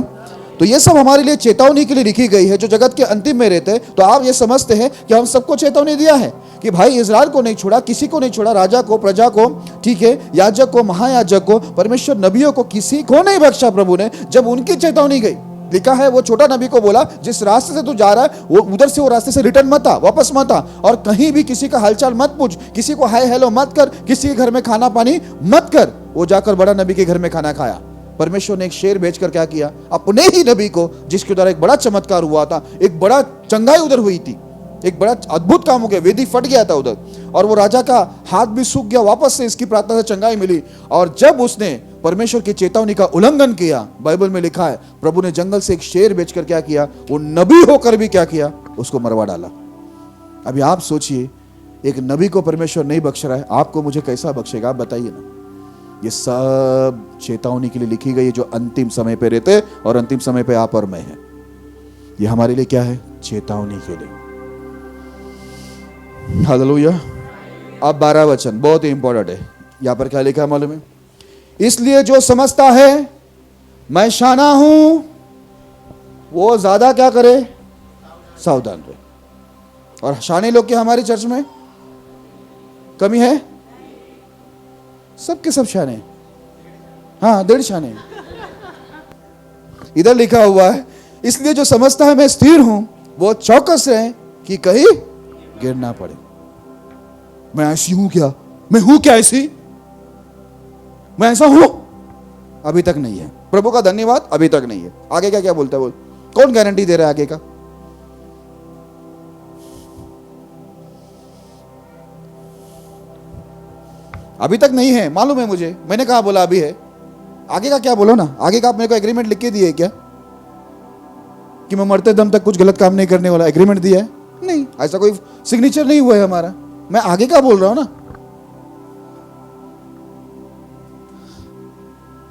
तो ये सब हमारे लिए चेतावनी के लिए लिखी गई है, जो जगत के अंतिम में रहते। तो आप ये समझते हैं कि हम सबको चेतावनी दिया है कि भाई इज़राइल को नहीं छोड़ा, किसी को नहीं छोड़ा, राजा को, प्रजा को, ठीक है, याजक को, महायाजक को, परमेश्वर, नबियों को, किसी को नहीं बख्शा प्रभु ने। जब उनकी चेतावनी गई, लिखा है वो छोटा नबी को बोला जिस रास्ते से तू जा रहा है वो उधर से, वो रास्ते से रिटर्न मत आ, वापस मत आ, और कहीं भी किसी का हालचाल मत पूछ, किसी को हाय हेलो मत कर, किसी के घर में खाना पानी मत कर। वो जाकर बड़ा नबी के घर में खाना खाया। परमेश्वर ने एक शेर भेजकर क्या किया? अपने ही नबी को, जिसके द्वारा एक बड़ा चमत्कार हुआ था, एक बड़ा चंगाई उधर हुई थी, एक बड़ा अद्भुत काम हो गया, वेदी फट गया था उधर, और वो राजा का हाथ भी सूख गया, वापस से इसकी प्रार्थना से चंगाई मिली। और जब उसने परमेश्वर की चेतावनी का उल्लंघन किया, बाइबल में लिखा है प्रभु ने जंगल से एक शेर बेचकर क्या किया? वो नबी होकर भी क्या किया? उसको मरवा डाला। अभी आप सोचिए, एक नबी को परमेश्वर नहीं बख्श रहा है, आपको मुझे कैसा बख्शेगा? आप बताइए ना। ये सब चेतावनी के लिए लिखी गई है, जो अंतिम समय पे रहते, और अंतिम समय पे आप और मैं हैं। ये हमारे लिए क्या है? चेतावनी के लिए। हालेलुया। अब 12 वचन बहुत ही इंपॉर्टेंट है। यहां पर क्या लिखा है मालूम है? इसलिए जो समझता है मैं शाना हूं, वो ज्यादा क्या करे? सावधान रहे। और शाने लोग के हमारी चर्च में कमी है? सबके सब शाने, हाँ 1.5 शाने। इधर लिखा हुआ है इसलिए जो समझता है मैं स्थिर हूं, वो चौकस रहे कि कहीं गिर ना पड़े। मैं ऐसी हूं क्या? मैं हूं क्या ऐसी? मैं ऐसा हूं? अभी तक नहीं है। प्रभु का धन्यवाद, अभी तक नहीं है। आगे का क्या बोलता है? बोल, कौन गारंटी दे रहा है आगे का? अभी तक नहीं है, मालूम है मुझे। मैंने कहा बोला अभी है। आगे का क्या बोलो ना। आगे का आप मेरे को एग्रीमेंट लिख के दिए क्या कि मैं मरते दम तक कुछ गलत काम नहीं करने वाला? एग्रीमेंट दिया है? नहीं, ऐसा कोई सिग्नेचर नहीं हुआ है हमारा। मैं आगे का बोल रहा हूं ना।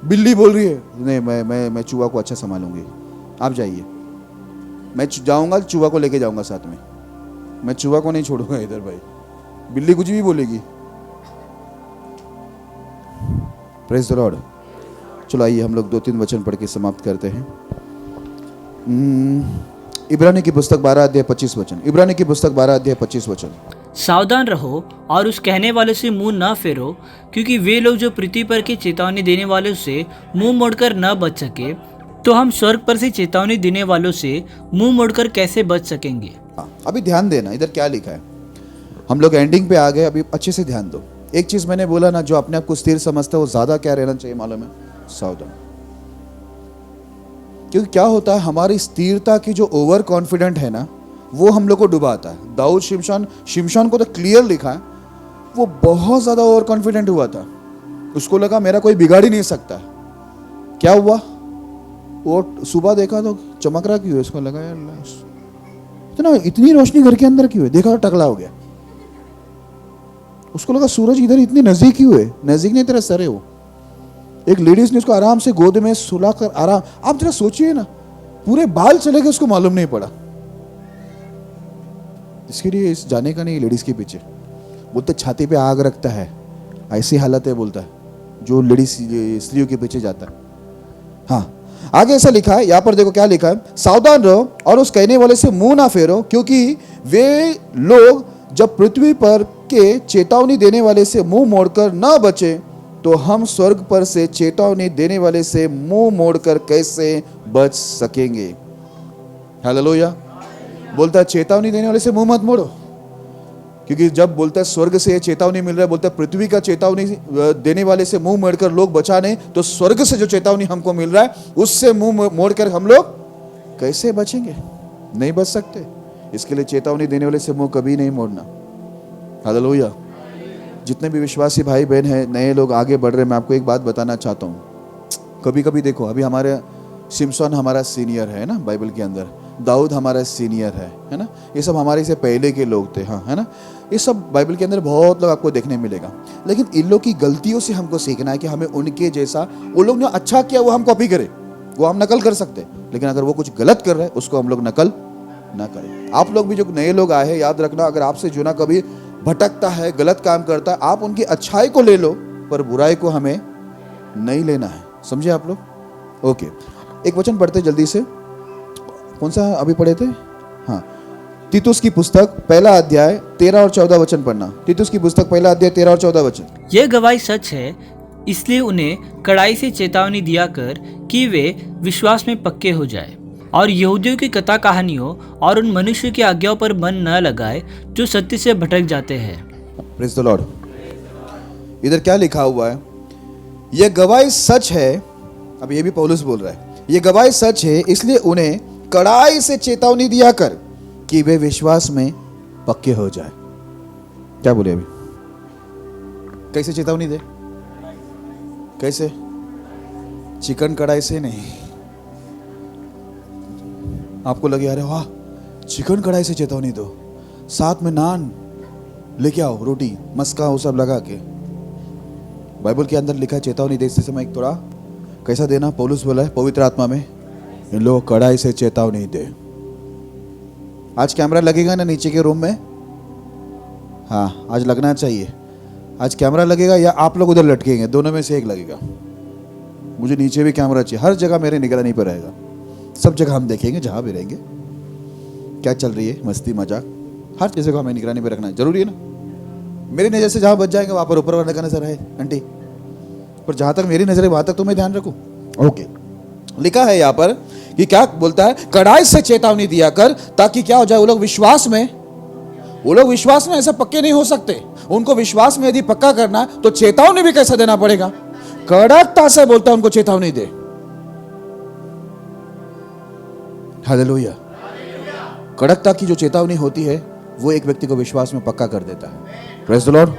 बिल्ली बोल रही है नहीं, मैं चूहा को अच्छा संभालूंगी, आप जाइए। मैं जाऊंगा, चूहा को लेके जाऊंगा साथ में। मैं चूहा को नहीं छोड़ूंगा इधर भाई। बिल्ली कुछ भी बोलेगी। Praise the Lord. चलो आइए हम लोग 2-3 वचन पढ़ के समाप्त करते हैं। इब्रानी की पुस्तक 12 अध्याय 25 वचन। इब्रानी की पुस्तक 12 अध्याय 25 वचन। सावधान रहो और उस कहने वाले से मुंह न फेरो, क्योंकि वे लोग जो पृथ्वी पर की चेतावनी देने वालों से मुंह मोड़कर न बच सके, तो हम स्वर्ग पर से चेतावनी देने वालों से मुंह मोड़कर कैसे बच सकेंगे? अभी ध्यान देना, इधर क्या लिखा है। हम लोग एंडिंग पे आ गए, अभी अच्छे से ध्यान दो। एक चीज मैंने बोला ना, जो अपने आप को स्थिर समझता है वो ज्यादा क्या रहना चाहिए मालूम है? सावधान। क्योंकि क्या होता है, हमारी स्थिरता की जो ओवर कॉन्फिडेंट है ना, वो हम लोग को डुबाता है। दाऊद शिमशोन को तो क्लियर लिखा है, वो बहुत ज्यादा ओवर कॉन्फिडेंट हुआ था। उसको लगा मेरा कोई बिगाड़ ही नहीं सकता। क्या हुआ? वो सुबह देखा तो चमक रहा क्यों है? उसको लगा यार इतनी रोशनी घर के अंदर क्यों है? देखा तो टकला हो गया। उसको लगा सूरज इधर इतनी नजदीक क्यों है? नजदीक नहीं, तेरा सर है वो। एक लेडीज ने उसको आराम से गोद में सुलाकर आराम, आप जरा सोचिए ना, पूरे बाल चले गए, उसको मालूम नहीं पड़ा। इसके लिए इस जाने का नहीं, लेडीज के पीछे बोलते छाती पे आग रखता है, ऐसी हालत है बोलता है जो लेडीज स्त्रियों के पीछे जाता है। हाँ, आगे ऐसा लिखा है, यहां पर देखो क्या लिखा है, सावधान रहो और उस कहने वाले से मुंह ना फेरो, क्योंकि वे लोग जब पृथ्वी पर के चेतावनी देने वाले से मुंह मोड़कर न बचे, तो हम स्वर्ग पर से चेतावनी देने वाले से मुंह मोड़कर कैसे बच सकेंगे। हालेलुया। बोलता है चेतावनी देने वाले से मुंह मत मोड़ो, क्योंकि जब बोलता है स्वर्ग से चेतावनी मिल रहा है, बोलता है पृथ्वी का चेतावनी देने वाले से मुंह मोड़कर लोग बचा नहीं, तो स्वर्ग से जो चेतावनी हमको मिल रहा है उससे मुंह मोड़कर हम लोग कैसे बचेंगे? नहीं बच सकते। इसके लिए चेतावनी देने वाले से मुंह कभी नहीं मोड़ना। हालेलुया। जितने भी विश्वासी भाई बहन हैं, नए लोग आगे बढ़ रहे हैं, मैं आपको एक बात बताना चाहता हूँ। कभी कभी देखो, अभी हमारे सिमसोन हमारा सीनियर है ना बाइबल के अंदर, दाऊद हमारा सीनियर है ना, ये सब हमारे से पहले के लोग थे, हाँ है ना। ये सब बाइबल के अंदर बहुत लोग आपको देखने मिलेगा, लेकिन इन लोग की गलतियों से हमको सीखना है कि हमें उनके जैसा, वो लोग ने अच्छा किया वो हम कॉपी करें, वो हम नकल कर सकते, लेकिन अगर वो कुछ गलत कर रहे हैं उसको हम लोग नकल ना करें। आप लोग भी जो नए लोग आए हैं, याद रखना, अगर आपसे जो ना कभी भटकता है, गलत काम करता है, आप उनकी अच्छाई को ले लो, पर बुराई को हमें नहीं लेना है। समझे आप लोग? ओके, एक वचन पढ़ते जल्दी से। कौन सा अभी पढ़े थे? हाँ, तीतुस की पुस्तक पहला अध्याय 13 और 14 वचन पढ़ना। तीतुस की पुस्तक पहला अध्याय 13 और 14 वचन। यह गवाही सच है, इसलिए उन्हें कड़ाई से चेतावनी दिया कर कि वे विश्वास में पक्के हो जाए और यहूदियों की कथा कहानियों और उन मनुष्य की आज्ञाओं पर मन न लगाए जो सत्य से भटक जाते हैं। Praise the Lord. इधर क्या लिखा हुआ है? यह गवाही सच है। अब ये भी पौलुस बोल रहा है, यह गवाही सच है, इसलिए उन्हें कड़ाई से चेतावनी दिया कर कि वे विश्वास में पक्के हो जाए। क्या बोले अभी? कैसे चेतावनी दे? कैसे? चिकन कढ़ाई से नहीं। आपको लगे अरे वाह, चिकन कढ़ाई से चेतावनी दो, साथ में नान लेके आओ, रोटी मस्का वो सब लगा के। बाइबल के अंदर लिखा है चेतावनी देते समय एक थोड़ा कैसा देना? पौलुस बोला है पवित्र आत्मा में, इन लोग कड़ाई से चेतावनी दे। आज कैमरा लगेगा ना नीचे के रूम में? हाँ, आज लगना चाहिए। आज कैमरा लगेगा या आप लोग उधर लटकेंगे? दोनों में से एक लगेगा। मुझे नीचे भी कैमरा चाहिए, हर जगह मेरे निगरानी पर रहेगा, सब जगह हम देखेंगे जहां भी रहेंगे क्या चल रही है, मस्ती मजाक, हर चीज़ को हमें निगरानी पर रखना जरूरी है ना। मेरी नज़र से जहां बच जाएंगे वहां पर ऊपर वाले का नजर है आंटी, पर जहां तक मेरी नजर है वहां तक तो मैं ध्यान रखूं। ओके, लिखा है यहाँ पर कि क्या बोलता है? कड़ाई से चेतावनी दिया कर, ताकि क्या हो जाए? वो लोग विश्वास में ऐसे पक्के नहीं हो सकते। उनको विश्वास में यदि पक्का करना है तो चेतावनी भी कैसा देना पड़ेगा? कड़कता से बोलता है उनको चेतावनी दे। हालेलुया। कड़कता की जो चेतावनी होती है वो एक व्यक्ति को विश्वास में पक्का कर देता है। Praise the Lord.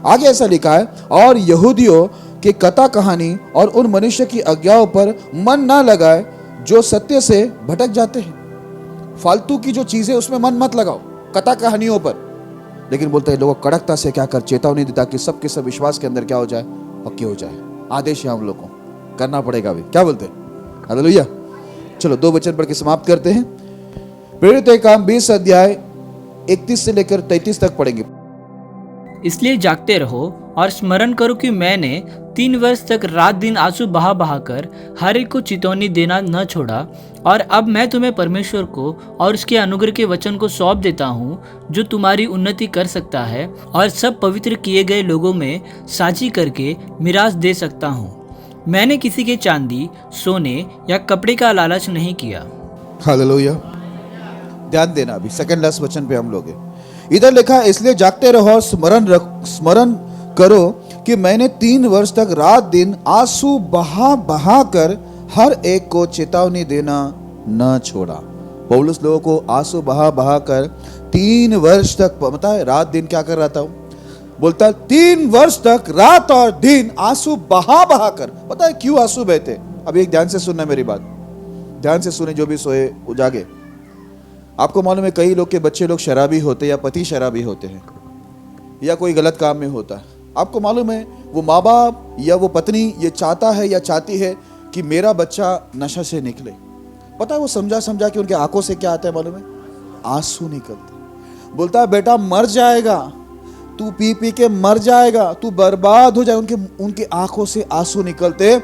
आगे ऐसा लिखा है, और यहूदियों के कथा कहानी और उन मनुष्य की आज्ञाओं पर मन ना लगाए जो सत्य से भटक जाते हैं। फालतू की जो चीजें उसमें मन मत लगाओ, कथा कहानियों पर। लेकिन बोलते हैं लोगों कड़कता से क्या कर? चेतावनी देता कि सबके सब विश्वास के अंदर क्या हो जाए? पक्के हो जाए। आदेश है हम लोग को, करना पड़ेगा भी। क्या बोलते हैं? हालेलुया। चलो 2 वचन पढ़ के समाप्त करते हैं। प्रेरितों के काम 20 अध्याय 31 से लेकर 33 तक पढ़ेंगे। इसलिए जागते रहो और स्मरण करो कि मैंने 3 वर्ष तक रात दिन आंसू बहा बहा कर हर एक को चेतावनी देना न छोड़ा, और अब मैं तुम्हें परमेश्वर को और उसके अनुग्रह के वचन को सौंप देता हूँ, जो तुम्हारी उन्नति कर सकता है और सब पवित्र किए गए लोगों में साझी करके मिरास दे सकता हूँ। मैंने किसी के चांदी, सोने या कपड़े का लालच नहीं किया। हालेलुया। ध्यान देना, अभी सेकंड लास्ट वचन पे हम लोग हैं। इधर लिखा है, इसलिए जागते रहो और स्मरण करो कि मैंने 3 वर्ष तक रात दिन आंसू बहा बहा कर हर एक को चेतावनी देना न छोड़ा। पौलुस लोगों को आंसू बहा बहा कर 3 वर्ष तक, पता है रात दिन क्या कर रहा था? बोलता है 3 वर्ष तक रात और दिन आंसू बहा बहा कर। पता है क्यों आंसू बहते? अब एक ध्यान से सुनना मेरी बात, ध्यान से सुने, जो भी सोए वो जागे। आपको मालूम है कई लोग के बच्चे लोग शराबी होते, या पति शराबी होते हैं, या कोई गलत काम में होता है। आपको मालूम है वो माँ बाप या वो पत्नी ये चाहता है या चाहती है कि मेरा बच्चा नशा से निकले। पता है वो समझा समझा कि उनके आंखों से क्या आता है मालूम है? आंसू निकलते। बोलता है बेटा मर जाएगा, तू पी पी के मर जाएगा, तू बर्बाद हो जाए। उनकी आंखों से आंसू निकलते,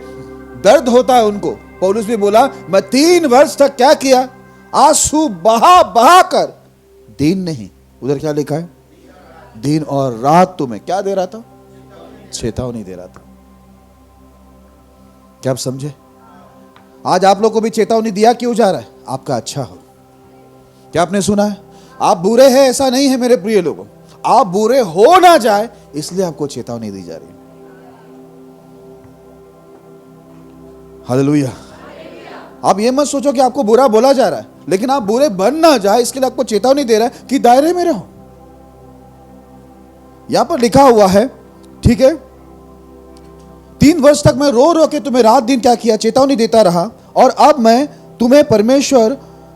दर्द होता है उनको, पौलुस भी बोला, मैं 3 वर्ष तक क्या किया? आंसू बहा बहा कर, दिन नहीं, उधर क्या लिखा है? दिन और रात तुम्हें क्या दे रहा था? चेतावनी दे रहा था। क्या आप समझे? आज आप लोग को भी चेतावनी दिया क्यों जा रहा है? आपका अच्छा हो। क्या आपने सुना है? आप बुरे हैं ऐसा नहीं है मेरे प्रिय लोगों, आप बुरे हो ना जाए इसलिए आपको चेतावनी दी जा रही है। हालेलुया। आप ये मत सोचो कि आपको बुरा बोला जा रहा है, लेकिन आप बुरे बन ना जाए इसके लिए आपको चेतावनी दे रहा है कि दायरे में रहो। यहां पर लिखा हुआ है, ठीक है, 3 वर्ष तक मैं रो रो के तुम्हें रात दिन क्या किया? चेतावनी देता रहा, और अब मैं तुम्हें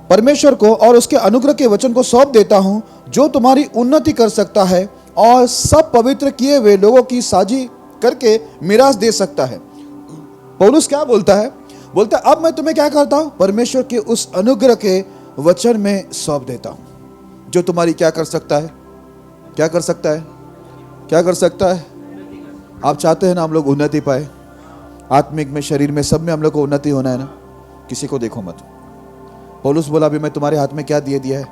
परमेश्वर को और उसके अनुग्रह के वचन को सौंप देता हूं, जो तुम्हारी उन्नति कर सकता है और सब पवित्र किए हुए लोगों की साझी करके मिरास दे सकता है। पौलुस क्या बोलता है? बोलता है अब मैं तुम्हें क्या करता हूं? परमेश्वर के उस अनुग्रह के वचन में सौंप देता हूं, जो तुम्हारी क्या कर सकता है? क्या कर सकता है? क्या कर सकता है? आप चाहते हैं ना हम लोग उन्नति पाए, आत्मिक में, शरीर में, सब में हम लोग को उन्नति होना है ना? किसी को देखो मत। पौलुस बोला अभी मैं तुम्हारे हाथ में क्या दिया है?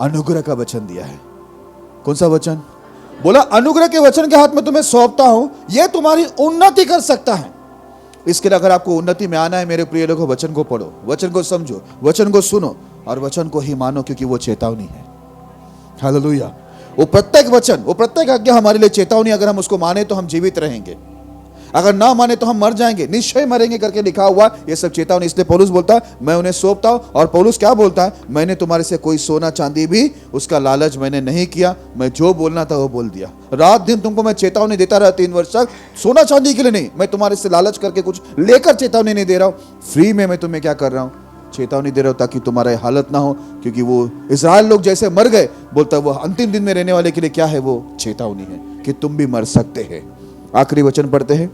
अनुग्रह का वचन दिया है। कौन सा वचन? बोला अनुग्रह के वचन के हाथ में तुम्हें सौंपता हूं, यह तुम्हारी उन्नति कर सकता है। इसके लिए अगर आपको उन्नति में आना है मेरे प्रिय लोगों, वचन को पढ़ो, वचन को समझो, वचन को सुनो और वचन को ही मानो, क्योंकि वो चेतावनी है। हालेलुया। वो प्रत्येक वचन, वो प्रत्येक आज्ञा हमारे लिए चेतावनी। अगर हम उसको माने तो हम जीवित रहेंगे, अगर ना माने तो हम मर जाएंगे, निश्चय मरेंगे करके लिखा हुआ। ये सब चेतावनी। इसलिए पौलुस बोलता है मैं उन्हें सौंपता हूं। और पौलुस क्या बोलता है? मैंने तुम्हारे से कोई सोना चांदी भी उसका लालच मैंने नहीं किया, मैं जो बोलना था वो बोल दिया। रात दिन तुमको मैं चेतावनी देता रहा 3 वर्ष तक, सोना चांदी के लिए नहीं, मैं तुम्हारे से लालच करके कुछ लेकर चेतावनी नहीं दे रहा हूं, फ्री में मैं तुम्हें क्या कर रहा हूं? चेतावनी दे रहा हूं, ताकि तुम्हारा हालत ना हो। क्योंकि वो इस्राएल लोग जैसे मर गए, बोलता वो अंतिम दिन में रहने वाले के लिए क्या है? वो चेतावनी है कि तुम भी मर सकते हैं। आखिरी वचन पढ़ते हैं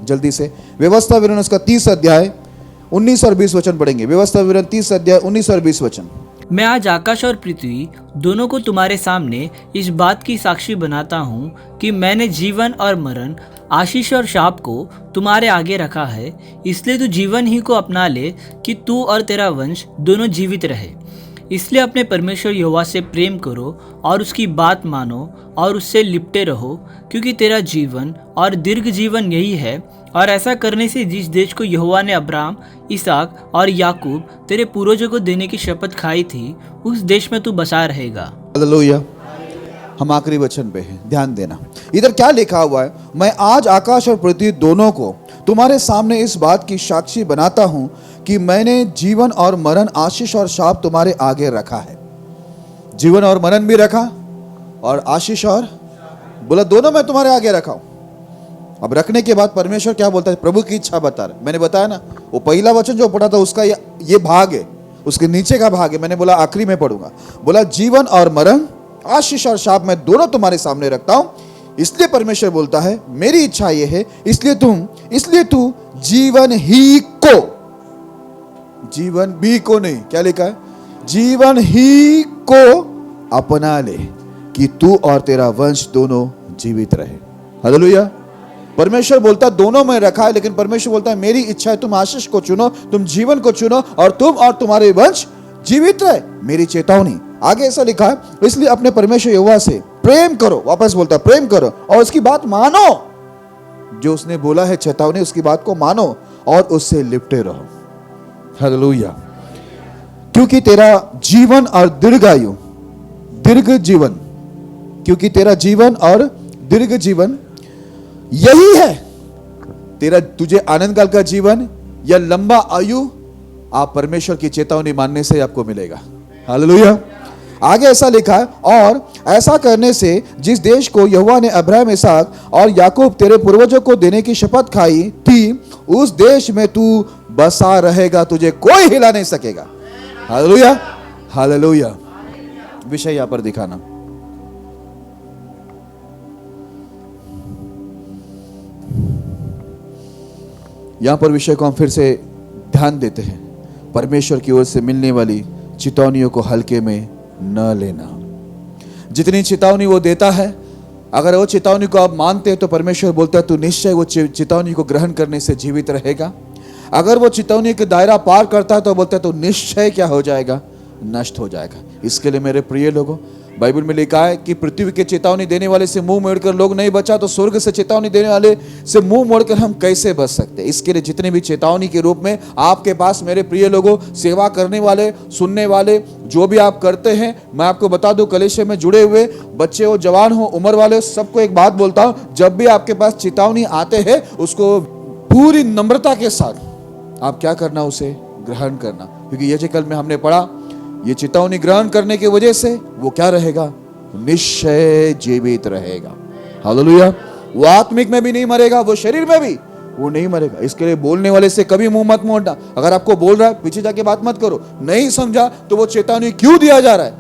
जल्दी से, व्यवस्था विवरण उसका 30 अध्याय 19 और 20 वचन पढ़ेंगे। व्यवस्था विवरण 30 अध्याय 19 और 20 वचन। मैं आज आकाश और पृथ्वी दोनों को तुम्हारे सामने इस बात की साक्षी बनाता हूँ कि मैंने जीवन और मरण, आशीष और शाप को तुम्हारे आगे रखा है। इसलिए तू जीवन ही को अपना ले कि तू और तेरा वंश दोनों जीवित रहे। इसलिए अपने परमेश्वर यहोवा से प्रेम करो और उसकी बात मानो और उससे लिपटे रहो, क्योंकि तेरा जीवन और दीर्घ जीवन यही है। और ऐसा करने से जिस देश को यहोवा ने अब्राहम, इसहाक और याकूब तेरे पूर्वजों को देने की शपथ खाई थी, उस देश में तू बसा रहेगा। हालेलुया। हम आखिरी वचन पे हैं, ध्यान देना। इधर क्या लिखा हुआ है? मैं आज आकाश और पृथ्वी दोनों को तुम्हारे सामने इस बात की साक्षी बनाता हूं कि मैंने जीवन और मरण, आशीष और शाप तुम्हारे आगे रखा है। जीवन और मरण भी रखा और आशीष और, बोला दोनों मैं तुम्हारे आगे रखा हूं। अब रखने के बाद परमेश्वर क्या बोलता है? प्रभु की इच्छा बता रहा है। मैंने बताया ना, वो पहला वचन जो पढ़ा था उसका ये भाग है, उसके नीचे का भाग है। मैंने बोला आखिरी में पढ़ूंगा। बोला जीवन और मरण, आशीष और शाप मैं दोनों तुम्हारे सामने रखता हूं। इसलिए परमेश्वर बोलता है मेरी इच्छा यह है, इसलिए तू जीवन ही को, जीवन भी को नहीं, क्या लिखा है? जीवन ही को अपना ले कि तू और तेरा वंश दोनों जीवित रहे। हालेलुया। परमेश्वर बोलता दोनों में रखा है, लेकिन परमेश्वर बोलता है मेरी इच्छा है तुम आशीष को चुनो, तुम जीवन को चुनो और तुम और तुम्हारे वंश जीवित रहे। मेरी चेतावनी। आगे ऐसा लिखा है, इसलिए अपने परमेश्वर यहोवा से प्रेम करो। वापस बोलता है प्रेम करो और उसकी बात मानो। जो उसने बोला है चेतावनी, उसकी बात को मानो और उससे लिपटे रहो। हालेलुया। क्योंकि तेरा जीवन और दीर्घायु, दीर्घ जीवन, क्योंकि तेरा जीवन और दीर्घ जीवन यही है। तेरा तुझे आनंद काल का जीवन या लंबा आयु आप परमेश्वर की चेतावनी मानने से आपको मिलेगा। हालेलुया। आगे ऐसा लिखा है, और ऐसा करने से जिस देश को यहोवा ने अब्राहम, इसहाक और याकूब तेरे पूर्वजों को देने की शपथ खाई थी, उस देश में तू बसा रहेगा, तुझे कोई हिला नहीं सकेगा। हालेलुया। हालेलुया। विषय यहां पर दिखाना। यहां पर विषय को हम फिर से ध्यान देते हैं। परमेश्वर की ओर से मिलने वाली चेतावनियों को हल्के में न लेना। जितनी चेतावनी वो देता है, अगर वो चेतावनी को आप मानते हैं तो परमेश्वर बोलता है तू निश्चय वो चेतावनी को ग्रहण करने से जीवित रहेगा। अगर वो चेतावनी के दायरा पार करता है तो बोलते हैं तो निश्चय क्या हो जाएगा, नष्ट हो जाएगा। इसके लिए मेरे प्रिय लोगों, बाइबल में लिखा है कि पृथ्वी के चेतावनी देने वाले से मुंह मोड़कर लोग नहीं बचा, तो स्वर्ग से चेतावनी देने वाले से मुंह मोड़कर हम कैसे बच सकते हैं। इसके लिए जितने भी चेतावनी के रूप में आपके पास मेरे प्रिय लोगों, सेवा करने वाले, सुनने वाले, जो भी आप करते हैं, मैं आपको बता दूं, कलीसिया में जुड़े हुए बच्चे हो, जवान हो, उम्र वाले, सबको एक बात बोलता हूं, जब भी आपके पास चेतावनी आते हैं उसको पूरी नम्रता के साथ आप क्या करना, उसे ग्रहण करना। क्योंकि ये कल में हमने पढ़ा, ये चेतावनी ग्रहण करने की वजह से वो क्या रहेगा, निश्चय जीवित रहेगा। हालेलुया। वो आत्मिक में भी नहीं मरेगा, वो शरीर में भी वो नहीं मरेगा। इसके लिए बोलने वाले से कभी मुंह मत मोड़ना। अगर आपको बोल रहा है, पीछे जाके बात मत करो। नहीं समझा तो वो चेतावनी क्यों दिया जा रहा है,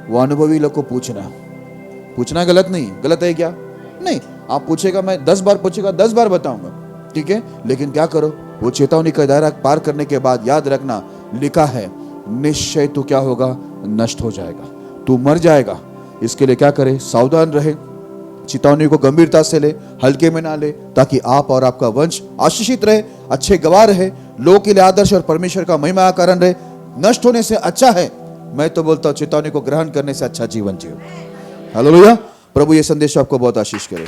वो अनुभवी लोग को पूछना गलत नहीं, गलत है क्या? नहीं, आप पूछेगा, मैं 10 बार पूछेगा, 10 बार बताऊंगा, ठीक है। लेकिन क्या करो, वो चेतावनी का दायरा पार करने के बाद याद रखना, लिखा है निश्चय तू क्या होगा, नष्ट हो जाएगा, तू मर जाएगा। इसके लिए क्या करे, सावधान रहे, चेतावनी को गंभीरता से ले, हल्के में ना ले, ताकि आप और आपका वंश आशीषित रहे, अच्छे गवाह रहे, लोगों के लिए आदर्श और परमेश्वर का महिमा का कारण रहे। नष्ट होने से अच्छा है, मैं तो बोलता हूं चेतावनी को ग्रहण करने से अच्छा जीवन जियो। हालेलुया। प्रभु ये संदेश आपको बहुत आशीष करे।